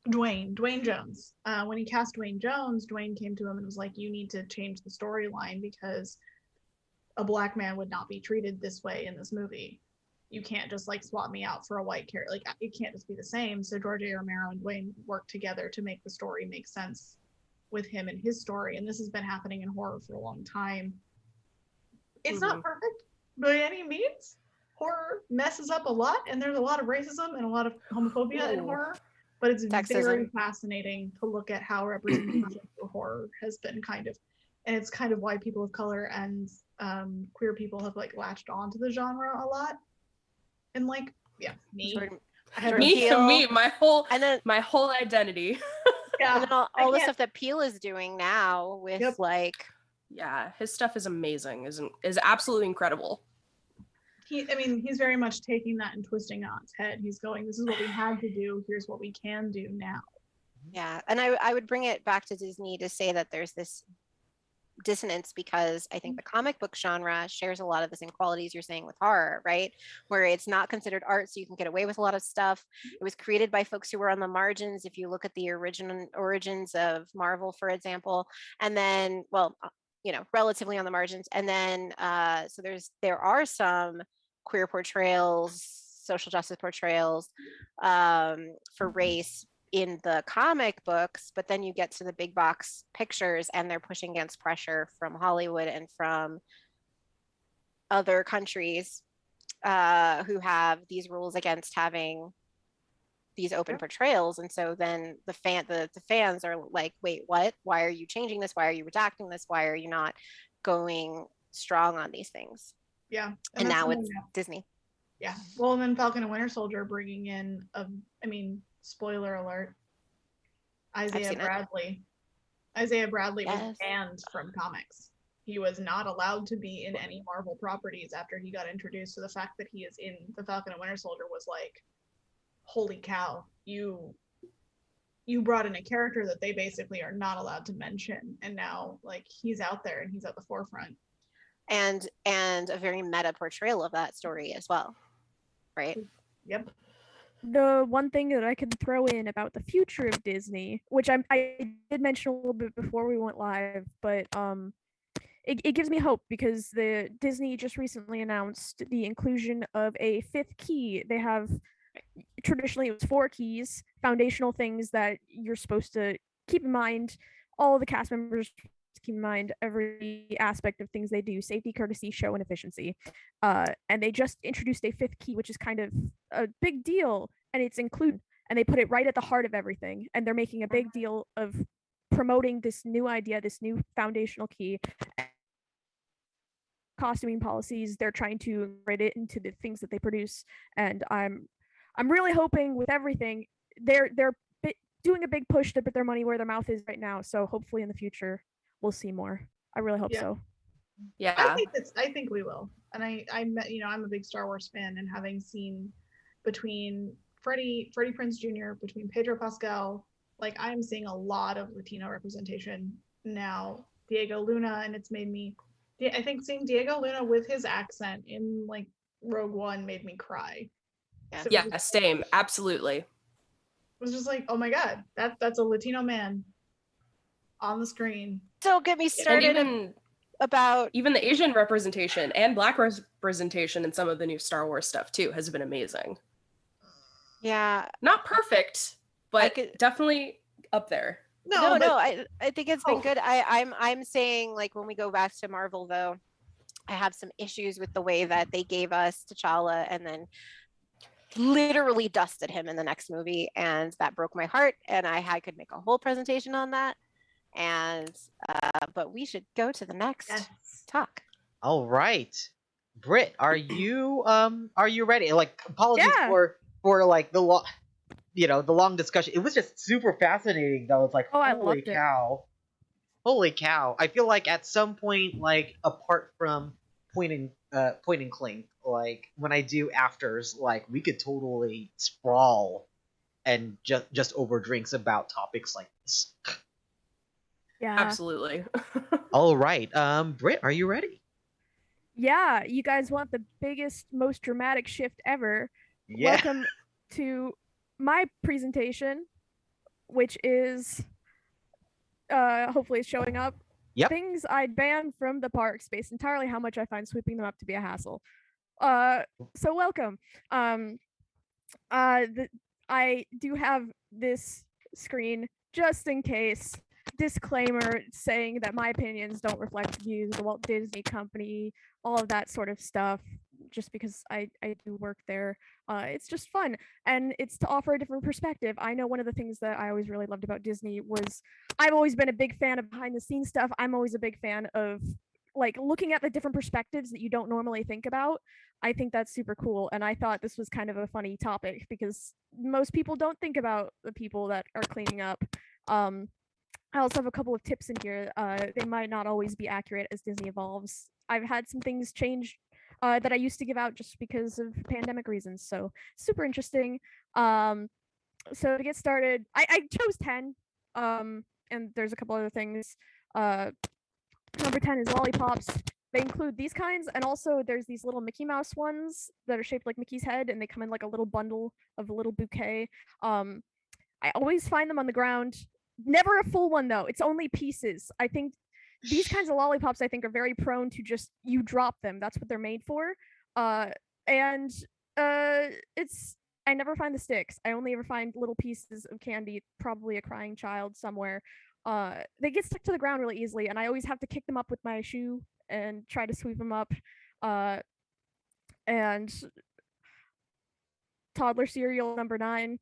Speaker 3: Dwayne Jones. When he cast Dwayne Jones, Dwayne came to him and was like, you need to change the storyline because a black man would not be treated this way in this movie. You can't just like swap me out for a white character. Like it can't just be the same. So George A. Romero and Dwayne worked together to make the story make sense with him and his story. And this has been happening in horror for a long time. It's not perfect by any means. Horror messes up a lot, and there's a lot of racism and a lot of homophobia in horror. But it's very fascinating to look at how representation for horror has been and it's kind of why people of color and queer people have like latched onto the genre a lot. And like, yeah, me,
Speaker 6: my whole identity.
Speaker 5: Yeah, and then all the stuff that Peele is doing now with
Speaker 6: yeah, his stuff is amazing, is absolutely incredible.
Speaker 3: He's very much taking that and twisting it on its head. He's going, this is what we had to do. Here's what we can do now.
Speaker 5: Yeah. And I would bring it back to Disney to say that there's this dissonance because I think the comic book genre shares a lot of the same qualities you're saying with horror, right? Where it's not considered art, so you can get away with a lot of stuff. It was created by folks who were on the margins. If you look at the original origins of Marvel, for example, and then, relatively on the margins. And then, so there are some queer portrayals, social justice portrayals for race in the comic books, but then you get to the big box pictures and they're pushing against pressure from Hollywood and from other countries who have these rules against having these open portrayals. And so then the fans are like, wait, what? Why are you changing this? Why are you redacting this? Why are you not going strong on these things?
Speaker 3: Yeah.
Speaker 5: And now it's Disney.
Speaker 3: Yeah. Well, and then Falcon and Winter Soldier bringing in, spoiler alert, Isaiah Bradley. Isaiah Bradley was banned from comics. He was not allowed to be in any Marvel properties after he got introduced. So the fact that he is in the Falcon and Winter Soldier was like, holy cow, you brought in a character that they basically are not allowed to mention. And now like he's out there and he's at the forefront.
Speaker 5: And a very meta portrayal of that story as well, right?
Speaker 3: Yep.
Speaker 4: The one thing that I could throw in about the future of Disney, which I did mention a little bit before we went live, but it gives me hope because the Disney just recently announced the inclusion of a fifth key. They have traditionally it was 4 keys, foundational things that you're supposed to keep in mind. All the cast members keep in mind every aspect of things they do: safety, courtesy, show, and efficiency. And they just introduced a 5th key, which is kind of a big deal, and it's included, and they put it right at the heart of everything. And they're making a big deal of promoting this new idea, this new foundational key. Costuming policies, they're trying to integrate it into the things that they produce, and I'm really hoping with everything they're doing a big push to put their money where their mouth is right now. So hopefully in the future we'll see more. I really hope so.
Speaker 6: Yeah,
Speaker 3: I think we will. And I'm a big Star Wars fan, and having seen between Freddie Prinze Jr., between Pedro Pascal, like I'm seeing a lot of Latino representation now. Diego Luna, and it's made me. I think seeing Diego Luna with his accent in like Rogue One made me cry.
Speaker 6: So same, absolutely.
Speaker 3: It was just like, oh my god, that's a Latino man on the screen.
Speaker 5: Don't get me started about
Speaker 6: even the Asian representation and Black representation in some of the new Star Wars stuff too has been amazing.
Speaker 5: Yeah,
Speaker 6: not perfect, but definitely up there.
Speaker 3: No,
Speaker 5: No,
Speaker 3: but
Speaker 5: I think it's been
Speaker 3: Oh.
Speaker 5: good. I'm saying, like, when we go back to Marvel though, I have some issues with the way that they gave us T'Challa and then literally dusted him in the next movie, and that broke my heart. And I could make a whole presentation on that. And but we should go to the next
Speaker 3: yes.
Speaker 5: talk.
Speaker 1: All right, Britt, are you ready? Like, apologies
Speaker 4: Yeah.
Speaker 1: for like the long, the long discussion. It was just super fascinating though. It's like,
Speaker 4: Oh, I
Speaker 1: holy
Speaker 4: loved it.
Speaker 1: cow. Holy cow. I feel like at some point, like, apart from point and clink, like when I do afters, like we could totally sprawl and just over drinks about topics like this.
Speaker 4: Yeah.
Speaker 6: Absolutely.
Speaker 1: All right. Britt, are you ready?
Speaker 4: Yeah, you guys want the biggest, most dramatic shift ever.
Speaker 1: Yeah.
Speaker 4: Welcome to my presentation, which is hopefully it's showing up.
Speaker 1: Yep.
Speaker 4: Things I'd ban from the parks based entirely how much I find sweeping them up to be a hassle. So welcome. I do have this screen just in case. Disclaimer saying that my opinions don't reflect the views of the Walt Disney Company, all of that sort of stuff, just because I do work there. It's just fun, and it's to offer a different perspective. I know one of the things that I always really loved about Disney was I've always been a big fan of behind the scenes stuff. I'm always a big fan of like looking at the different perspectives that you don't normally think about. I think that's super cool, and I thought this was kind of a funny topic because most people don't think about the people that are cleaning up. I also have a couple of tips in here. They might not always be accurate as Disney evolves. I've had some things change that I used to give out just because of pandemic reasons. So super interesting. So to get started, I chose 10. And there's a couple other things. Number 10 is lollipops. They include these kinds, and also there's these little Mickey Mouse ones that are shaped like Mickey's head, and they come in like a little bundle of a little bouquet. I always find them on the ground. Never a full one though. It's only pieces. I think these kinds of lollipops I think are very prone to just you drop them. That's what they're made for. And it's I never find the sticks. I only ever find little pieces of candy, probably a crying child somewhere. They get stuck to the ground really easily, and I always have to kick them up with my shoe and try to sweep them up. And toddler cereal number 9.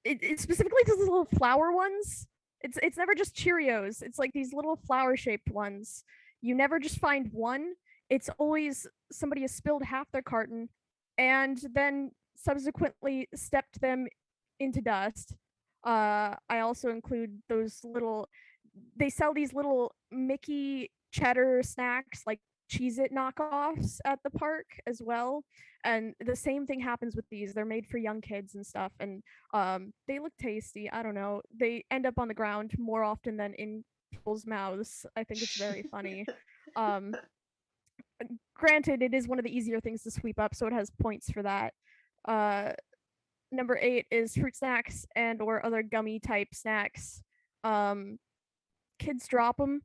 Speaker 4: It specifically does these little flower ones. It's never just Cheerios. It's like these little flower shaped ones. You never just find one. It's always somebody has spilled half their carton and then subsequently stepped them into dust. I also include those little. They sell these little Mickey cheddar snacks, like Cheez-It knockoffs at the park as well. And the same thing happens with these. They're made for young kids and stuff, and they look tasty. I don't know. They end up on the ground more often than in people's mouths. I think it's very funny. Um, Granted, it is one of the easier things to sweep up, so it has points for that. Number 8 is fruit snacks and or other gummy type snacks. Kids drop them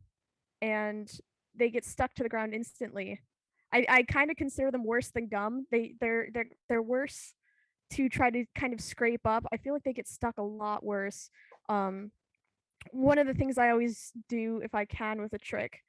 Speaker 4: and they get stuck to the ground instantly. I kind of consider them worse than gum. They're worse to try to kind of scrape up. I feel like they get stuck a lot worse. One of the things I always do if I can with a trick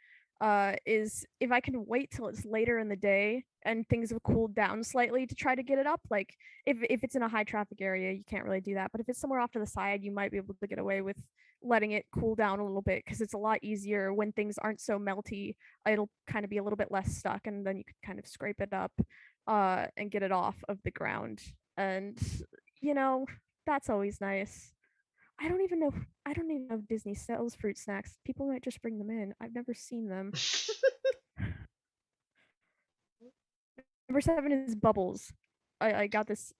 Speaker 4: is if I can wait till it's later in the day and things have cooled down slightly to try to get it up. Like if it's in a high traffic area, you can't really do that. But if it's somewhere off to the side, you might be able to get away with letting it cool down a little bit because it's a lot easier when things aren't so melty. It'll kind of be a little bit less stuck, and then you could kind of scrape it up and get it off of the ground. And that's always nice. I don't even know. I don't even know if Disney sells fruit snacks. People might just bring them in. I've never seen them. Number 7 is bubbles. I got this.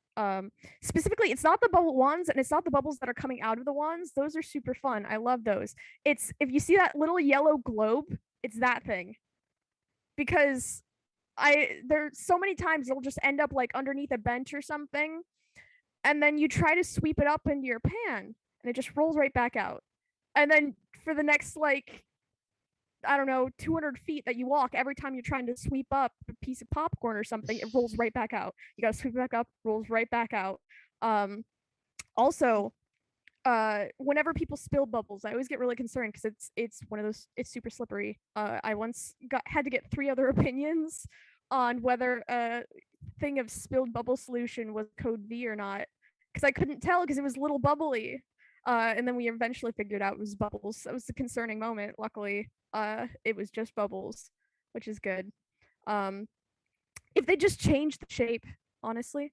Speaker 4: Specifically, it's not the bubble wands, and it's not the bubbles that are coming out of the wands. Those are super fun. I love those. It's if you see that little yellow globe, it's that thing. Because there's so many times it'll just end up like underneath a bench or something, and then you try to sweep it up into your pan, and it just rolls right back out. And then for the next like I don't know 200 feet that you walk, every time you're trying to sweep up a piece of popcorn or something, it rolls right back out. You gotta sweep it back up, rolls right back out. Also, whenever people spill bubbles, I always get really concerned because it's one of those, it's super slippery. I once had to get 3 other opinions on whether a thing of spilled bubble solution was code V or not, because I couldn't tell because it was little bubbly. And then we eventually figured out it was bubbles. That was a concerning moment. Luckily, it was just bubbles, which is good. If they just changed the shape, honestly,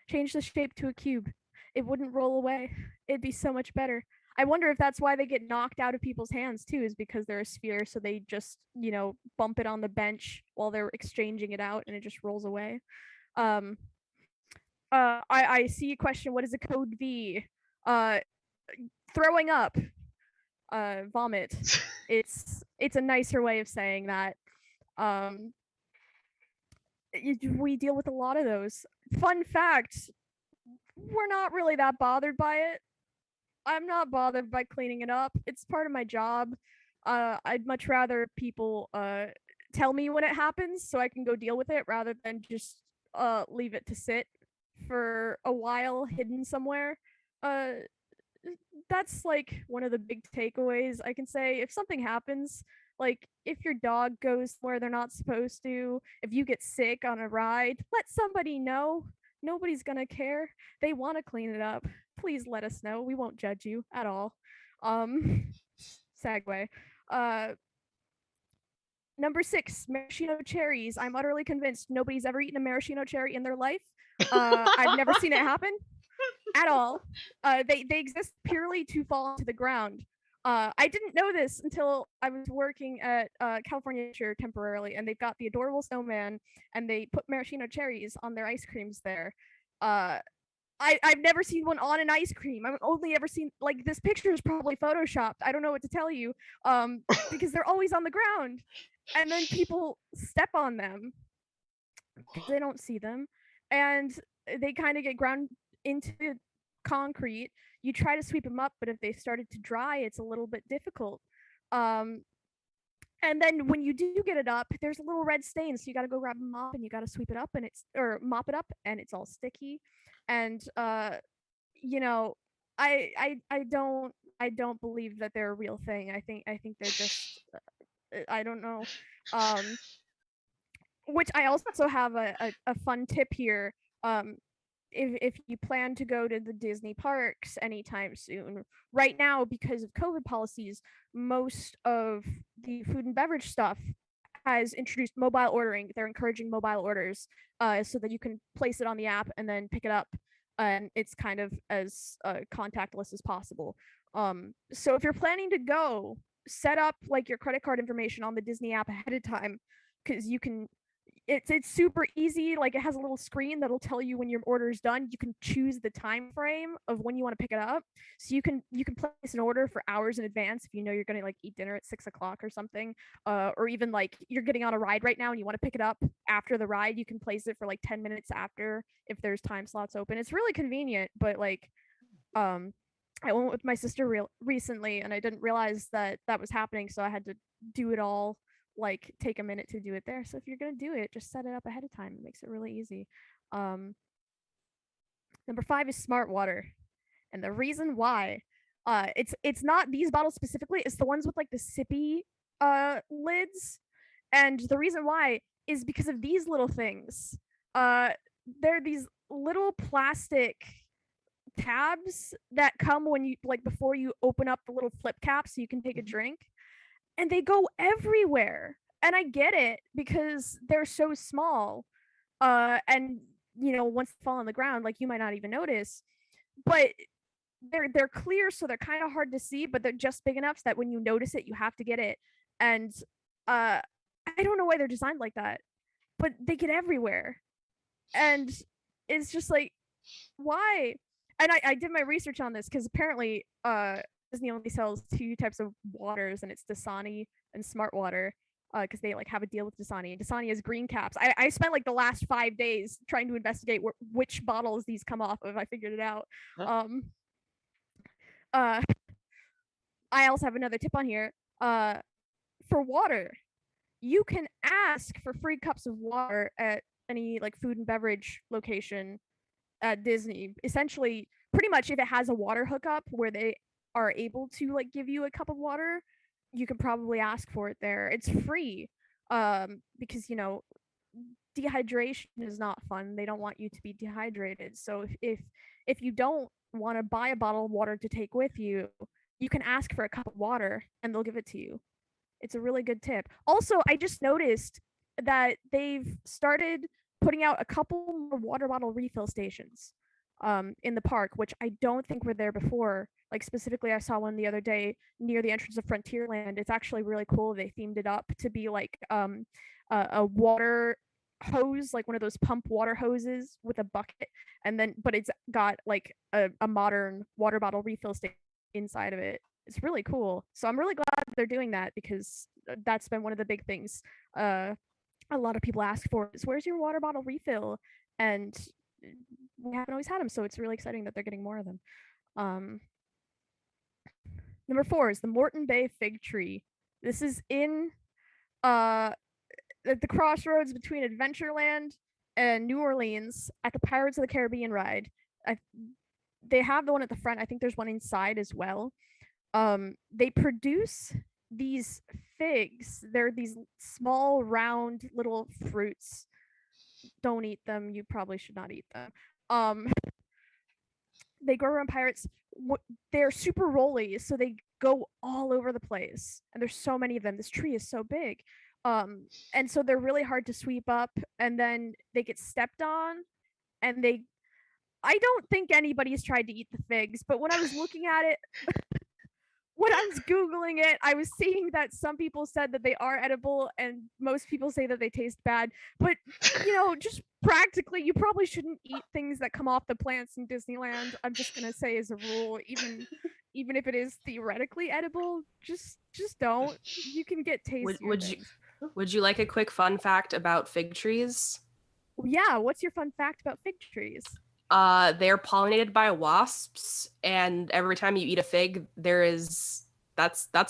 Speaker 4: change the shape to a cube, it wouldn't roll away. It'd be so much better. I wonder if that's why they get knocked out of people's hands too, is because they're a sphere, so they just, bump it on the bench while they're exchanging it out and it just rolls away. I see a question, what is a code V? Throwing up. Vomit. It's a nicer way of saying that. We deal with a lot of those. Fun fact, we're not really that bothered by it. I'm not bothered by cleaning it up. It's part of my job. I'd much rather people tell me when it happens so I can go deal with it rather than just leave it to sit for a while hidden somewhere. That's like one of the big takeaways I can say. If something happens, like if your dog goes where they're not supposed to, if you get sick on a ride, let somebody know. Nobody's gonna care. They want to clean it up. Please let us know. We won't judge you at all. Segue. Number 6, maraschino cherries. I'm utterly convinced nobody's ever eaten a maraschino cherry in their life. I've never seen it happen at all. They exist purely to fall into the ground. I didn't know this until I was working at California Adventure temporarily, and they've got the adorable snowman, and they put maraschino cherries on their ice creams there. I've never seen one on an ice cream. I've only ever seen, like, this picture is probably photoshopped. I don't know what to tell you, because they're always on the ground, and then people step on them because they don't see them, and they kind of get ground into concrete. You try to sweep them up, but if they started to dry, it's a little bit difficult. And then when you do get it up, there's a little red stain, so you got to go grab a mop and you got to sweep it up, and mop it up, and it's all sticky. And I don't believe that they're a real thing. I think they're just I don't know. Which I also have a fun tip here. If you plan to go to the Disney parks anytime soon, right now, because of COVID policies, most of the food and beverage stuff has introduced mobile ordering. They're encouraging mobile orders so that you can place it on the app and then pick it up. And it's kind of as contactless as possible. So if you're planning to go, set up like your credit card information on the Disney app ahead of time, because you can it's super easy. Like, it has a little screen that'll tell you when your order is done. You can choose the time frame of when you want to pick it up, so you can place an order for hours in advance if you know you're going to like eat dinner at 6 o'clock or something, or even like you're getting on a ride right now and you want to pick it up after the ride. You can place it for like 10 minutes after if there's time slots open. It's really convenient. But like I went with my sister recently and I didn't realize that was happening, so I had to do it all, like take a minute to do it there. So if you're going to do it, just set it up ahead of time. It makes it really easy. Number 5 is smart water. And the reason why it's not these bottles specifically, it's the ones with like the sippy lids. And the reason why is because of these little things. They're these little plastic tabs that come when you like before you open up the little flip cap so you can take a drink. And they go everywhere. And I get it because they're so small. And once they fall on the ground, like you might not even notice. But they're clear, so they're kind of hard to see, but they're just big enough so that when you notice it, you have to get it. And I don't know why they're designed like that, but they get everywhere. And it's just like, why? And I did my research on this because apparently Disney only sells 2 types of waters, and it's Dasani and Smart Water, because they like have a deal with Dasani. And Dasani has green caps. I spent like the last 5 days trying to investigate which bottles these come off of. I figured it out.
Speaker 1: Huh?
Speaker 4: I also have another tip on here. For water, you can ask for free cups of water at any like food and beverage location at Disney. Essentially, pretty much if it has a water hookup where they are able to like give you a cup of water, you can probably ask for it there. It's free, because dehydration is not fun. They don't want you to be dehydrated. So if you don't want to buy a bottle of water to take with you, you can ask for a cup of water and they'll give it to you. It's a really good tip. Also, I just noticed that they've started putting out a couple more water bottle refill stations in the park, which I don't think were there before. Like specifically, I saw one the other day near the entrance of Frontierland. It's actually really cool. They themed it up to be like a water hose, like one of those pump water hoses with a bucket, and then but it's got like a modern water bottle refill station inside of it. It's really cool. So I'm really glad they're doing that because that's been one of the big things a lot of people ask for is where's your water bottle refill? And we haven't always had them, so it's really exciting that they're getting more of them. Number 4 is the Morton Bay fig tree. This is in at the crossroads between Adventureland and New Orleans at the Pirates of the Caribbean ride. They have the one at the front. I think there's one inside as well. They produce these figs. They're these small, round little fruits. Don't eat them. You probably should not eat them. They grow around Pirates. They're super rolly, so they go all over the place. And there's so many of them. This tree is so big. And so they're really hard to sweep up, and then they get stepped on, and I don't think anybody's tried to eat the figs, but when I was looking at it, when I was Googling it, I was seeing that some people said that they are edible and most people say that they taste bad. But, just practically, you probably shouldn't eat things that come off the plants in Disneyland. I'm just going to say as a rule, even if it is theoretically edible, just don't. You can get tastier things.
Speaker 6: Would you like a quick fun fact about fig trees?
Speaker 4: Yeah, what's your fun fact about fig trees?
Speaker 6: They're pollinated by wasps, and every time you eat a fig, that's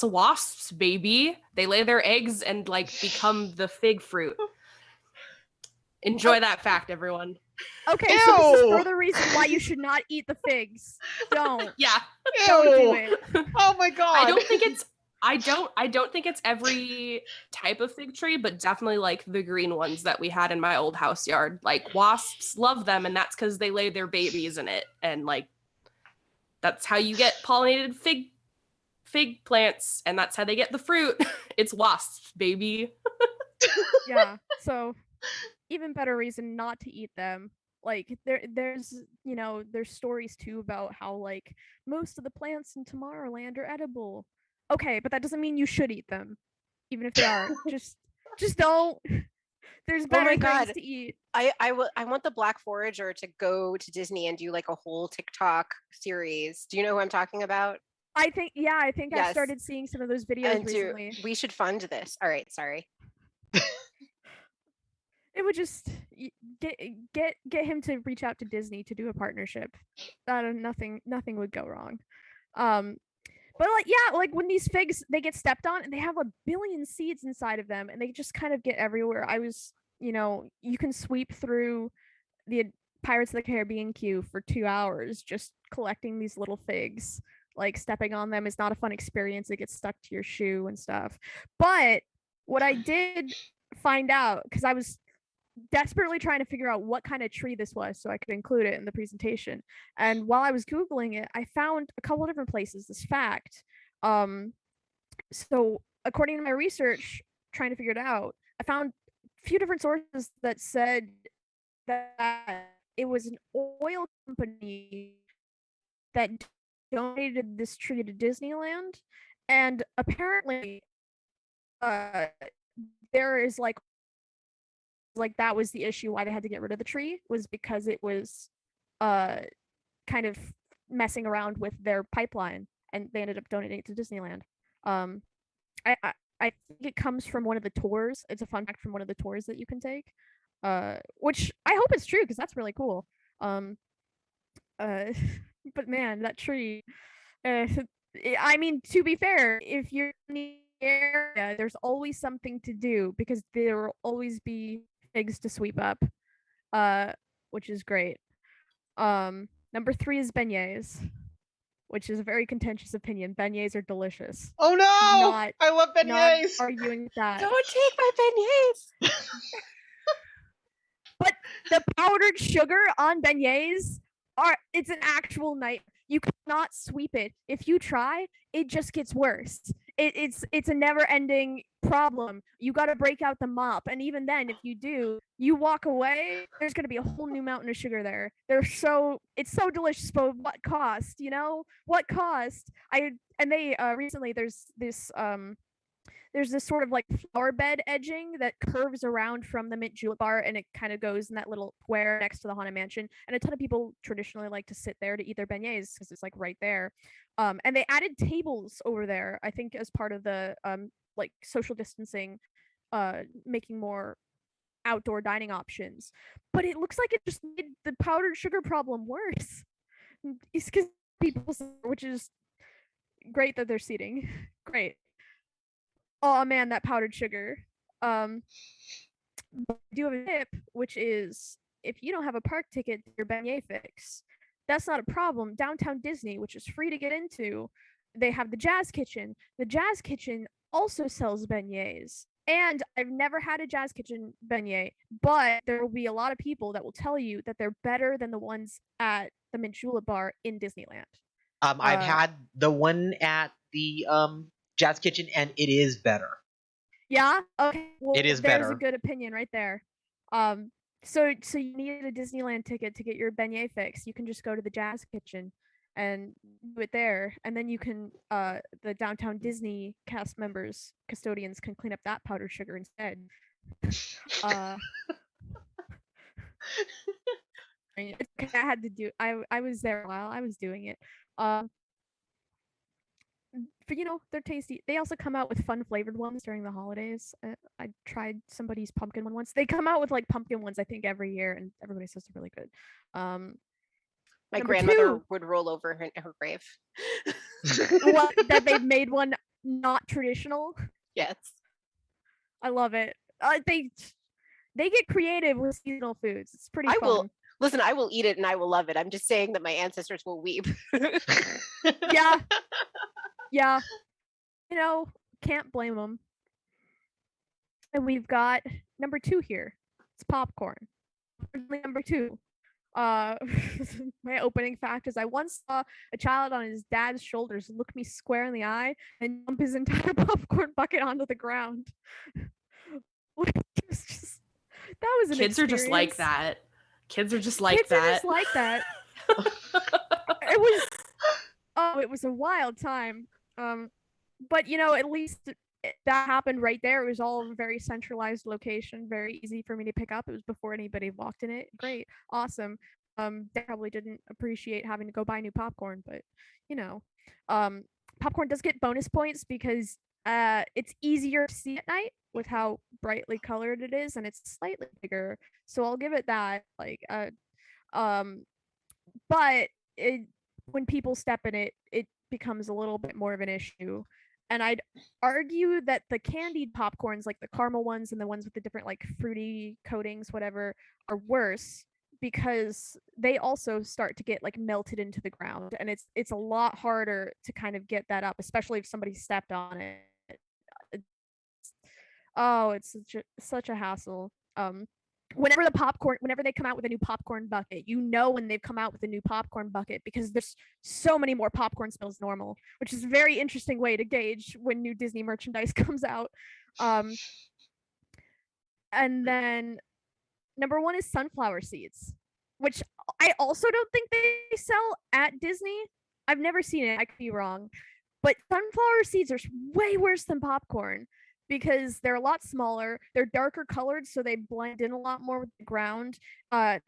Speaker 6: a wasp's baby. They lay their eggs and become the fig fruit. Enjoy that fact, everyone.
Speaker 4: Okay,
Speaker 1: Ew.
Speaker 4: so this is further reason why you should not eat the figs. Don't.
Speaker 6: Yeah.
Speaker 4: Don't do it.
Speaker 1: Oh my god.
Speaker 6: I don't think it's every type of fig tree, but definitely like the green ones that we had in my old house yard. Like wasps love them, and that's because they lay their babies in it, and that's how you get pollinated fig plants, and that's how they get the fruit. It's wasps, baby.
Speaker 4: Yeah. So even better reason not to eat them. Like there's stories too about how most of the plants in Tomorrowland are edible. Okay, but that doesn't mean you should eat them, even if they are. just don't. There's better things to eat.
Speaker 5: I want the Black Forager to go to Disney and do a whole TikTok series. Do you know who I'm talking about?
Speaker 4: I think yes. I started seeing some of those videos recently.
Speaker 5: We should fund this. All right, sorry.
Speaker 4: It would just get him to reach out to Disney to do a partnership. Nothing would go wrong. But when these figs, they get stepped on and they have 1 billion seeds inside of them and they just kind of get everywhere. You can sweep through the Pirates of the Caribbean queue for 2 hours just collecting these little figs. Stepping on them is not a fun experience. It gets stuck to your shoe and stuff. But what I did find out, because I was desperately trying to figure out what kind of tree this was so I could include it in the presentation. And while I was Googling it, I found a couple of different places this fact. So according to my research, trying to figure it out, I found a few different sources that said that it was an oil company that donated this tree to Disneyland. And apparently there is that was the issue why they had to get rid of the tree, was because it was kind of messing around with their pipeline, and they ended up donating it to Disneyland. I think it comes from one of the tours. It's a fun fact from one of the tours that you can take, which I hope is true because that's really cool. But man, that tree. I mean, to be fair, if you're in the area, there's always something to do because there will always be figs to sweep up, which is great. Number 3 is beignets, which is a very contentious opinion. Beignets are delicious.
Speaker 1: Oh no!
Speaker 4: Not-
Speaker 1: I love
Speaker 4: Not
Speaker 1: beignets.
Speaker 4: arguing with that.
Speaker 5: Don't take my beignets.
Speaker 4: But the powdered sugar on beignets it's an actual night. You cannot sweep it. If you try, it just gets worse. It's a never ending problem. You got to break out the mop, and even then, if you do, you walk away. There's gonna be a whole new mountain of sugar there. It's so delicious, but what cost? You know what cost? They recently there's this sort of like flower bed edging that curves around from the mint julep bar, and it kind of goes in that little square next to the Haunted Mansion. And a ton of people traditionally like to sit there to eat their beignets because it's like right there. And they added tables over there, I think, as part of the like social distancing, making more outdoor dining options. But it looks like it just made the powdered sugar problem worse. It's because people, which is great that they're seating. Great. Oh man, that powdered sugar. I do have a tip, which is if you don't have a park ticket to your beignet fix, that's not a problem. Downtown Disney, which is free to get into, they have the Jazz Kitchen. The Jazz Kitchen also sells beignets. And I've never had a Jazz Kitchen beignet, but there will be a lot of people that will tell you that they're better than the ones at the Mint Julep Bar in Disneyland.
Speaker 1: I've had the one at the Jazz Kitchen, and it is better.
Speaker 4: Yeah. Okay. Well,
Speaker 1: It is
Speaker 4: there's
Speaker 1: better.
Speaker 4: a good opinion right there. So you need a Disneyland ticket to get your beignet fix. You can just go to the Jazz Kitchen and do it there, and then you can the Downtown Disney cast members, custodians can clean up that powdered sugar instead. It's okay, I had to do. I was there while I was doing it. But they're tasty. They also come out with fun flavored ones during the holidays. I tried somebody's pumpkin one once. They come out with like pumpkin ones, I think, every year, and everybody says they're really good.
Speaker 5: My
Speaker 4: Number
Speaker 5: grandmother
Speaker 4: 2.
Speaker 5: would roll over in her grave.
Speaker 4: What, that they've made one not traditional.
Speaker 5: Yes.
Speaker 4: I love it. They get creative with seasonal foods. It's pretty
Speaker 5: I
Speaker 4: fun.
Speaker 5: will listen. I will eat it and I will love it. I'm just saying that my ancestors will weep.
Speaker 4: Yeah. Yeah. Can't blame them. And we've got number 2 here. It's popcorn. Number 2. My opening fact is I once saw a child on his dad's shoulders look me square in the eye and dump his entire popcorn bucket onto the ground. That was an
Speaker 6: Kids are just like
Speaker 4: experience.
Speaker 6: that. Kids are just like
Speaker 4: Kids
Speaker 6: that.
Speaker 4: are just like that. It was a wild time. But at least that happened right there. It was all in a very centralized location, very easy for me to pick up. It was before anybody walked in it. Great, awesome. They probably didn't appreciate having to go buy new popcorn, but popcorn does get bonus points because it's easier to see at night with how brightly colored it is, and it's slightly bigger. So I'll give it that. But when people step in it, it becomes a little bit more of an issue. And I'd argue that the candied popcorns, like the caramel ones and the ones with the different like fruity coatings, whatever, are worse because they also start to get like melted into the ground, and it's a lot harder to kind of get that up, especially if somebody stepped on it. It's such a hassle. Whenever they come out with a new popcorn bucket, when they've come out with a new popcorn bucket because there's so many more popcorn spills than normal, which is a very interesting way to gauge when new Disney merchandise comes out. And then number 1 is sunflower seeds, which I also don't think they sell at Disney. I've never seen it. I could be wrong. But sunflower seeds are way worse than popcorn because they're a lot smaller. They're darker colored, so they blend in a lot more with the ground. They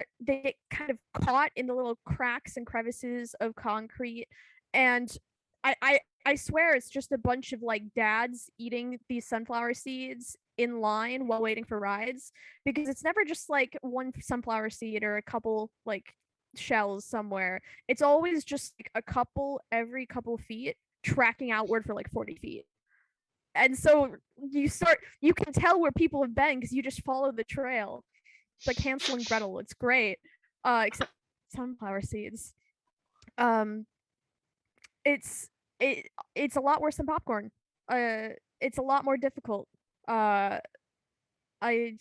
Speaker 4: get kind of caught in the little cracks and crevices of concrete. And I swear it's just a bunch of like dads eating these sunflower seeds in line while waiting for rides, because it's never just like one sunflower seed or a couple like shells somewhere. It's always just like a couple every couple feet tracking outward for like 40 feet. And so you can tell where people have been because you just follow the trail. It's like Hansel and Gretel. It's great. Except sunflower seeds. Um, it's it's a lot worse than popcorn. It's a lot more difficult. Uh, I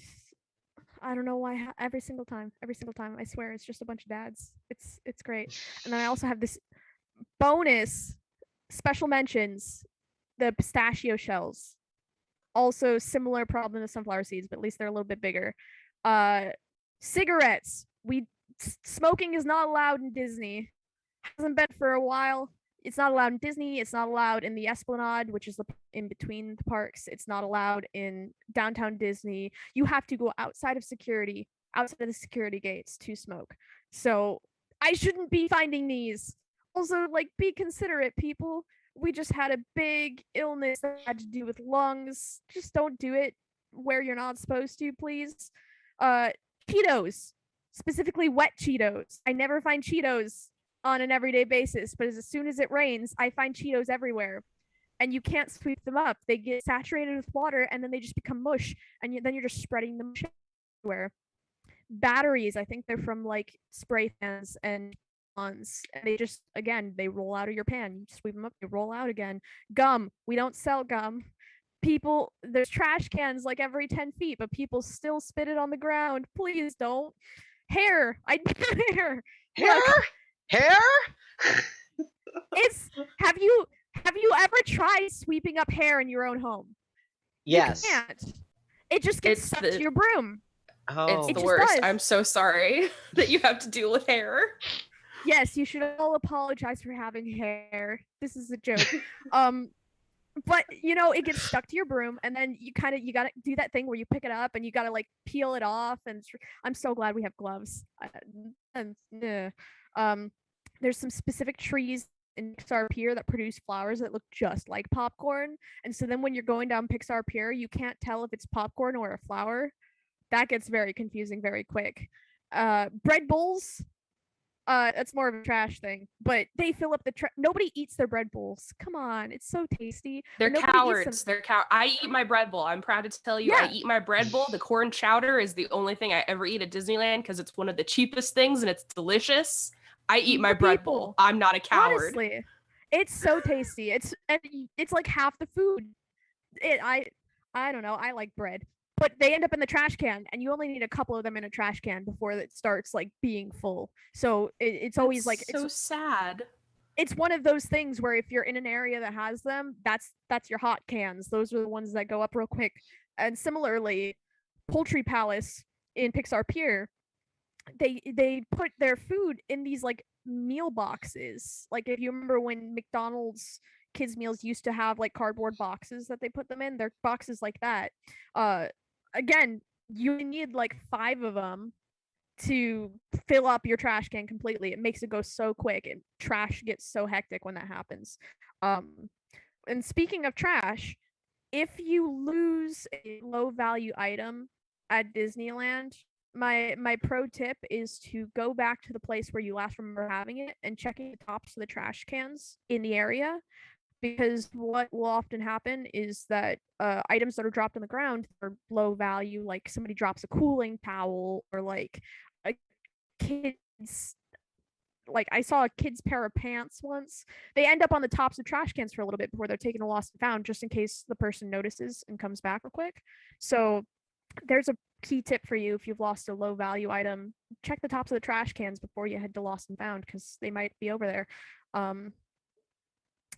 Speaker 4: I don't know why every single time, I swear it's just a bunch of dads. It's great. And then I also have this bonus special mentions, the pistachio shells. Also similar problem to sunflower seeds, but at least they're a little bit bigger. Cigarettes. Smoking is not allowed in Disney. Hasn't been for a while. It's not allowed in Disney. It's not allowed in the Esplanade, which is the in between the parks. It's not allowed in downtown Disney. You have to go outside of the security gates to smoke. So I shouldn't be finding these. Also, like, be considerate, people. We just had a big illness that had to do with lungs. Just don't do it where you're not supposed to, please. Cheetos, specifically wet Cheetos. I never find Cheetos on an everyday basis, but as soon as it rains, I find Cheetos everywhere. And you can't sweep them up. They get saturated with water and then they just become mush. And then you're just spreading them everywhere. Batteries, I think they're from like spray cans and ones. And they just, again, they roll out of your pan. You sweep them up, they roll out again. Gum, we don't sell gum. People, there's trash cans like every 10 feet, but people still spit it on the ground. Please don't. Hair, I do hair.
Speaker 1: Hair?
Speaker 4: Look,
Speaker 1: Hair?
Speaker 4: it's have you ever tried sweeping up hair in your own home?
Speaker 1: Yes.
Speaker 4: You can't. It just gets
Speaker 6: It's
Speaker 4: stuck
Speaker 6: the-
Speaker 4: to your broom.
Speaker 1: Oh.
Speaker 6: It's
Speaker 4: It
Speaker 6: the
Speaker 4: just
Speaker 6: worst.
Speaker 4: does.
Speaker 6: I'm so sorry that you have to deal with hair.
Speaker 4: Yes, you should all apologize for having hair. This is a joke. But you know, it gets stuck to your broom, and then you gotta do that thing where you pick it up and you gotta like peel it off. And I'm so glad we have gloves. There's some specific trees in Pixar Pier that produce flowers that look just like popcorn, and so then when you're going down Pixar Pier, you can't tell if it's popcorn or a flower. That gets very confusing very quick. Bread bowls. That's more of a trash thing, but they fill up the nobody eats their bread bowls. Come on, it's so tasty.
Speaker 6: They're
Speaker 4: Nobody eats
Speaker 6: cowards.
Speaker 4: them.
Speaker 6: I eat my bread bowl. I'm proud to tell you,
Speaker 4: Yeah.
Speaker 6: I eat my bread bowl. The corn chowder is the only thing I ever eat at Disneyland because it's one of the cheapest things and it's delicious. I eat my bread bowl.
Speaker 4: People.
Speaker 6: I'm not a coward.
Speaker 4: Honestly, it's so tasty. It's like half the food. I don't know. I like bread, but they end up in the trash can, and you only need a couple of them in a trash can before it starts like being full. So it's always like
Speaker 6: so
Speaker 4: it's
Speaker 6: sad.
Speaker 4: it's one of those things where if you're in an area that has them, that's your hot cans. Those are the ones that go up real quick. And similarly, Poultry Palace in Pixar Pier, they put their food in these like meal boxes. Like if you remember when McDonald's kids meals used to have like cardboard boxes that they put them in, they're boxes like that. Again, you need like 5 of them to fill up your trash can completely. It makes it go so quick, and trash gets so hectic when that happens. And speaking of trash, if you lose a low value item at Disneyland, my pro tip is to go back to the place where you last remember having it and checking the tops of the trash cans in the area, because what will often happen is that items that are dropped on the ground are low value, like somebody drops a cooling towel, or like a kid's, like I saw a kid's pair of pants once. They end up on the tops of trash cans for a little bit before they're taken to lost and found, just in case the person notices and comes back real quick. So there's a key tip for you: if you've lost a low value item, check the tops of the trash cans before you head to lost and found, because they might be over there.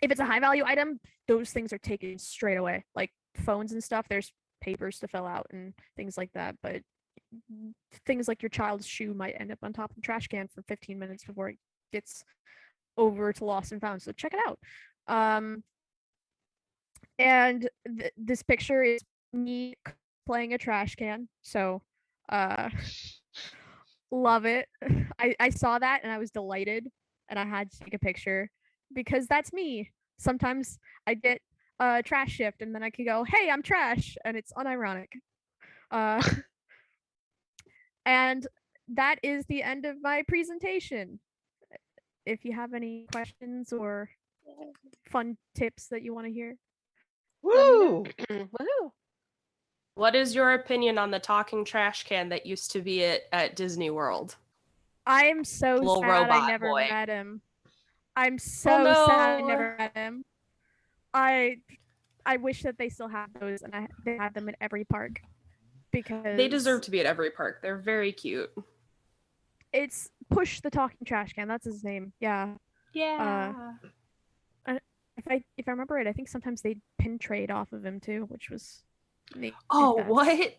Speaker 4: If it's a high value item, those things are taken straight away. Like phones and stuff, there's papers to fill out and things like that. But things like your child's shoe might end up on top of the trash can for 15 minutes before it gets over to lost and found. So check it out. And this picture is me playing a trash can. So love it. I saw that and I was delighted, and I had to take a picture because that's me. Sometimes I get trash shift, and then I can go, "Hey, I'm trash," and it's unironic. And that is the end of my presentation. If you have any questions or fun tips that you want to hear.
Speaker 1: Woo!
Speaker 5: Woohoo.
Speaker 6: What is your opinion on the talking trash can that used to be at Disney World?
Speaker 4: I'm so
Speaker 6: Little
Speaker 4: sad I
Speaker 6: robot
Speaker 4: never
Speaker 6: boy.
Speaker 4: met him. I'm so
Speaker 6: no.
Speaker 4: sad I never met him. I wish that they still have those and they had them in every park because
Speaker 6: They deserve to be at every park. They're very cute.
Speaker 4: It's Push the Talking Trash Can. That's his name. Yeah.
Speaker 6: Yeah.
Speaker 4: If I remember it, I think sometimes they pin trade off of him too, which was neat.
Speaker 6: Oh, what?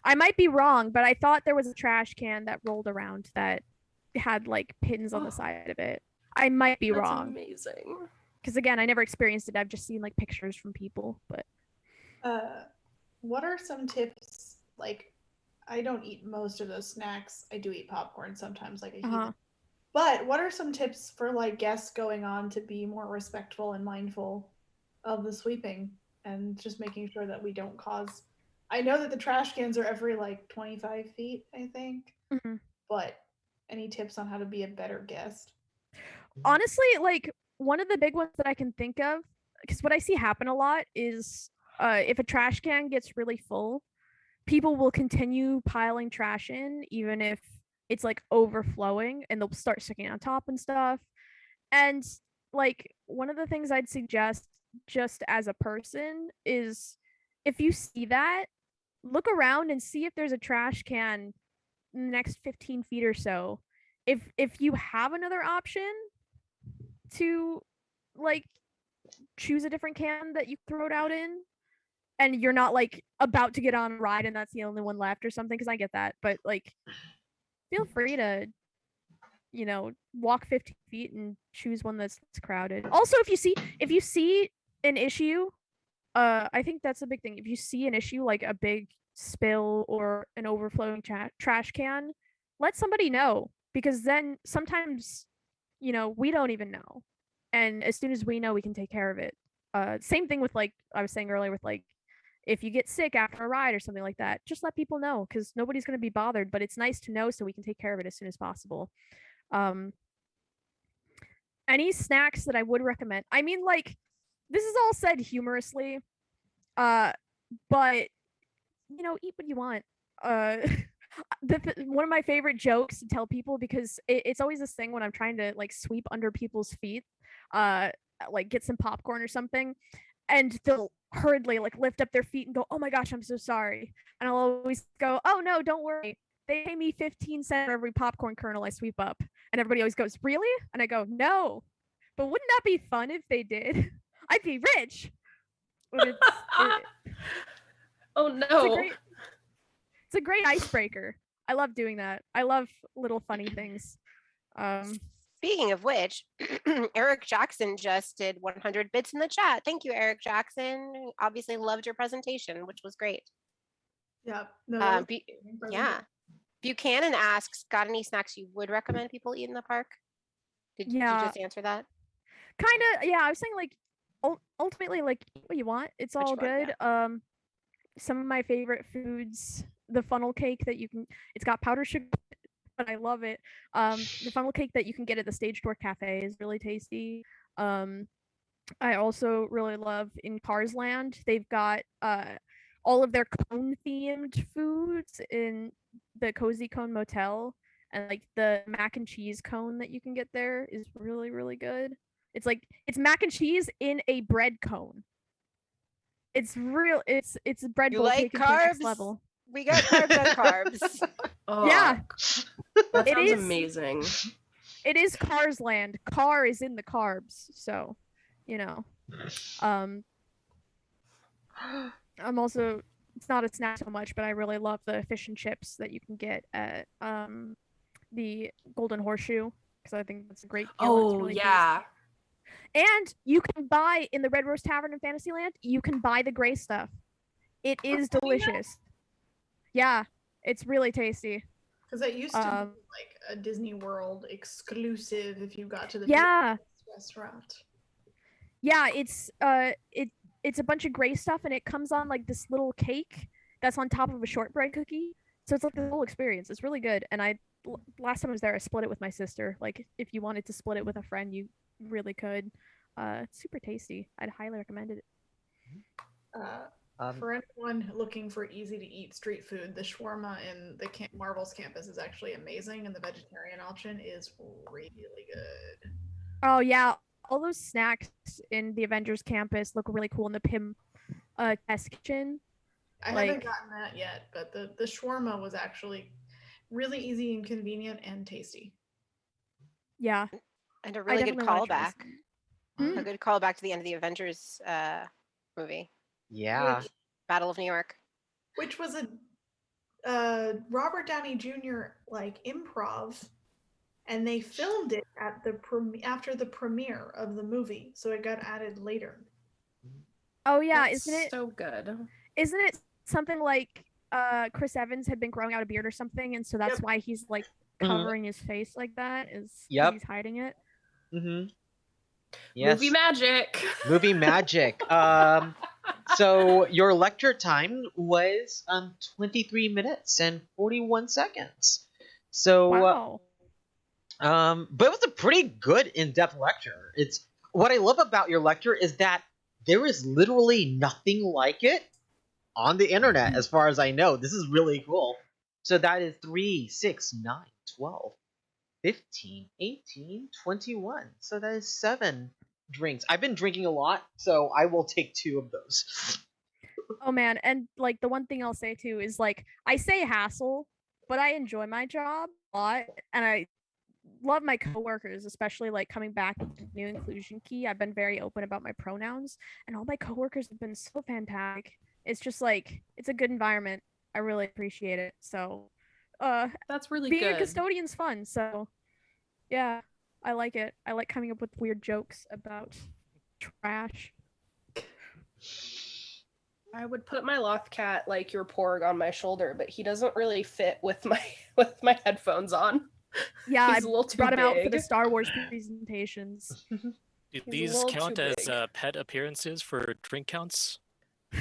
Speaker 4: I might be wrong, but I thought there was a trash can that rolled around that had like pins on the side of it. I might be
Speaker 6: That's
Speaker 4: wrong.
Speaker 6: Amazing.
Speaker 4: Because again, I never experienced it. I've just seen like pictures from people. But
Speaker 3: what are some tips? Like, I don't eat most of those snacks. I do eat popcorn sometimes, like a heathen. But what are some tips for like guests going on to be more respectful and mindful of the sweeping and just making sure that we don't cause? I know that the trash cans are every like 25 feet, I think.
Speaker 4: Mm-hmm.
Speaker 3: But any tips on how to be a better guest?
Speaker 4: Honestly, like one of the big ones that I can think of, because what I see happen a lot is if a trash can gets really full, people will continue piling trash in, even if it's like overflowing, and they'll start sticking on top and stuff. And like one of the things I'd suggest just as a person is if you see that, look around and see if there's a trash can in the next 15 feet or so. If you have another option to like choose a different can that you throw it out in, and you're not like about to get on a ride and that's the only one left or something, because I get that, but like feel free to walk 50 feet and choose one that's crowded. Also, if you see an issue, I think that's a big thing. If you see an issue like a big spill or an overflowing trash can, let somebody know, because then sometimes we don't even know, and as soon as we know, we can take care of it. Same thing with like I was saying earlier with like if you get sick after a ride or something like that, just let people know, because nobody's going to be bothered, but it's nice to know so we can take care of it as soon as possible. Any snacks that I would recommend, I mean, like, this is all said humorously, but eat what you want. One of my favorite jokes to tell people, because it's always this thing when I'm trying to like sweep under people's feet, like get some popcorn or something, and they'll hurriedly like lift up their feet and go, "Oh my gosh, I'm so sorry," and I'll always go, "Oh no, don't worry. They pay me 15 cents for every popcorn kernel I sweep up." And everybody always goes, "Really?" And I go, "No, but wouldn't that be fun if they did? I'd be rich." But
Speaker 6: oh no.
Speaker 4: It's a great icebreaker. I love doing that. I love little funny things.
Speaker 5: Speaking of which, Eric Jackson just did 100 bits in the chat. Thank you, Eric Jackson. Obviously loved your presentation, which was great.
Speaker 3: Yeah. No,
Speaker 5: yeah. Buchanan asks, got any snacks you would recommend people eat in the park? Did you just answer that?
Speaker 4: Kind of, yeah. I was saying like ultimately like eat what you want. It's all good. Yeah. Some of my favorite foods, the funnel cake that you can, it's got powdered sugar, but I love it. The funnel cake that you can get at the Stage Door Cafe is really tasty. I also really love in Cars Land, they've got all of their cone themed foods in the Cozy Cone Motel, and like the mac and cheese cone that you can get there is really, really good. It's mac and cheese in a bread cone. It's a bread bowl taken to the next level.
Speaker 5: We got carbs on carbs.
Speaker 6: Oh,
Speaker 4: yeah.
Speaker 6: That sounds amazing.
Speaker 4: It is Cars Land. Car is in the carbs, so I'm also, it's not a snack so much, but I really love the fish and chips that you can get at the Golden Horseshoe, because I think that's a great deal.
Speaker 6: Oh,
Speaker 4: really
Speaker 6: yeah.
Speaker 4: tasty. And you can buy in the Red Rose Tavern in Fantasyland, you can buy the gray stuff. It is delicious. Yeah, it's really tasty.
Speaker 3: Because it used to be like a Disney World exclusive if you got to the restaurant.
Speaker 4: Yeah, it's a bunch of gray stuff, and it comes on like this little cake that's on top of a shortbread cookie. So it's like the whole experience. It's really good. And last time I was there, I split it with my sister. Like if you wanted to split it with a friend, you really could. It's super tasty. I'd highly recommend it.
Speaker 3: For anyone looking for easy to eat street food, the shawarma in the Marvel's campus is actually amazing, and the vegetarian option is really good.
Speaker 4: Oh yeah, all those snacks in the Avengers campus look really cool in the Pim test kitchen.
Speaker 3: I haven't gotten that yet, but the shawarma was actually really easy and convenient and tasty.
Speaker 4: Yeah.
Speaker 5: And a really good callback.
Speaker 4: Hmm?
Speaker 5: A good callback to the end of the Avengers movie.
Speaker 1: Yeah.
Speaker 5: Battle of New York.
Speaker 3: Which was a Robert Downey Jr. like improv, and they filmed it at the after the premiere of the movie, so it got added later.
Speaker 4: Oh yeah,
Speaker 6: That's
Speaker 4: isn't it
Speaker 6: so good?
Speaker 4: Isn't it something like Chris Evans had been growing out a beard or something, and so that's why he's like covering his face like that, is he's hiding it?
Speaker 1: Mm-hmm. Yes.
Speaker 6: Movie magic.
Speaker 1: Movie magic. So your lecture time was 23 minutes and 41 seconds. So
Speaker 4: Wow.
Speaker 1: but it was a pretty good in-depth lecture. It's what I love about your lecture is that there is literally nothing like it on the internet, as far as I know. This is really cool. So that is 3, 6, 9, 12, 15, 18, 21. So that is 7 drinks. I've been drinking a lot, so I will take 2 of those.
Speaker 4: Oh man, and like the one thing I'll say too is like I say hassle, but I enjoy my job a lot, and I love my coworkers, especially like coming back to New Inclusion Key. I've been very open about my pronouns, and all my coworkers have been so fantastic. It's just like it's a good environment. I really appreciate it. So,
Speaker 6: that's really
Speaker 4: being
Speaker 6: good.
Speaker 4: a custodian's fun. So, yeah, I like it. I like coming up with weird jokes about trash.
Speaker 6: I would put my loth cat like your porg on my shoulder, but he doesn't really fit with my headphones on.
Speaker 4: Yeah,
Speaker 6: he's
Speaker 4: I
Speaker 6: a little too
Speaker 4: brought him out for
Speaker 6: big.
Speaker 4: the Star Wars presentations.
Speaker 7: Do
Speaker 6: He's a
Speaker 7: these
Speaker 6: little
Speaker 7: count
Speaker 6: too
Speaker 7: as
Speaker 6: big.
Speaker 7: pet appearances for drink counts?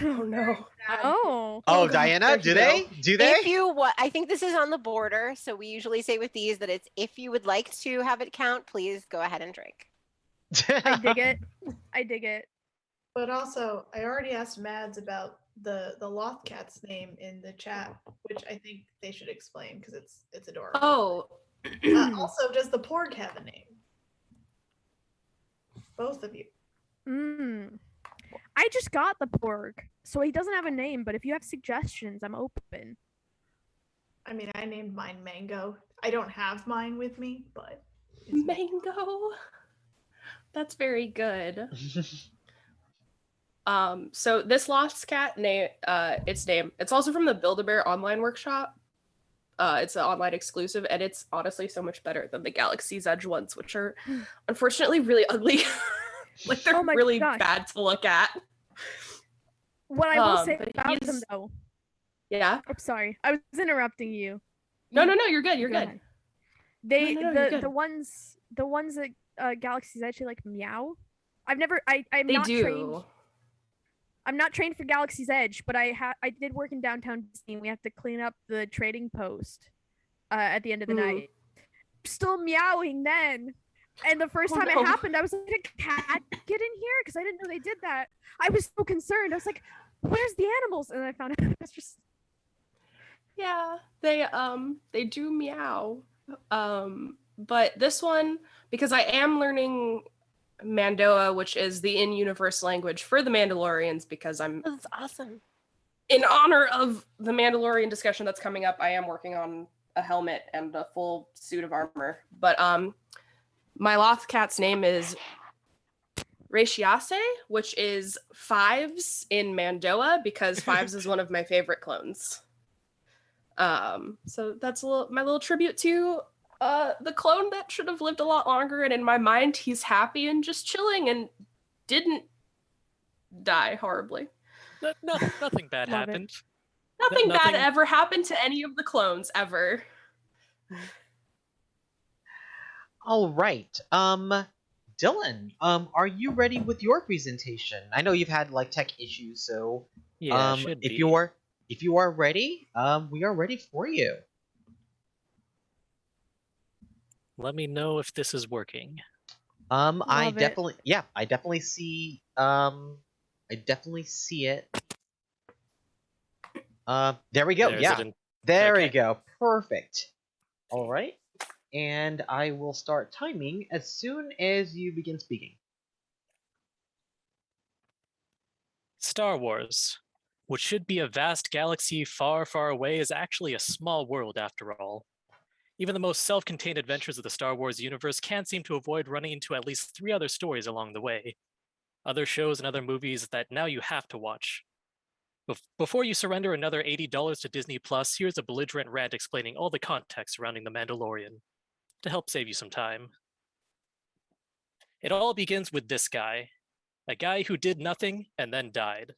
Speaker 6: Oh no.
Speaker 4: Oh.
Speaker 1: Oh,
Speaker 6: God,
Speaker 1: Diana,
Speaker 6: there
Speaker 1: do
Speaker 6: you
Speaker 1: they?
Speaker 6: go.
Speaker 1: Do they?
Speaker 5: If you what, I think this is on the border. So we usually say with these that it's if you would like to have it count, please go ahead and drink.
Speaker 4: I dig it. I dig it.
Speaker 3: But also, I already asked Mads about the loth cat's name in the chat, which I think they should explain because it's adorable.
Speaker 6: Oh.
Speaker 3: Also, does the porg have a name? Both of you.
Speaker 4: I just got the porg, so he doesn't have a name, but if you have suggestions, I'm open.
Speaker 3: I mean, I named mine Mango. I don't have mine with me, but
Speaker 6: Mango. That's very good. So this Lost Cat name, it's also from the Build-A-Bear online workshop. It's an online exclusive, and it's honestly so much better than the Galaxy's Edge ones, which are unfortunately really ugly. Like they're really bad to look at.
Speaker 4: What I will say about them, though.
Speaker 6: Yeah.
Speaker 4: I'm sorry, I was interrupting you.
Speaker 6: No, you're good. You're good.
Speaker 4: The ones that Galaxy's Edge like meow. I'm not trained. I'm not trained for Galaxy's Edge, but I did work in downtown Disney, and we have to clean up the trading post at the end of the night. Still meowing then. And the first time it happened, I was like, a cat get in here? Because I didn't know they did that. I was so concerned. I was like, where's the animals? And I found out it's just...
Speaker 6: Yeah, they do meow. But this one, because I am learning Mandoa, which is the in-universe language for the Mandalorians, because
Speaker 5: That's awesome.
Speaker 6: In honor of the Mandalorian discussion that's coming up, I am working on a helmet and a full suit of armor. But my Loth cat's name is Raishiase, which is Fives in Mandoa, because Fives is one of my favorite clones. So that's my little tribute to the clone that should have lived a lot longer, and in my mind he's happy and just chilling and didn't die horribly.
Speaker 7: Nothing bad happened.
Speaker 6: Nothing bad ever happened to any of the clones ever.
Speaker 1: All right. Dylan, are you ready with your presentation? I know you've had like tech issues, so
Speaker 7: yeah,
Speaker 1: if you are ready, we are ready for you.
Speaker 7: Let me know if this is working.
Speaker 1: I definitely see it. There we go. There we go. Perfect. All right. and I will start timing as soon as you begin speaking.
Speaker 7: Star Wars, which should be a vast galaxy far, far away, is actually a small world after all. Even the most self-contained adventures of the Star Wars universe can't seem to avoid running into at least 3 other stories along the way. Other shows and other movies that now you have to watch. Before you surrender another $80 to Disney Plus, here's a belligerent rant explaining all the context surrounding The Mandalorian, to help save you some time. It all begins with this guy, a guy who did nothing and then died.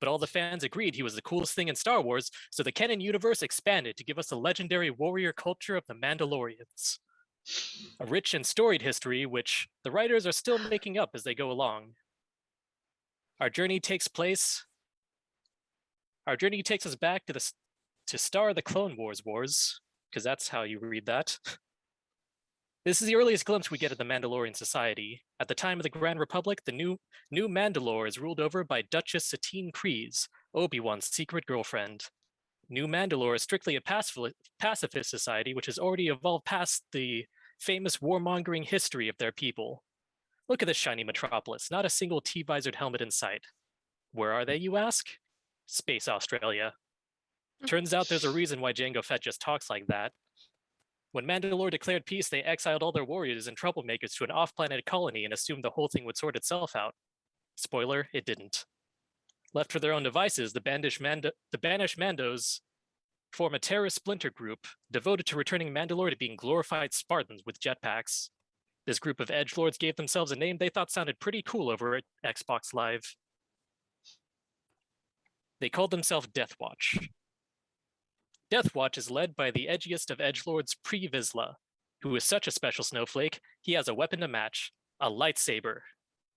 Speaker 7: But all the fans agreed he was the coolest thing in Star Wars, so the canon universe expanded to give us the legendary warrior culture of the Mandalorians. A rich and storied history which the writers are still making up as they go along. Our journey takes us back to Star of the Clone Wars, because that's how you read that. This is the earliest glimpse we get of the Mandalorian society. At the time of the Grand Republic, the new Mandalore is ruled over by Duchess Satine Kryze, Obi-Wan's secret girlfriend. New Mandalore is strictly a pacifist society which has already evolved past the famous warmongering history of their people. Look at this shiny metropolis, not a single T-visored helmet in sight. Where are they, you ask? Space Australia. Turns out there's a reason why Jango Fett just talks like that. When Mandalore declared peace, they exiled all their warriors and troublemakers to an off-planet colony and assumed the whole thing would sort itself out. Spoiler, it didn't. Left for their own devices, the banished Mandos form a terrorist splinter group devoted to returning Mandalore to being glorified Spartans with jetpacks. This group of edgelords gave themselves a name they thought sounded pretty cool over at Xbox Live. They called themselves Death Watch. Death Watch is led by the edgiest of edgelords, Pre Vizsla, who is such a special snowflake, he has a weapon to match, a lightsaber,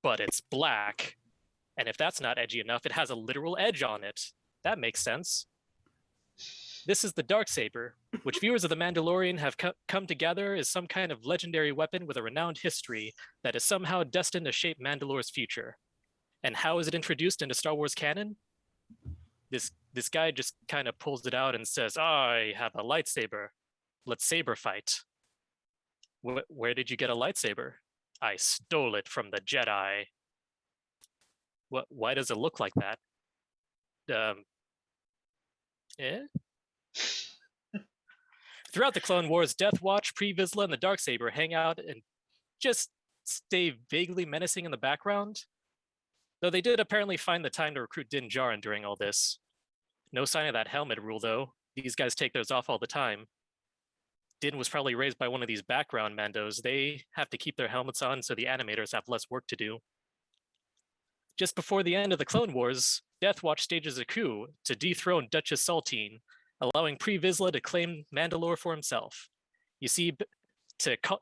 Speaker 7: but it's black. And if that's not edgy enough, it has a literal edge on it. That makes sense. This is the Darksaber, which viewers of The Mandalorian have come together as some kind of legendary weapon with a renowned history that is somehow destined to shape Mandalore's future. And how is it introduced into Star Wars canon? This guy just kind of pulls it out and says, I have a lightsaber. Let's saber fight. Where did you get a lightsaber? I stole it from the Jedi. Why does it look like that? Throughout the Clone Wars, Death Watch, Pre Vizsla, and the Darksaber hang out and just stay vaguely menacing in the background. Though they did apparently find the time to recruit Din Djarin during all this. No sign of that helmet rule, though. These guys take theirs off all the time. Din was probably raised by one of these background Mandos. They have to keep their helmets on so the animators have less work to do. Just before the end of the Clone Wars, Death Watch stages a coup to dethrone Duchess Saltine, allowing Pre Vizsla to claim Mandalore for himself. You see,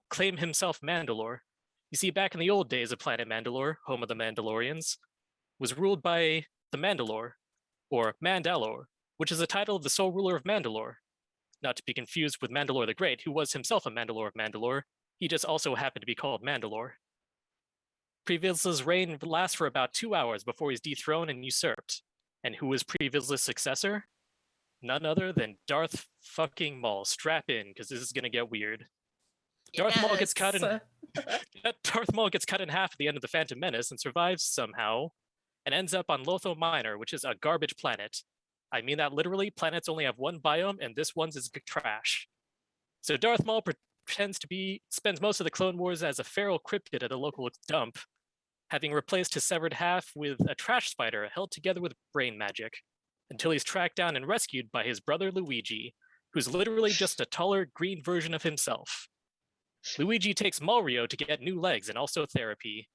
Speaker 7: claim himself Mandalore. You see, back in the old days of Planet Mandalore, home of the Mandalorians, was ruled by the Mandalore, or Mandalore, which is the title of the sole ruler of Mandalore. Not to be confused with Mandalore the Great, who was himself a Mandalore of Mandalore. He just also happened to be called Mandalore. Pre Vizsla's reign lasts for about 2 hours before he's dethroned and usurped. And who is Pre Vizsla's successor? None other than Darth fucking Maul. Strap in, because this is gonna get weird. Darth Maul gets cut in Darth Maul gets cut in half at the end of The Phantom Menace and survives somehow, and ends up on Lotho Minor, which is a garbage planet. I mean that literally. Planets only have one biome, and this one's is trash. So Darth Maul spends most of the Clone Wars as a feral cryptid at a local dump, having replaced his severed half with a trash spider held together with brain magic, until he's tracked down and rescued by his brother Luigi, who's literally just a taller green version of himself. Luigi takes Mario to get new legs and also therapy.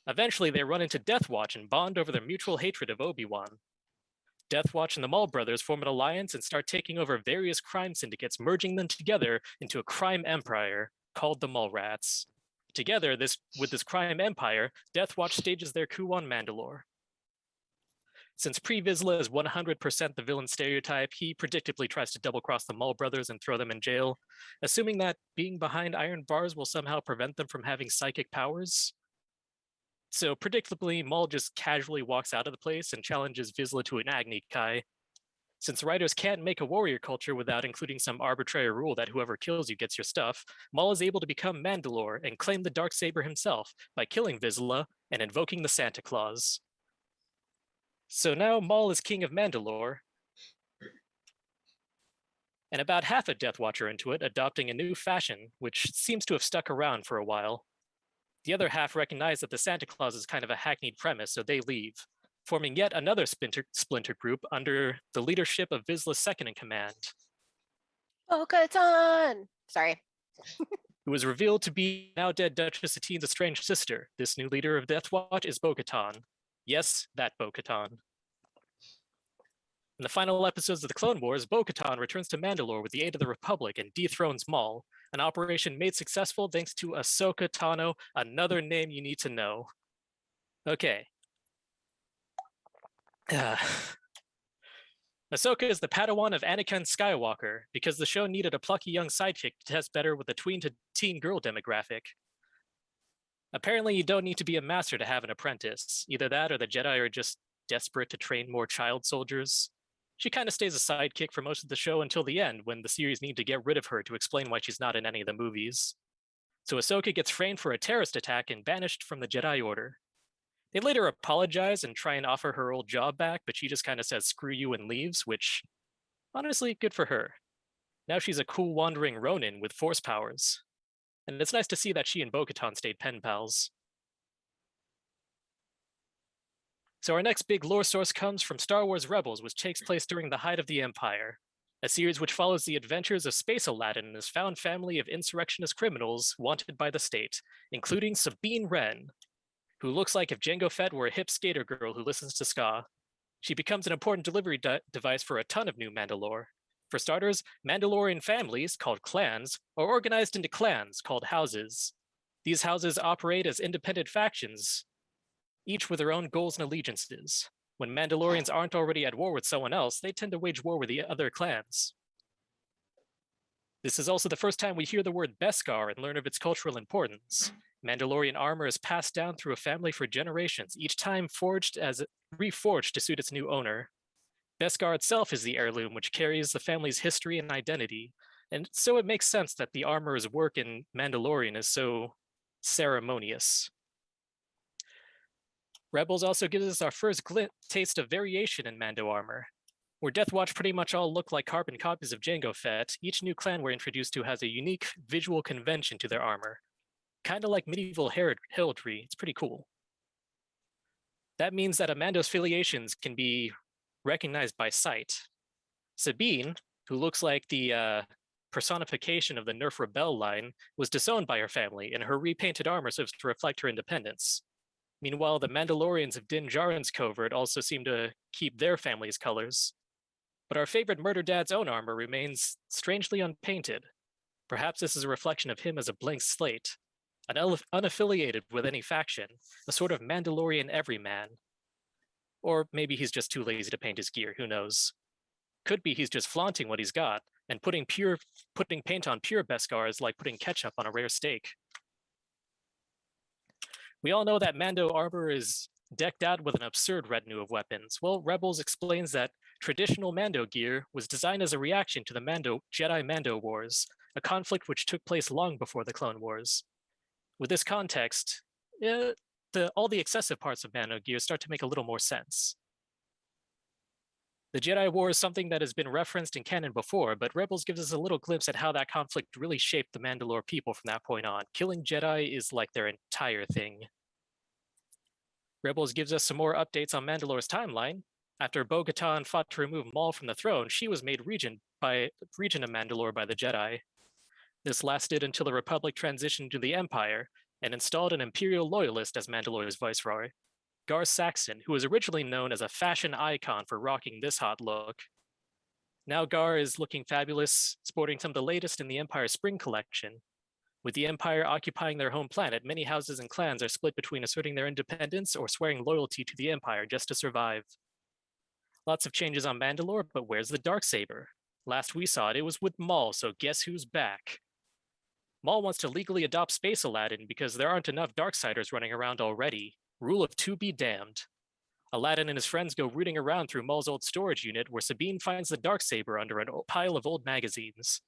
Speaker 7: Eventually, they run into Death Watch and bond over their mutual hatred of Obi-Wan. Death Watch and the Maul brothers form an alliance and start taking over various crime syndicates, merging them together into a crime empire called the Mallrats. Together, with this crime empire, Death Watch stages their coup on Mandalore. Since Pre Vizsla is 100% the villain stereotype, he predictably tries to double-cross the Maul brothers and throw them in jail, assuming that being behind iron bars will somehow prevent them from having psychic powers. So predictably, Maul just casually walks out of the place and challenges Vizsla to an Agni Kai. Since writers can't make a warrior culture without including some arbitrary rule that whoever kills you gets your stuff, Maul is able to become Mandalore and claim the Darksaber himself by killing Vizsla and invoking the Santa Claus. So now Maul is king of Mandalore, and about half a Death Watcher into it, adopting a new fashion, which seems to have stuck around for a while. The other half recognize that the Santa Claus is kind of a hackneyed premise, so they leave, forming yet another splinter group under the leadership of Vizsla's second in command.
Speaker 5: Bo-Katan! Sorry.
Speaker 7: Who was revealed to be now dead Duchess Satine's estranged sister. This new leader of Death Watch is Bo-Katan. Yes, that Bo-Katan. In the final episodes of the Clone Wars, Bo-Katan returns to Mandalore with the aid of the Republic and dethrones Maul, an operation made successful thanks to Ahsoka Tano, another name you need to know. Okay. Ahsoka is the Padawan of Anakin Skywalker because the show needed a plucky young sidekick to test better with the tween to teen girl demographic. Apparently, you don't need to be a master to have an apprentice. Either that or the Jedi are just desperate to train more child soldiers. She kind of stays a sidekick for most of the show until the end, when the series need to get rid of her to explain why she's not in any of the movies. So Ahsoka gets framed for a terrorist attack and banished from the Jedi Order. They later apologize and try and offer her old job back, but she just kind of says screw you and leaves, which, honestly, good for her. Now she's a cool wandering Ronin with force powers. And it's nice to see that she and Bo-Katan stayed pen pals. So our next big lore source comes from Star Wars Rebels, which takes place during the height of the Empire, a series which follows the adventures of Space Aladdin and his found family of insurrectionist criminals wanted by the state, including Sabine Wren, who looks like if Jango Fett were a hip skater girl who listens to ska. She becomes an important delivery device for a ton of new Mandalore. For starters, Mandalorian families, called clans, are organized into clans, called houses. These houses operate as independent factions, each with their own goals and allegiances. When Mandalorians aren't already at war with someone else, they tend to wage war with the other clans. This is also the first time we hear the word Beskar and learn of its cultural importance. Mandalorian armor is passed down through a family for generations, each time reforged to suit its new owner. Beskar itself is the heirloom, which carries the family's history and identity, and so it makes sense that the armorer's work in Mandalorian is so ceremonious. Rebels also gives us our first taste of variation in Mando armor. Where Death Watch pretty much all look like carbon copies of Jango Fett, each new clan we're introduced to has a unique visual convention to their armor. Kind of like medieval heraldry, it's pretty cool. That means that a Mando's affiliations can be recognized by sight. Sabine, who looks like the personification of the Nerf Rebel line, was disowned by her family, and her repainted armor serves to reflect her independence. Meanwhile, the Mandalorians of Din Djarin's covert also seem to keep their family's colors. But our favorite murder dad's own armor remains strangely unpainted. Perhaps this is a reflection of him as a blank slate, unaffiliated with any faction, a sort of Mandalorian everyman. Or maybe he's just too lazy to paint his gear, who knows? Could be he's just flaunting what he's got, and putting paint on pure Beskar is like putting ketchup on a rare steak. We all know that Mando armor is decked out with an absurd retinue of weapons. Well, Rebels explains that traditional Mando gear was designed as a reaction to the Jedi Mando Wars, a conflict which took place long before the Clone Wars. With this context, all the excessive parts of Mando gear start to make a little more sense. The Jedi War is something that has been referenced in canon before, but Rebels gives us a little glimpse at how that conflict really shaped the Mandalore people from that point on. Killing Jedi is like their entire thing. Rebels gives us some more updates on Mandalore's timeline. After Bo-Katan fought to remove Maul from the throne, she was made regent of Mandalore by the Jedi. This lasted until the Republic transitioned to the Empire and installed an Imperial loyalist as Mandalore's viceroy, Gar Saxon, who was originally known as a fashion icon for rocking this hot look. Now Gar is looking fabulous, sporting some of the latest in the Empire Spring Collection. With the Empire occupying their home planet, many houses and clans are split between asserting their independence or swearing loyalty to the Empire just to survive. Lots of changes on Mandalore, but where's the Darksaber? Last we saw it, it was with Maul, so guess who's back? Maul wants to legally adopt Space Aladdin because there aren't enough Darksiders running around already. Rule of two be damned. Aladdin and his friends go rooting around through Maul's old storage unit, where Sabine finds the Darksaber under a pile of old magazines.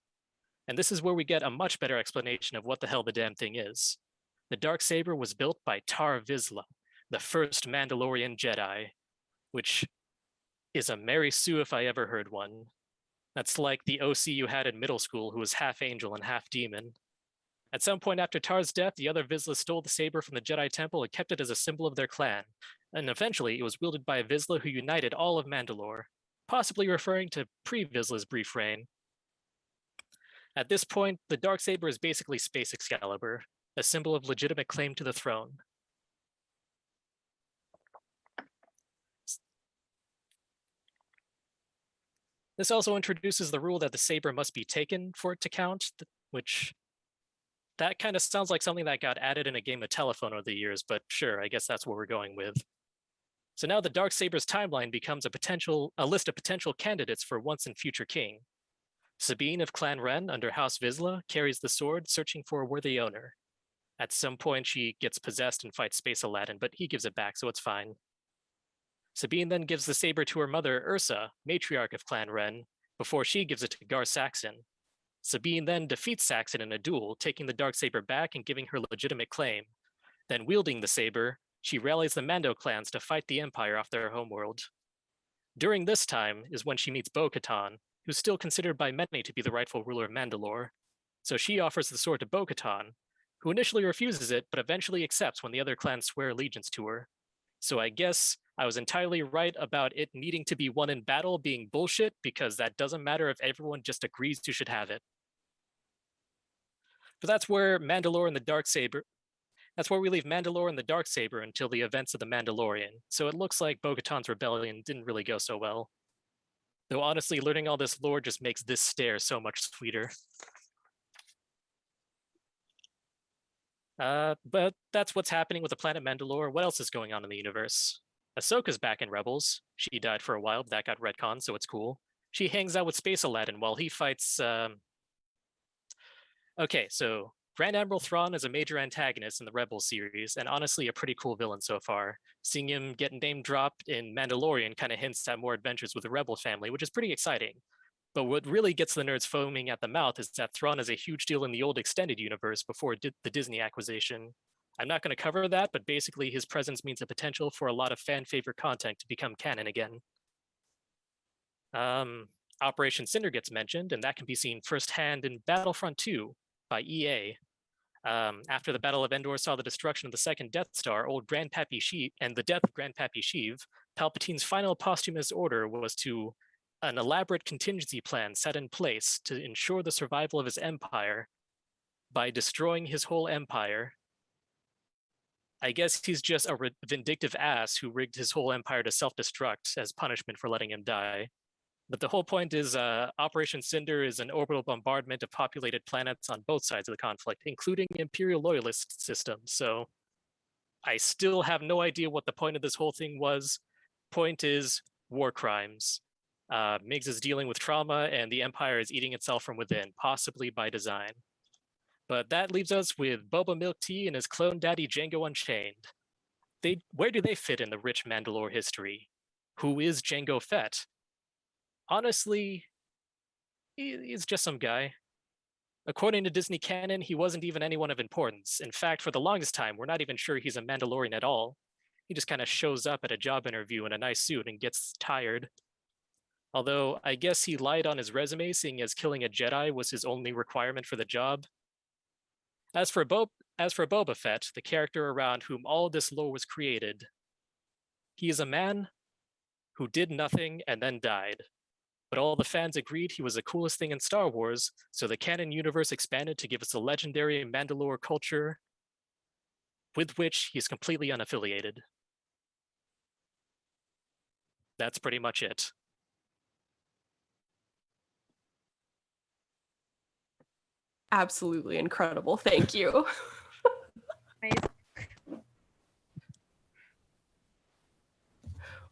Speaker 7: And this is where we get a much better explanation of what the hell the damn thing is. The Darksaber was built by Tar Vizsla, the first Mandalorian Jedi, which is a Mary Sue if I ever heard one. That's like the OC you had in middle school who was half angel and half demon. At some point after Tar's death, the other Vizsla stole the saber from the Jedi Temple and kept it as a symbol of their clan. And eventually, it was wielded by a Vizsla who united all of Mandalore, possibly referring to pre-Vizsla's brief reign. At this point, the Darksaber is basically Space Excalibur, a symbol of legitimate claim to the throne. This also introduces the rule that the saber must be taken for it to count, which that kind of sounds like something that got added in a game of telephone over the years, but sure, I guess that's what we're going with. So now the Darksaber's timeline becomes a list of potential candidates for once and future king. Sabine of Clan Ren under House Vizsla carries the sword, searching for a worthy owner. At some point, she gets possessed and fights Space Aladdin, but he gives it back, so it's fine. Sabine then gives the saber to her mother, Ursa, matriarch of Clan Ren, before she gives it to Gar Saxon. Sabine then defeats Saxon in a duel, taking the Darksaber back and giving her legitimate claim. Then, wielding the saber, she rallies the Mando clans to fight the Empire off their homeworld. During this time is when she meets Bo-Katan, who's still considered by many to be the rightful ruler of Mandalore. So she offers the sword to Bo-Katan, who initially refuses it, but eventually accepts when the other clans swear allegiance to her. So I guess I was entirely right about it needing to be won in battle being bullshit, because that doesn't matter if everyone just agrees you should have it. But that's where Mandalore and the Darksaber, that's where we leave Mandalore and the Darksaber until the events of the Mandalorian. So it looks like Bo-Katan's rebellion didn't really go so well. Though honestly, learning all this lore just makes this stare so much sweeter. But that's what's happening with the planet Mandalore. What else is going on in the universe? Ahsoka's back in Rebels. She died for a while, but that got retconned, so it's cool. She hangs out with Space Aladdin while he fights... Okay, so Grand Admiral Thrawn is a major antagonist in the Rebels series, and honestly a pretty cool villain so far. Seeing him get name dropped in Mandalorian kind of hints at more adventures with the Rebel family, which is pretty exciting. But what really gets the nerds foaming at the mouth is that Thrawn is a huge deal in the old extended universe before the Disney acquisition. I'm not going to cover that, but basically his presence means a potential for a lot of fan favorite content to become canon again. Operation Cinder gets mentioned, and that can be seen firsthand in Battlefront 2 by EA. After the Battle of Endor saw the destruction of the second Death Star, old Grandpappy Sheev, and the death of Grandpappy Sheev, Palpatine's final posthumous order was to an elaborate contingency plan set in place to ensure the survival of his empire by destroying his whole empire. I guess he's just a vindictive ass who rigged his whole empire to self-destruct as punishment for letting him die. But the whole point is Operation Cinder is an orbital bombardment of populated planets on both sides of the conflict, including Imperial loyalist systems. So I still have no idea what the point of this whole thing was. Point is war crimes. Migs is dealing with trauma, and the Empire is eating itself from within, possibly by design. But that leaves us with Boba Milk Tea and his clone daddy Jango Unchained. Where do they fit in the rich Mandalore history? Who is Jango Fett? Honestly, he's just some guy. According to Disney canon, he wasn't even anyone of importance. In fact, for the longest time, we're not even sure he's a Mandalorian at all. He just kind of shows up at a job interview in a nice suit and gets tired. Although, I guess he lied on his resume, seeing as killing a Jedi was his only requirement for the job. As for Boba Fett, the character around whom all this lore was created, he is a man who did nothing and then died. But all the fans agreed he was the coolest thing in Star Wars, so the canon universe expanded to give us a legendary Mandalore culture with which he's completely unaffiliated. That's pretty much it.
Speaker 6: Absolutely incredible. Thank you.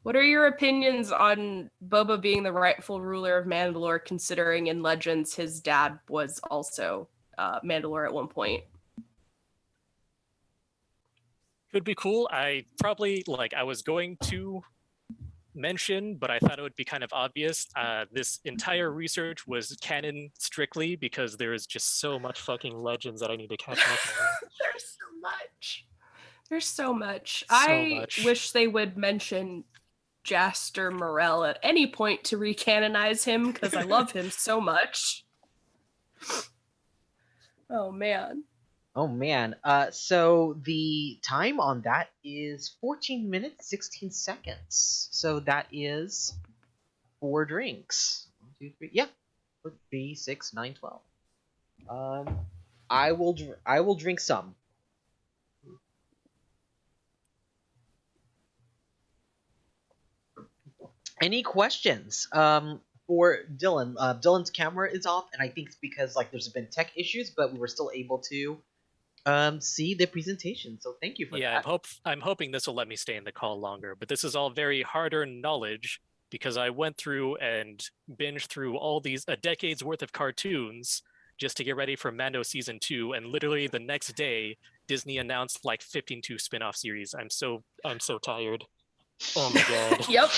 Speaker 6: What are your opinions on Boba being the rightful ruler of Mandalore, considering in Legends his dad was also Mandalore at one point?
Speaker 7: Could be cool. I was going to mention, but I thought it would be kind of obvious. This entire research was canon strictly because there is just so much fucking legends that I need to catch up on.
Speaker 6: There's so much. There's so much.
Speaker 7: So
Speaker 6: I
Speaker 7: much.
Speaker 6: wish they would mention Jaster Morell at any point to recanonize him because I love him so much. Oh man.
Speaker 1: Oh man. So the time on that is 14 minutes 16 seconds. So that is 4 drinks. 1, 2, 3. Yeah. 4, 3, 6, 9, 12. I will drink some. Any questions? For Dylan. Dylan's camera is off, and I think it's because like there's been tech issues, but we were still able to see the presentation. So thank you for
Speaker 7: Yeah,
Speaker 1: that.
Speaker 7: I'm hoping this will let me stay in the call longer, but this is all very hard-earned knowledge because I went through and binged through all these a decade's worth of cartoons just to get ready for Mando season 2, and literally the next day Disney announced like 15 spin-off series. I'm so tired. Oh my god.
Speaker 6: Yep.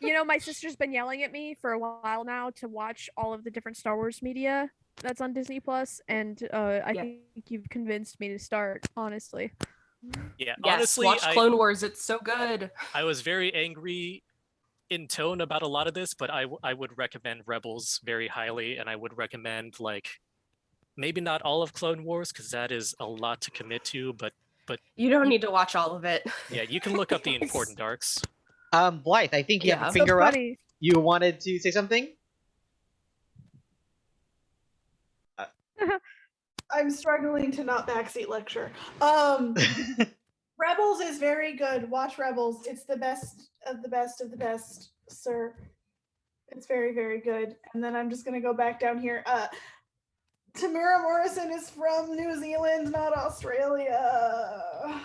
Speaker 4: You know, my sister's been yelling at me for a while now to watch all of the different Star Wars media that's on Disney Plus, and I think you've convinced me to start, honestly.
Speaker 7: Yeah,
Speaker 6: Yes,
Speaker 7: honestly,
Speaker 6: watch Clone Wars. It's so good.
Speaker 7: I was very angry in tone about a lot of this, but I would recommend Rebels very highly, and I would recommend like maybe not all of Clone Wars because that is a lot to commit to, but
Speaker 6: You don't need to watch all of it.
Speaker 7: yeah, you can look up the important arcs.
Speaker 1: Blythe, I think you have
Speaker 6: Yeah.
Speaker 1: a
Speaker 6: So
Speaker 1: finger up.
Speaker 4: funny.
Speaker 1: You wanted to say something?
Speaker 3: I'm struggling to not backseat lecture. Rebels is very good. Watch Rebels. It's the best of the best of the best, sir. It's very, very good. And then I'm just gonna go back down here. Tamura Morrison is from New Zealand, not Australia.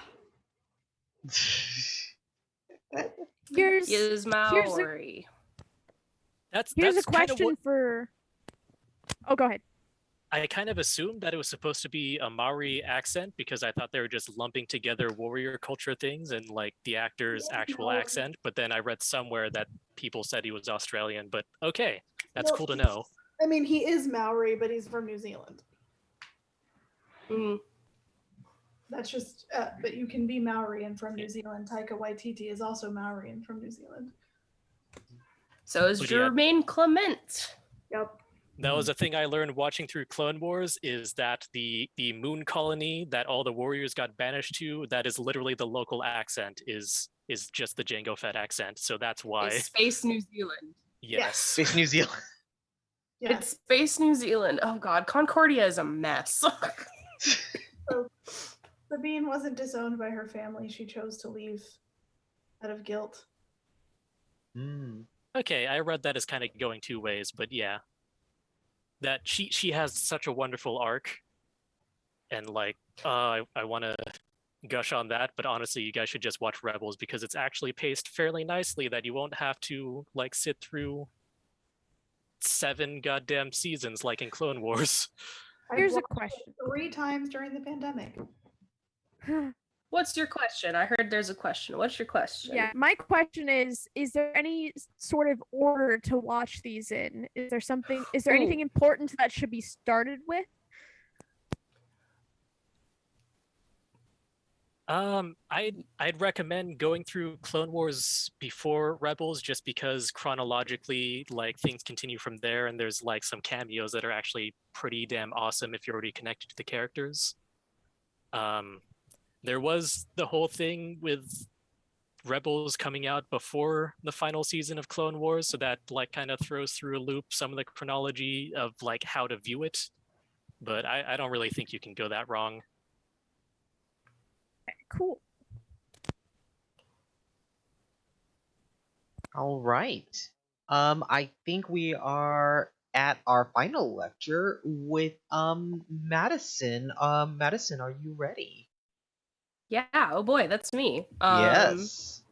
Speaker 4: Here's
Speaker 6: Is Maori.
Speaker 7: That's
Speaker 4: a
Speaker 7: kind of
Speaker 4: question
Speaker 7: what
Speaker 4: for. Oh, go ahead.
Speaker 7: I kind of assumed that it was supposed to be a Maori accent because I thought they were just lumping together warrior culture things and like the actor's actual accent. But then I read somewhere that people said he was Australian. But okay, that's cool to know.
Speaker 3: I mean, he is Maori, but he's from New Zealand.
Speaker 6: Mm.
Speaker 3: That's just, but you can be Maori and from New Zealand. Taika Waititi is also Maori and from New Zealand.
Speaker 6: So is
Speaker 7: But yeah.
Speaker 6: Jermaine Clement.
Speaker 3: Yep.
Speaker 7: That was a thing I learned watching through Clone Wars is that the moon colony that all the warriors got banished to, that is literally the local accent is just the Jango Fett accent. So that's why.
Speaker 6: It's Space New Zealand.
Speaker 7: Yes.
Speaker 1: Space New Zealand.
Speaker 3: Yeah.
Speaker 6: It's Space New Zealand. Oh god, Concordia is a mess.
Speaker 3: So Sabine wasn't disowned by her family. She chose to leave out of guilt.
Speaker 7: Okay, I read that as kind of going two ways, but yeah. That she has such a wonderful arc, and like I want to gush on that, but honestly you guys should just watch Rebels because it's actually paced fairly nicely that you won't have to like sit through 7 goddamn seasons like in Clone Wars.
Speaker 4: Here's a
Speaker 3: I've watched
Speaker 4: question.
Speaker 3: it 3 times during the pandemic.
Speaker 6: What's your question? I heard there's a question. What's your question?
Speaker 4: Yeah, my question is there any sort of order to watch these in? Is there anything important that should be started with?
Speaker 7: I'd recommend going through Clone Wars before Rebels just because chronologically like things continue from there and there's like some cameos that are actually pretty damn awesome if you're already connected to the characters. There was the whole thing with Rebels coming out before the final season of Clone Wars, so that like kind of throws through a loop some of the chronology of like how to view it. But I don't really think you can go that wrong.
Speaker 4: Cool.
Speaker 1: All right. I think we are at our final lecture with Madison. Madison, are you ready?
Speaker 6: Yeah, oh boy, that's me.
Speaker 1: Yes.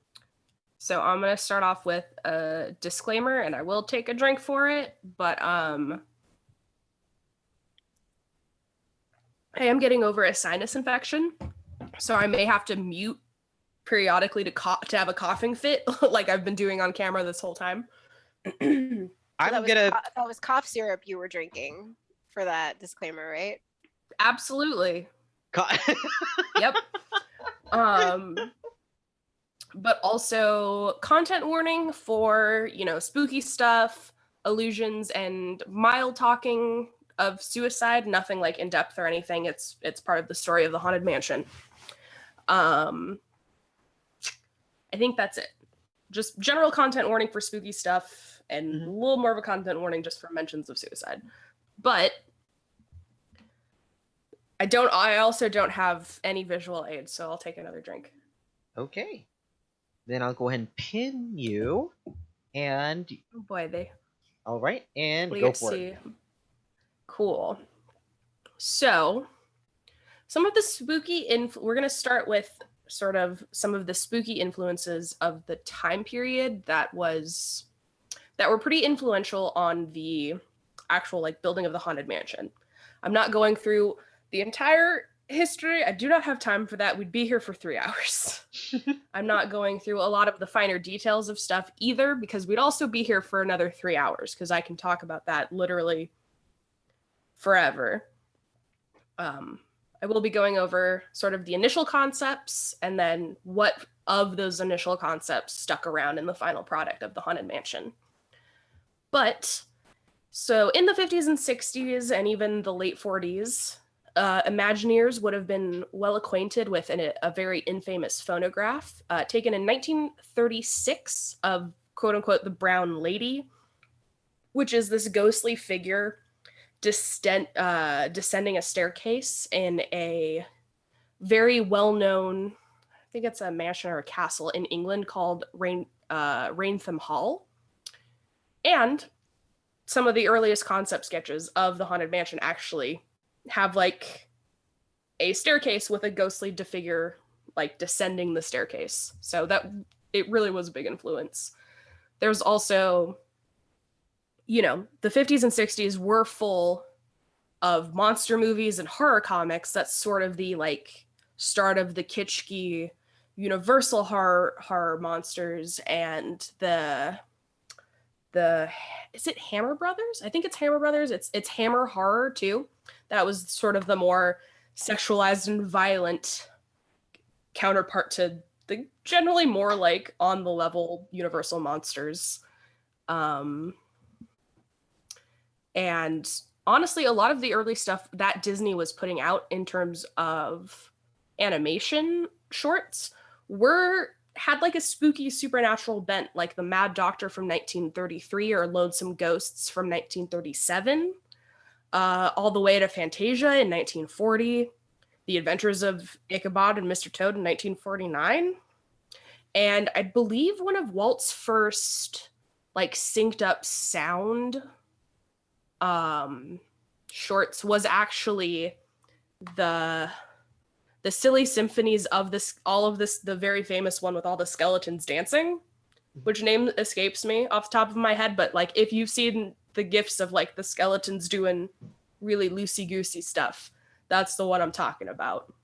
Speaker 6: So I'm gonna start off with a disclaimer, and I will take a drink for it, but I am getting over a sinus infection, so I may have to mute periodically to have a coughing fit, like I've been doing on camera this whole time.
Speaker 5: So
Speaker 1: I'm gonna.
Speaker 5: that was cough syrup you were drinking for that disclaimer, right?
Speaker 6: Absolutely.
Speaker 1: Co-
Speaker 6: Yep. But also content warning for, spooky stuff, illusions, and mild talking of suicide. Nothing like in depth or anything. It's part of the story of the Haunted Mansion. I think that's it. Just general content warning for spooky stuff, and a little more of a content warning just for mentions of suicide. But I also don't have any visual aids, so I'll take another drink.
Speaker 1: Okay. Then I'll go ahead and pin you, and
Speaker 6: Oh boy,
Speaker 1: all right, and go
Speaker 6: let's
Speaker 1: for
Speaker 6: see.
Speaker 1: it.
Speaker 6: Cool. So, some of the spooky we're going to start with sort of some of the spooky influences of the time period that were pretty influential on the actual like building of the Haunted Mansion. I'm not going through the entire history. I do not have time for that. We'd be here for 3 hours. I'm not going through a lot of the finer details of stuff either, because we'd also be here for another 3 hours, because I can talk about that literally forever. I will be going over sort of the initial concepts and then what of those initial concepts stuck around in the final product of the Haunted Mansion. But so in the 50s and 60s and even the late 40s, Imagineers would have been well acquainted with a very infamous phonograph taken in 1936 of quote unquote the Brown Lady, which is this ghostly figure descending a staircase in a very well-known, I think it's a mansion or a castle in England called Raintham Hall. And some of the earliest concept sketches of the Haunted Mansion actually have like a staircase with a ghostly figure like descending the staircase. So that it really was a big influence. There's also, the 50s and 60s were full of monster movies and horror comics. That's sort of the like start of the kitschy Universal horror monsters and the is it Hammer Brothers? I think it's Hammer Brothers. It's Hammer horror too. That was sort of the more sexualized and violent counterpart to the generally more like on the level Universal monsters. And honestly, a lot of the early stuff that Disney was putting out in terms of animation shorts had like a spooky supernatural bent, like The Mad Doctor from 1933 or Lonesome Ghosts from 1937, all the way to Fantasia in 1940, The Adventures of Ichabod and Mr. Toad in 1949. And I believe one of Walt's first like synced up sound shorts was actually the silly symphonies of the very famous one with all the skeletons dancing, which name escapes me off the top of my head, but like if you've seen the gifs of like the skeletons doing really loosey-goosey stuff, that's the one I'm talking about.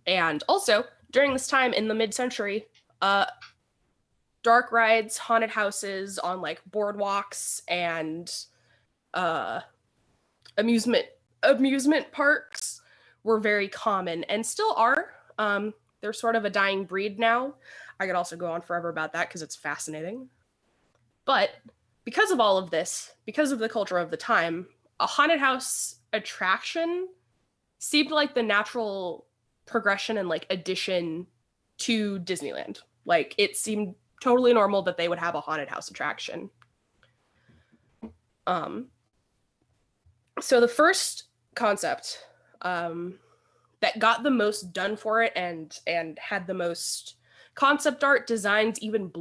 Speaker 6: And also during this time in the mid-century, dark rides, haunted houses on like boardwalks and amusement parks were very common and still are. They're sort of a dying breed now. I could also go on forever about that because it's fascinating. But because of all of this, because of the culture of the time, a haunted house attraction seemed like the natural progression and like addition to Disneyland. Like it seemed totally normal that they would have a haunted house attraction. So the first concept that got the most done for it and had the most concept art designs, even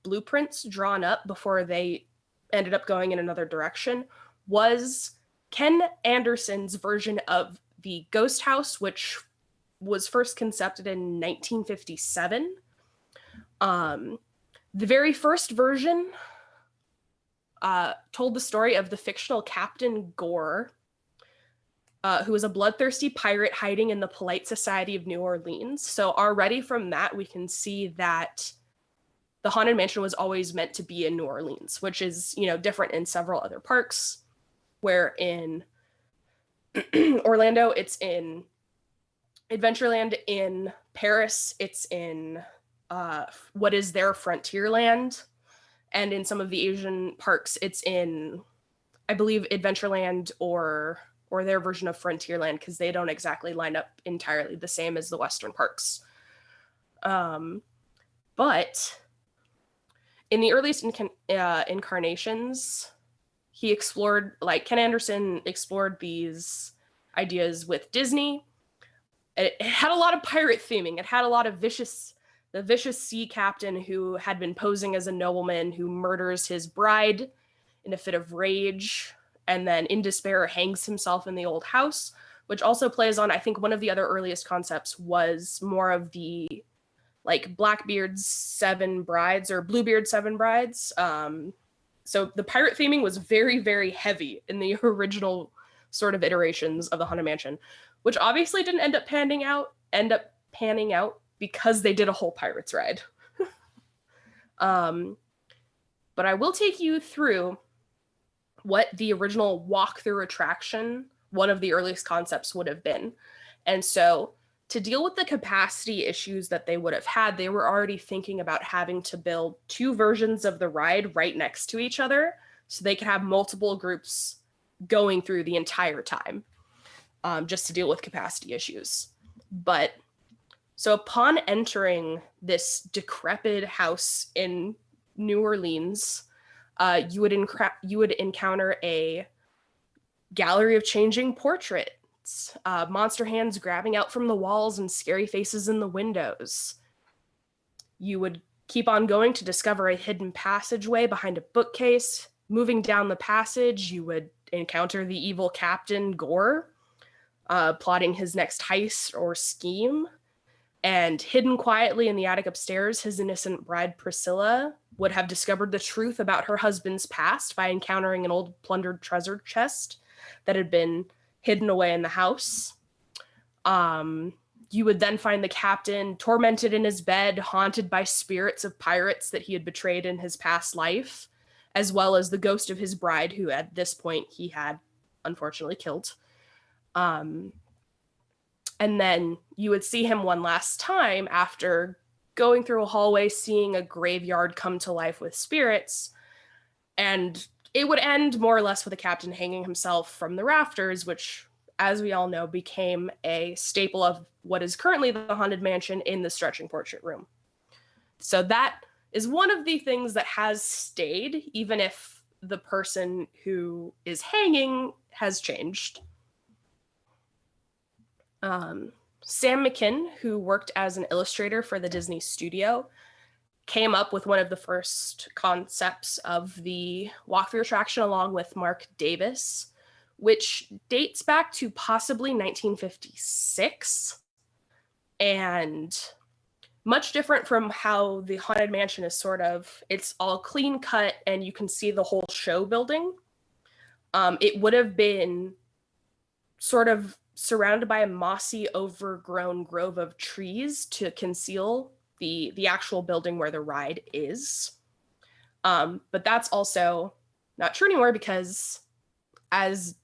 Speaker 6: blueprints drawn up before they ended up going in another direction, was Ken Anderson's version of the ghost house, which was first concepted in 1957. The very first version told the story of the fictional Captain Gore, who was a bloodthirsty pirate hiding in the polite society of New Orleans. So already from that, we can see that the Haunted Mansion was always meant to be in New Orleans, which is, different in several other parks, where in Orlando, it's in Adventureland. In Paris, it's in what is their Frontierland. And in some of the Asian parks, it's in, I believe, Adventureland or their version of Frontierland, because they don't exactly line up entirely the same as the Western parks. But in the earliest incarnations, Ken Anderson explored these ideas with Disney. It had a lot of pirate theming. It had a lot of the vicious sea captain who had been posing as a nobleman who murders his bride in a fit of rage, and then in despair hangs himself in the old house, which also plays on, I think one of the other earliest concepts was more of the Blackbeard's Seven Brides or Bluebeard's Seven Brides. So the pirate theming was very, very heavy in the original sort of iterations of the Haunted Mansion, which obviously didn't end up panning out because they did a whole pirates ride. But I will take you through what the original walkthrough attraction, one of the earliest concepts, would have been. And so to deal with the capacity issues that they would have had, they were already thinking about having to build 2 versions of the ride right next to each other so they could have multiple groups going through the entire time, just to deal with capacity issues. But so upon entering this decrepit house in New Orleans, you would encounter a gallery of changing portraits, monster hands grabbing out from the walls and scary faces in the windows. You would keep on going to discover a hidden passageway behind a bookcase. Moving down the passage, you would encounter the evil Captain Gore, plotting his next heist or scheme. And hidden quietly in the attic upstairs, his innocent bride Priscilla would have discovered the truth about her husband's past by encountering an old plundered treasure chest that had been hidden away in the house. You would then find the captain tormented in his bed, haunted by spirits of pirates that he had betrayed in his past life, as well as the ghost of his bride, who at this point he had unfortunately killed. And then you would see him one last time after going through a hallway, seeing a graveyard come to life with spirits. And it would end more or less with the captain hanging himself from the rafters, which, as we all know, became a staple of what is currently the Haunted Mansion in the stretching portrait room. So that is one of the things that has stayed, even if the person who is hanging has changed. Sam McKinn, who worked as an illustrator for the Disney studio, came up with one of the first concepts of the walkthrough attraction along with Mark Davis, which dates back to possibly 1956, and much different from how the Haunted Mansion is it's all clean cut and you can see the whole show building. It would have been sort of surrounded by a mossy, overgrown grove of trees to conceal the actual building where the ride is. But that's also not true anymore because as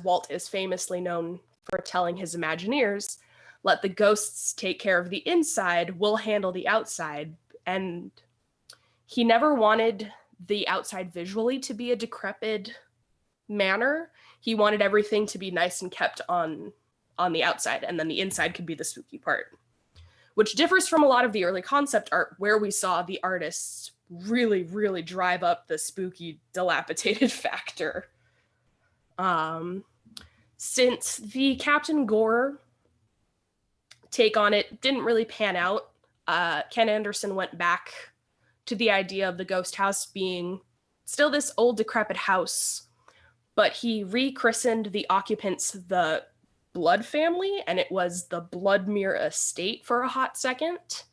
Speaker 6: Walt is famously known for telling his Imagineers, let the ghosts take care of the inside, we'll handle the outside. And he never wanted the outside visually to be a decrepit manner. He wanted everything to be nice and kept on the outside, and then the inside could be the spooky part, which differs from a lot of the early concept art where we saw the artists really, really drive up the spooky, dilapidated factor. Since the Captain Gore take on it didn't really pan out, Ken Anderson went back to the idea of the ghost house being still this old decrepit house, but he rechristened the occupants the Blood family, and it was the Bloodmere Estate for a hot second,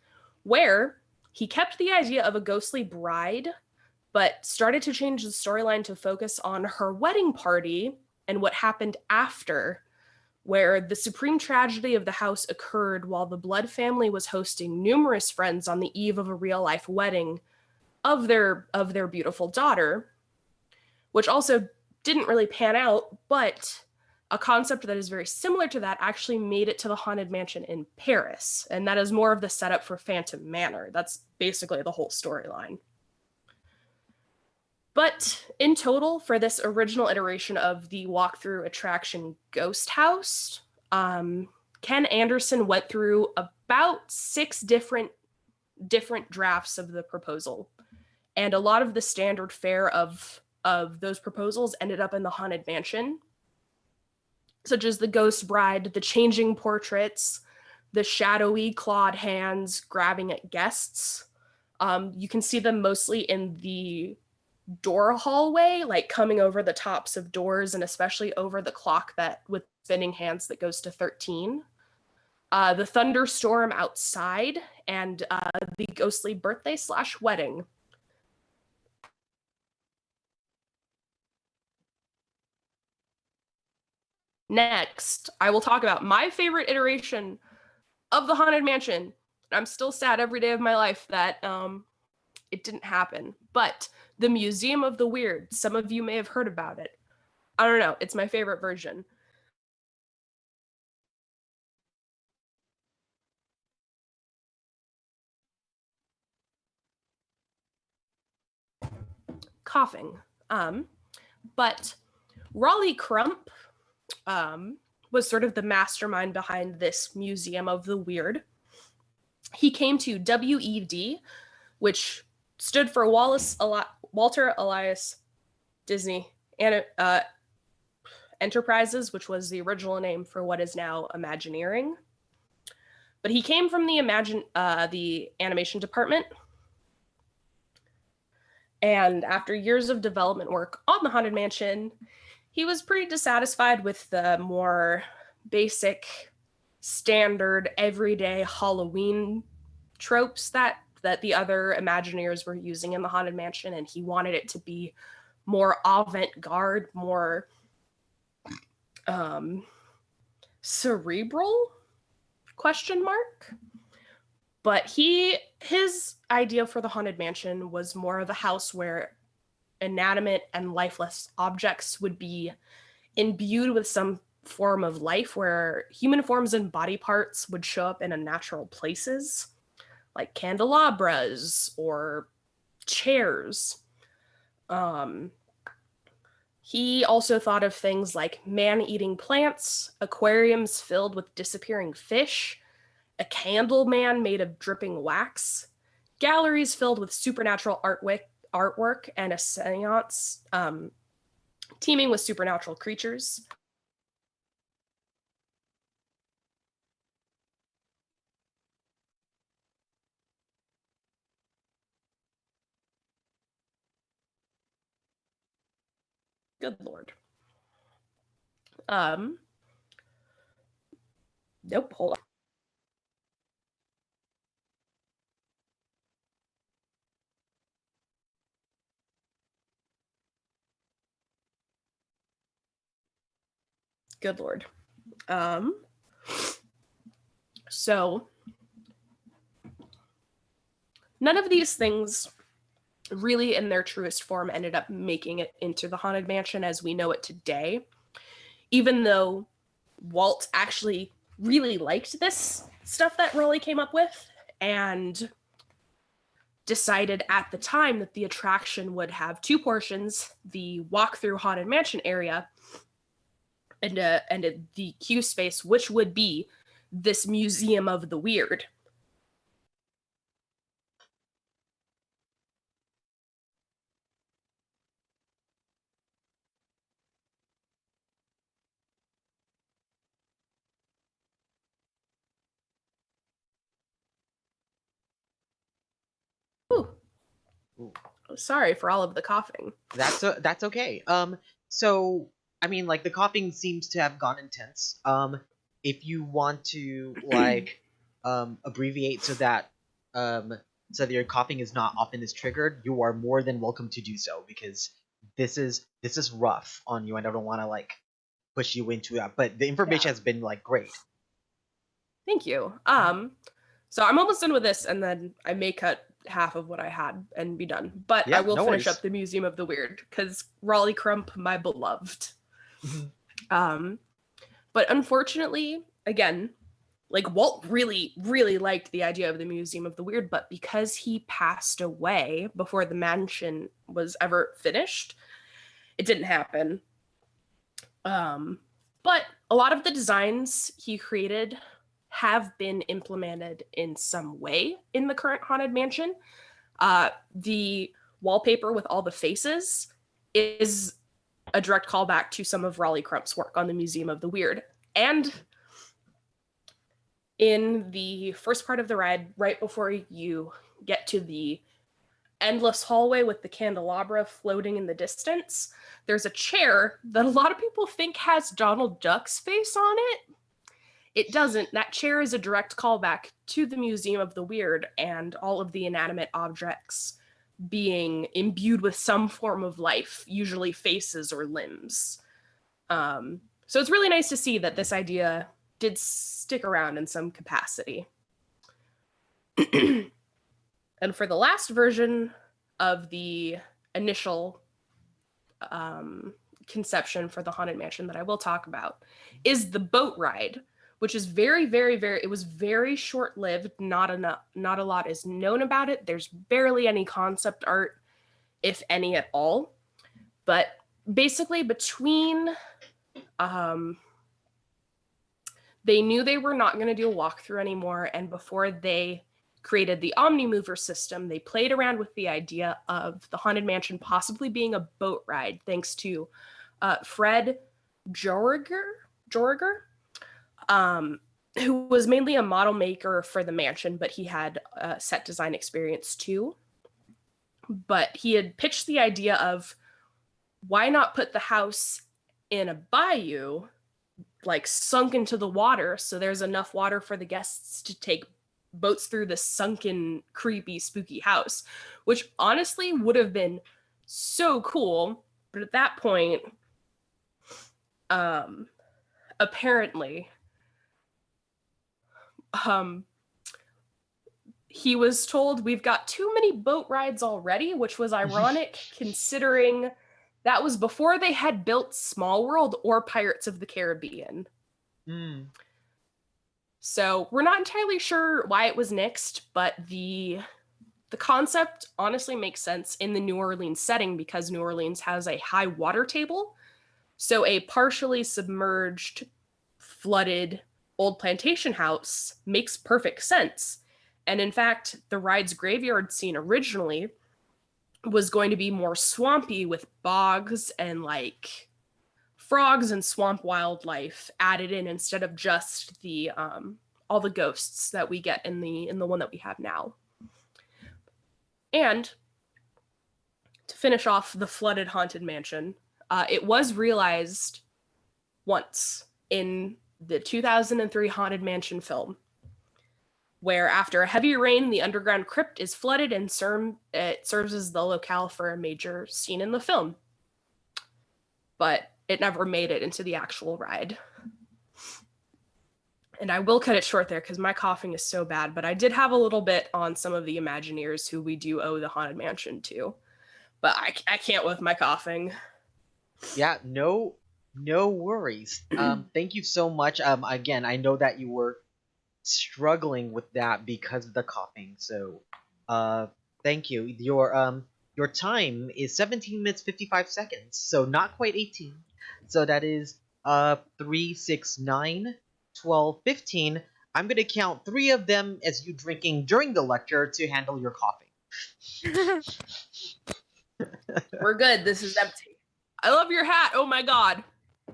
Speaker 6: where he kept the idea of a ghostly bride, but started to change the storyline to focus on her wedding party and what happened after, where the supreme tragedy of the house occurred while the Blood family was hosting numerous friends on the eve of a real-life wedding of their beautiful daughter, which also didn't really pan out, but a concept that is very similar to that actually made it to the Haunted Mansion in Paris, and that is more of the setup for Phantom Manor. That's basically the whole storyline. But in total, for this original iteration of the walkthrough attraction Ghost House, Ken Anderson went through about 6 different drafts of the proposal, and a lot of the standard fare of those proposals ended up in the Haunted Mansion, such as the Ghost Bride, the changing portraits, the shadowy clawed hands grabbing at guests. You can see them mostly in the door hallway, like coming over the tops of doors, and especially over the clock that with spinning hands that goes to 13. The thunderstorm outside, and the ghostly birthday / wedding. Next, I will talk about my favorite iteration of the Haunted Mansion. I'm still sad every day of my life that it didn't happen. But the Museum of the Weird, some of you may have heard about it. I don't know, it's my favorite version. Coughing. But Raleigh Crump was sort of the mastermind behind this Museum of the Weird. He came to WED, which stood for Walter Elias Disney Enterprises, which was the original name for what is now Imagineering. But he came from the animation department. And after years of development work on the Haunted Mansion, he was pretty dissatisfied with the more basic, standard, everyday Halloween tropes that the other Imagineers were using in the Haunted Mansion, and he wanted it to be more avant-garde, more cerebral, ? But his idea for the Haunted Mansion was more of a house where inanimate and lifeless objects would be imbued with some form of life, where human forms and body parts would show up in unnatural places, like candelabras or chairs. He also thought of things like man-eating plants, aquariums filled with disappearing fish, a candle man made of dripping wax, galleries filled with supernatural artwork, and a seance teeming with supernatural creatures. Good Lord. Nope, hold on. Good Lord. So none of these things really in their truest form ended up making it into the Haunted Mansion as we know it today, even though Walt actually really liked this stuff that Raleigh came up with and decided at the time that the attraction would have 2 portions, the walk-through Haunted Mansion area and the queue space, which would be this Museum of the Weird. Ooh. Sorry for all of the coughing.
Speaker 1: That's okay. So I mean, like, the coughing seems to have gone intense. If you want to like abbreviate so that your coughing is not often as triggered, you are more than welcome to do so, because this is rough on you, and I don't want to like push you into that. But the information has been like great.
Speaker 6: Thank you. So I'm almost done with this, and then I may cut half of what I had and be done. But
Speaker 1: Yeah,
Speaker 6: I will
Speaker 1: no
Speaker 6: finish
Speaker 1: worries.
Speaker 6: up the Museum of the Weird because Raleigh Crump, my beloved. But unfortunately, again, like Walt really, really liked the idea of the Museum of the Weird, but because he passed away before the mansion was ever finished, it didn't happen. But a lot of the designs he created have been implemented in some way in the current Haunted Mansion. The wallpaper with all the faces is a direct callback to some of Raleigh Crump's work on the Museum of the Weird. And in the first part of the ride, right before you get to the endless hallway with the candelabra floating in the distance, there's a chair that a lot of people think has Donald Duck's face on it. It doesn't. That chair is a direct callback to the Museum of the Weird and all of the inanimate objects being imbued with some form of life, usually faces or limbs. So it's really nice to see that this idea did stick around in some capacity. And for the last version of the initial conception for the Haunted Mansion that I will talk about is the boat ride, which is very, very, very, it was very short-lived. Not a lot is known about it. There's barely any concept art, if any at all. But basically between, they knew they were not going to do a walkthrough anymore, and before they created the Omnimover system, they played around with the idea of the Haunted Mansion possibly being a boat ride, thanks to Fred Joerger, who was mainly a model maker for the mansion, but he had set design experience too. But he had pitched the idea of, why not put the house in a bayou, like sunk into the water, so there's enough water for the guests to take boats through the sunken, creepy, spooky house, which honestly would have been so cool. But at that point, apparently, he was told, we've got too many boat rides already, which was ironic considering that was before they had built Small World or Pirates of the Caribbean. So we're not entirely sure why it was nixed, but the concept honestly makes sense in the New Orleans setting because New Orleans has a high water table. So a partially submerged, flooded old plantation house makes perfect sense. And in fact, the ride's graveyard scene originally was going to be more swampy with bogs and like frogs and swamp wildlife added in instead of just the all the ghosts that we get in the one that we have now. And to finish off the flooded Haunted Mansion, it was realized once in the 2003 Haunted Mansion film, where after a heavy rain, the underground crypt is flooded and it serves as the locale for a major scene in the film. But it never made it into the actual ride. And I will cut it short there because my coughing is so bad, but I did have a little bit on some of the Imagineers who we do owe the Haunted Mansion to. But I can't with my coughing.
Speaker 1: Yeah, no worries. Thank you so much. Again, I know that you were struggling with that because of the coughing. So, thank you. Your time is 17 minutes 55 seconds. So not quite 18. So that is 3, 6, 9, 12, 15. I'm gonna count 3 of them as you drinking during the lecture to handle your coughing.
Speaker 6: We're good. This is empty. I love your hat. Oh my god.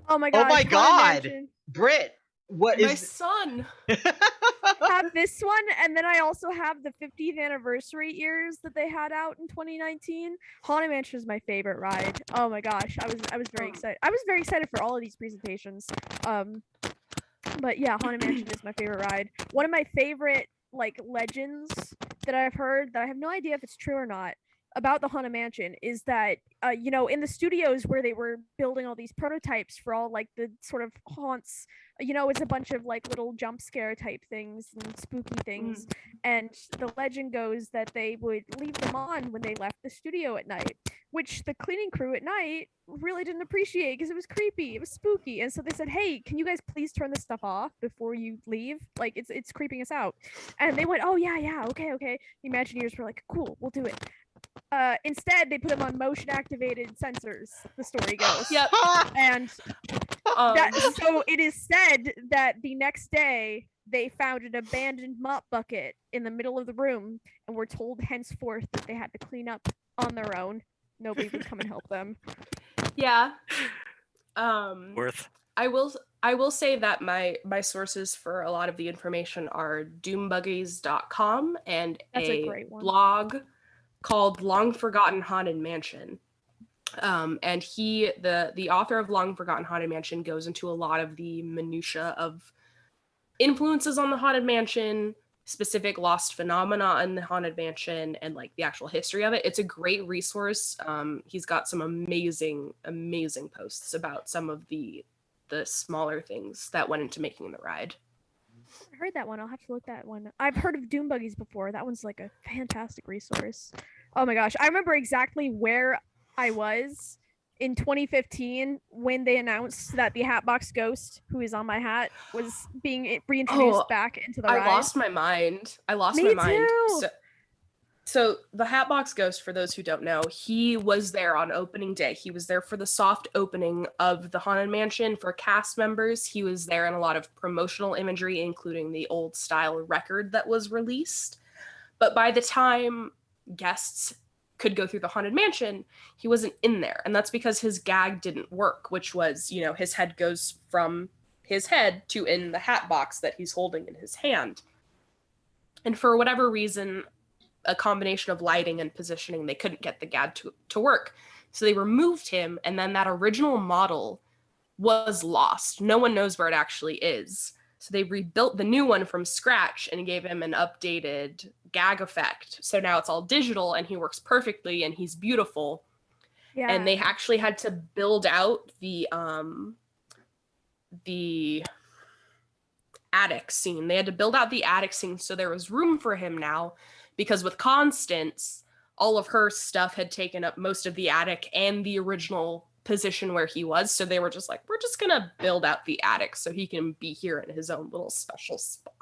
Speaker 4: Oh my god.
Speaker 1: Oh my god, Britt, what
Speaker 6: my
Speaker 1: is
Speaker 6: son?
Speaker 4: Have this one, and then I also have the 50th anniversary ears that they had out in 2019. Haunted Mansion is my favorite ride. Oh my gosh, I was very excited. I was very excited for all of these presentations. But yeah, Haunted Mansion is my favorite ride. One of my favorite like legends that I've heard that I have no idea if it's true or not about the Haunted Mansion is that, in the studios where they were building all these prototypes for all like the sort of haunts, it's a bunch of like little jump scare type things and spooky things. And the legend goes that they would leave them on when they left the studio at night, which the cleaning crew at night really didn't appreciate because it was creepy, it was spooky. And so they said, hey, can you guys please turn this stuff off before you leave? Like it's creeping us out. And they went, oh yeah, okay. The Imagineers were like, cool, we'll do it. Instead, they put them on motion activated sensors, the story goes.
Speaker 6: Yep.
Speaker 4: And so it is said that the next day they found an abandoned mop bucket in the middle of the room and were told henceforth that they had to clean up on their own. Nobody would come and help them.
Speaker 6: Yeah.
Speaker 7: Worth.
Speaker 6: I will say that my sources for a lot of the information are doombuggies.com and
Speaker 4: That's
Speaker 6: a
Speaker 4: great one.
Speaker 6: blog called Long Forgotten Haunted Mansion. And the author of Long Forgotten Haunted Mansion goes into a lot of the minutia of influences on the Haunted Mansion, specific lost phenomena in the Haunted Mansion, and like the actual history of it. It's a great resource. He's got some amazing posts about some of the smaller things that went into making the ride.
Speaker 4: I heard that one. I'll have to look that one. I've heard of Doom Buggies before. That one's like a fantastic resource. Oh my gosh. I remember exactly where I was in 2015 when they announced that the Hatbox Ghost, who is on my hat, was being reintroduced back into the ride.
Speaker 6: I lost my mind.
Speaker 4: Me too.
Speaker 6: So the Hatbox Ghost, for those who don't know, he was there on opening day. He was there for the soft opening of the Haunted Mansion for cast members. He was there in a lot of promotional imagery, including the old style record that was released. But by the time guests could go through the Haunted Mansion, he wasn't in there. And that's because his gag didn't work, which was, his head goes from his head to in the hat box that he's holding in his hand. And for whatever reason, a combination of lighting and positioning, they couldn't get the gag to work. So they removed him, and then that original model was lost. No one knows where it actually is. So they rebuilt the new one from scratch and gave him an updated gag effect. So now it's all digital and he works perfectly and he's beautiful.
Speaker 4: Yeah.
Speaker 6: And they actually had to build out the attic scene. They had to build out the attic scene so there was room for him now, because with Constance, all of her stuff had taken up most of the attic and the original position where he was. So they were just like, we're just gonna build out the attic so he can be here in his own little special spot.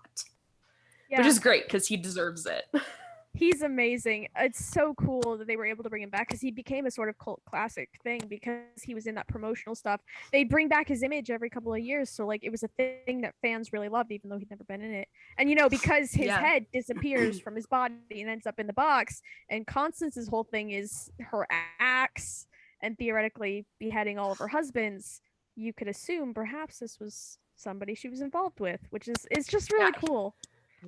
Speaker 6: Yeah. Which is great because he deserves it.
Speaker 4: He's amazing. It's so cool that they were able to bring him back because he became a sort of cult classic thing because he was in that promotional stuff. They bring back his image every couple of years. So like it was a thing that fans really loved, even though he'd never been in it. And because his head disappears from his body and ends up in the box, and Constance's whole thing is her axe and theoretically beheading all of her husbands, you could assume perhaps this was somebody she was involved with, which is just really cool.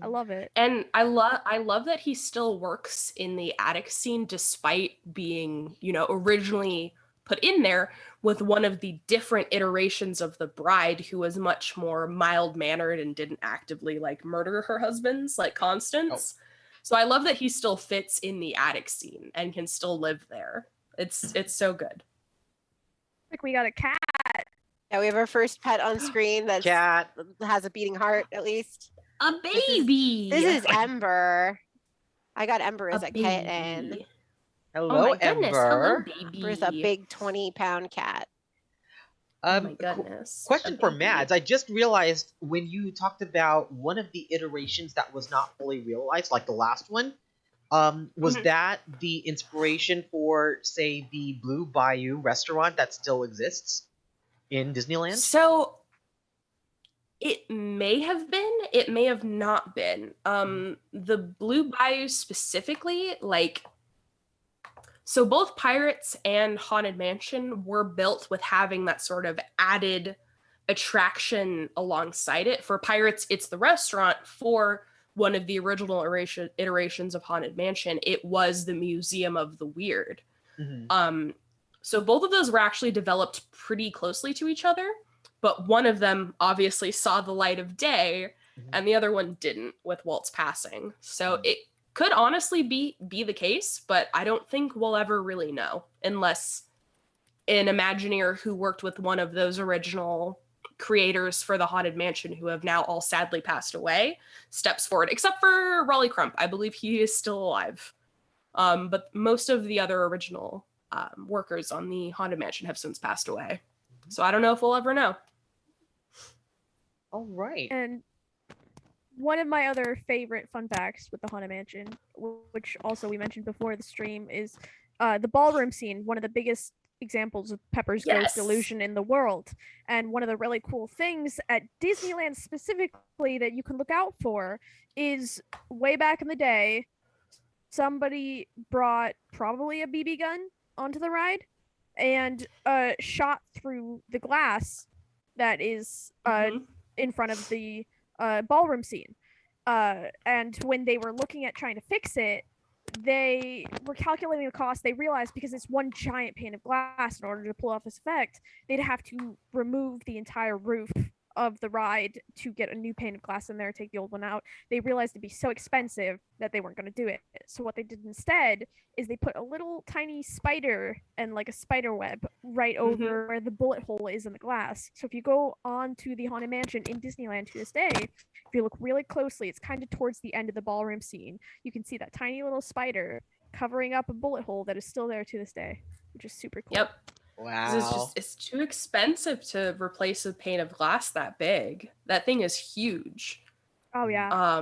Speaker 4: I love it.
Speaker 6: And I love that he still works in the attic scene despite being, originally put in there with one of the different iterations of the bride, who was much more mild-mannered and didn't actively murder her husbands like Constance. Oh. So I love that he still fits in the attic scene and can still live there. It's so good.
Speaker 4: Like we got a cat.
Speaker 5: Yeah, we have our first pet on screen that has a beating heart, at least.
Speaker 6: A baby.
Speaker 5: This is Ember. I got Ember as a kitten.
Speaker 1: Hello, Ember.
Speaker 6: Hello, baby.
Speaker 5: Ember's a big 20-pound cat.
Speaker 6: Oh my goodness.
Speaker 1: Question for Mads. I just realized when you talked about one of the iterations that was not fully realized, like the last one, was that the inspiration for, say, the Blue Bayou restaurant that still exists in Disneyland?
Speaker 6: So it may have been, it may have not been. The Blue Bayou specifically, so both Pirates and Haunted Mansion were built with having that sort of added attraction alongside it. For Pirates, it's the restaurant. For one of the original iterations of Haunted Mansion, it was the Museum of the Weird. Mm-hmm. So both of those were actually developed pretty closely to each other. But one of them obviously saw the light of day, and the other one didn't with Walt's passing. So it could honestly be the case, but I don't think we'll ever really know unless an Imagineer who worked with one of those original creators for the Haunted Mansion, who have now all sadly passed away, steps forward, except for Raleigh Crump. I believe he is still alive. But most of the other original workers on the Haunted Mansion have since passed away. So I don't know if we'll ever know.
Speaker 1: All right.
Speaker 4: And one of my other favorite fun facts with the Haunted Mansion, which also we mentioned before the stream, is the ballroom scene, one of the biggest examples of Pepper's
Speaker 6: Yes.
Speaker 4: ghost illusion in the world. And one of the really cool things at Disneyland specifically that you can look out for is way back in the day, somebody brought probably a BB gun onto the ride and shot through the glass that is in front of the ballroom scene. And when they were looking at trying to fix it, they were calculating the cost. They realized because it's one giant pane of glass, in order to pull off this effect, they'd have to remove the entire roof of the ride to get a new pane of glass in there, take the old one out. They realized it'd be so expensive that they weren't going to do it. So what they did instead is they put a little tiny spider and like a spider web right over where the bullet hole is in the glass. So if you go on to the Haunted Mansion in Disneyland to this day, if you look really closely, it's kind of towards the end of the ballroom scene. You can see that tiny little spider covering up a bullet hole that is still there to this day, which is super cool.
Speaker 6: Yep.
Speaker 1: Wow.
Speaker 6: It's too expensive to replace a pane of glass that big. That thing is huge.
Speaker 4: Oh yeah.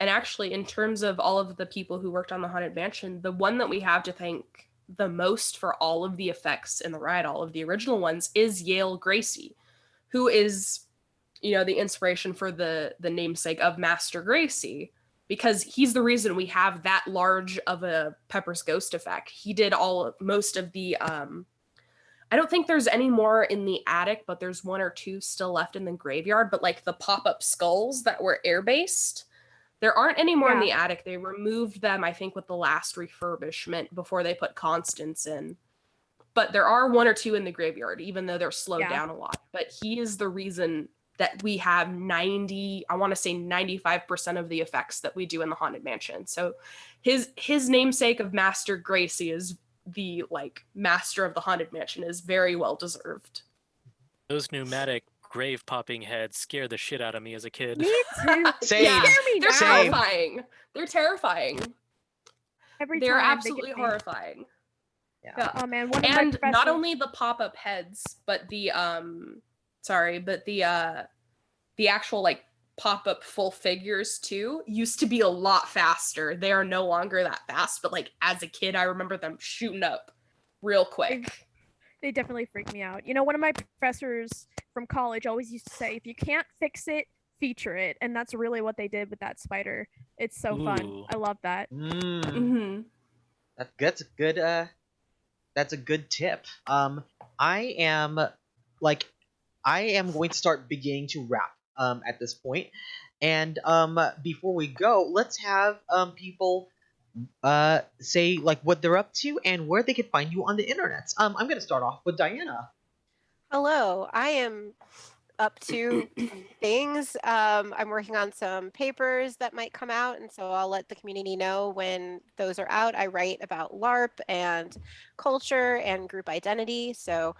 Speaker 6: And actually, in terms of all of the people who worked on the Haunted Mansion, the one that we have to thank the most for all of the effects in the ride, all of the original ones, is Yale Gracie, who is, you know, the inspiration for the namesake of Master Gracie, because he's the reason we have that large of a Pepper's Ghost effect. He did most of the I don't think there's any more in the attic, but there's one or two still left in the graveyard. But like the pop-up skulls that were air-based, there aren't any more in the attic. They removed them, I think, with the last refurbishment before they put Constance in. But there are one or two in the graveyard, even though they're slowed down a lot. But he is the reason that we have 95% of the effects that we do in the Haunted Mansion. So his namesake of Master Gracie is the like master of the Haunted Mansion is very well deserved.
Speaker 7: Those pneumatic grave popping heads scared the shit out of me as a kid.
Speaker 4: Me too.
Speaker 1: Same.
Speaker 6: Yeah, they're
Speaker 1: Same.
Speaker 6: terrifying. They're terrifying. They're absolutely horrifying.
Speaker 1: Yeah.
Speaker 4: Oh man,
Speaker 6: and not only the pop-up heads, but the actual like pop-up full figures too used to be a lot faster. They are no longer that fast, but like as a kid I remember them shooting up real quick.
Speaker 4: They definitely freak me out. You know, one of my professors from college always used to say, if you can't fix it, feature it. And that's really what they did with that spider. It's so fun. I love that.
Speaker 1: That's a good that's a good tip. I am going to start beginning to wrap at this point. And before we go, let's have people say like what they're up to and where they can find you on the internet. I'm going to start off with Diana.
Speaker 5: Hello, I am up to things. I'm working on some papers that might come out, and so I'll let the community know when those are out. I write about LARP and culture and group identity, so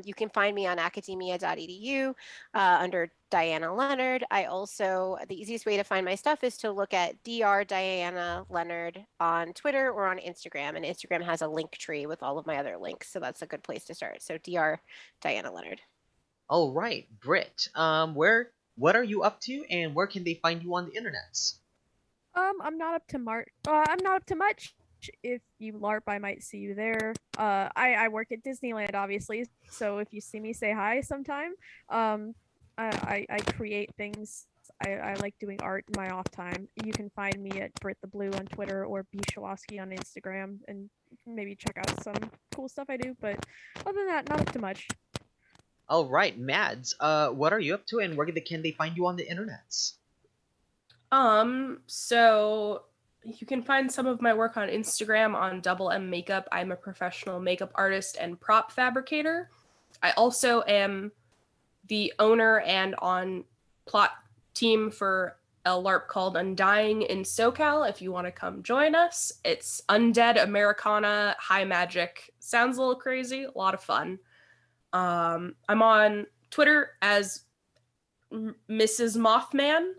Speaker 5: you can find me on academia.edu under Diana Leonard. The easiest way to find my stuff is to look at Dr. Diana Leonard on Twitter or on Instagram, and Instagram has a link tree with all of my other links, so that's a good place to start. So Dr. Diana Leonard.
Speaker 1: All right, Britt. What are you up to, and where can they find you on the internet?
Speaker 4: I'm not up to much. If you LARP, I might see you there. I work at Disneyland, obviously, so if you see me, say hi sometime. I create things. I like doing art in my off time. You can find me at Britt the Blue on Twitter or B Shawoski on Instagram, and maybe check out some cool stuff I do. But other than that, not up to much.
Speaker 1: All right, Mads. What are you up to, and where can they find you on the internet?
Speaker 6: So you can find some of my work on Instagram on Double M Makeup. I'm a professional makeup artist and prop fabricator. I also am the owner and on plot team for a LARP called Undying in SoCal if you want to come join us. It's undead Americana, high magic. Sounds a little crazy, a lot of fun. I'm on Twitter as Mrs. Mothman.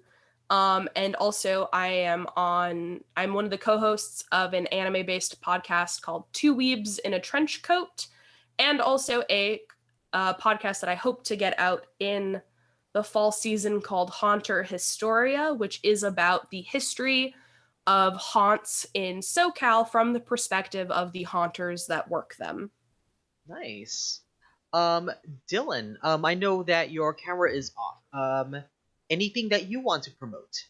Speaker 6: And also I'm one of the co-hosts of an anime-based podcast called Two Weebs in a Trench Coat, and also a podcast that I hope to get out in the fall season called Haunter Historia, which is about the history of haunts in SoCal from the perspective of the haunters that work them.
Speaker 1: Nice. Dylan, I know that your camera is off. Anything that you want to promote?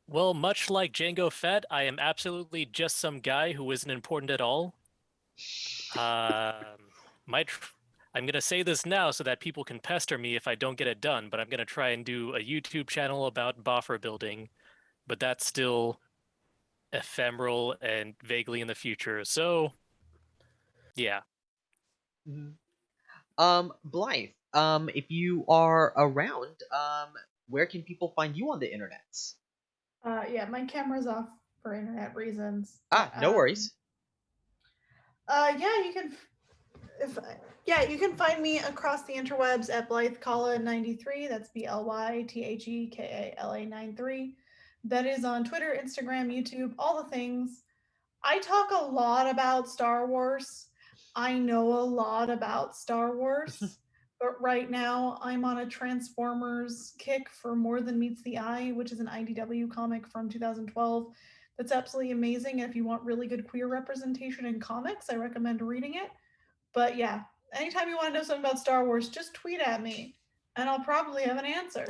Speaker 7: Well, much like Django Fett, I am absolutely just some guy who isn't important at all. I'm gonna say this now so that people can pester me if I don't get it done, but I'm gonna try and do a YouTube channel about boffer building, but that's still ephemeral and vaguely in the future. So, yeah.
Speaker 1: Mhm. Blythe, if you are around, where can people find you on the internets?
Speaker 3: Yeah, my camera's off for internet reasons.
Speaker 1: No worries.
Speaker 3: Yeah, you can. You can find me across the interwebs at BlytheKala93. That's BlytheKala93. That is on Twitter, Instagram, YouTube, all the things. I talk a lot about Star Wars. I know a lot about Star Wars. But right now, I'm on a Transformers kick for More Than Meets the Eye, which is an IDW comic from 2012 that's absolutely amazing. And if you want really good queer representation in comics, I recommend reading it. But yeah, anytime you want to know something about Star Wars, just tweet at me and I'll probably have an answer.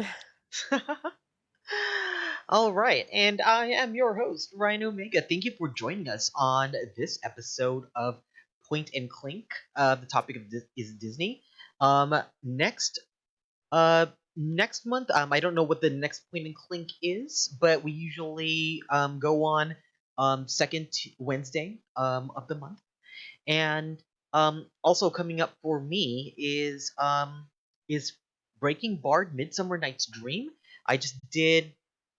Speaker 1: All right, and I am your host, Ryan Omega. Thank you for joining us on this episode of Point and Clink. The topic of is Disney. Next, next month, I don't know what the next Point and Clink is, but we usually go on second Wednesday of the month. And also coming up for me is Breaking Bard: Midsummer Night's Dream. I just did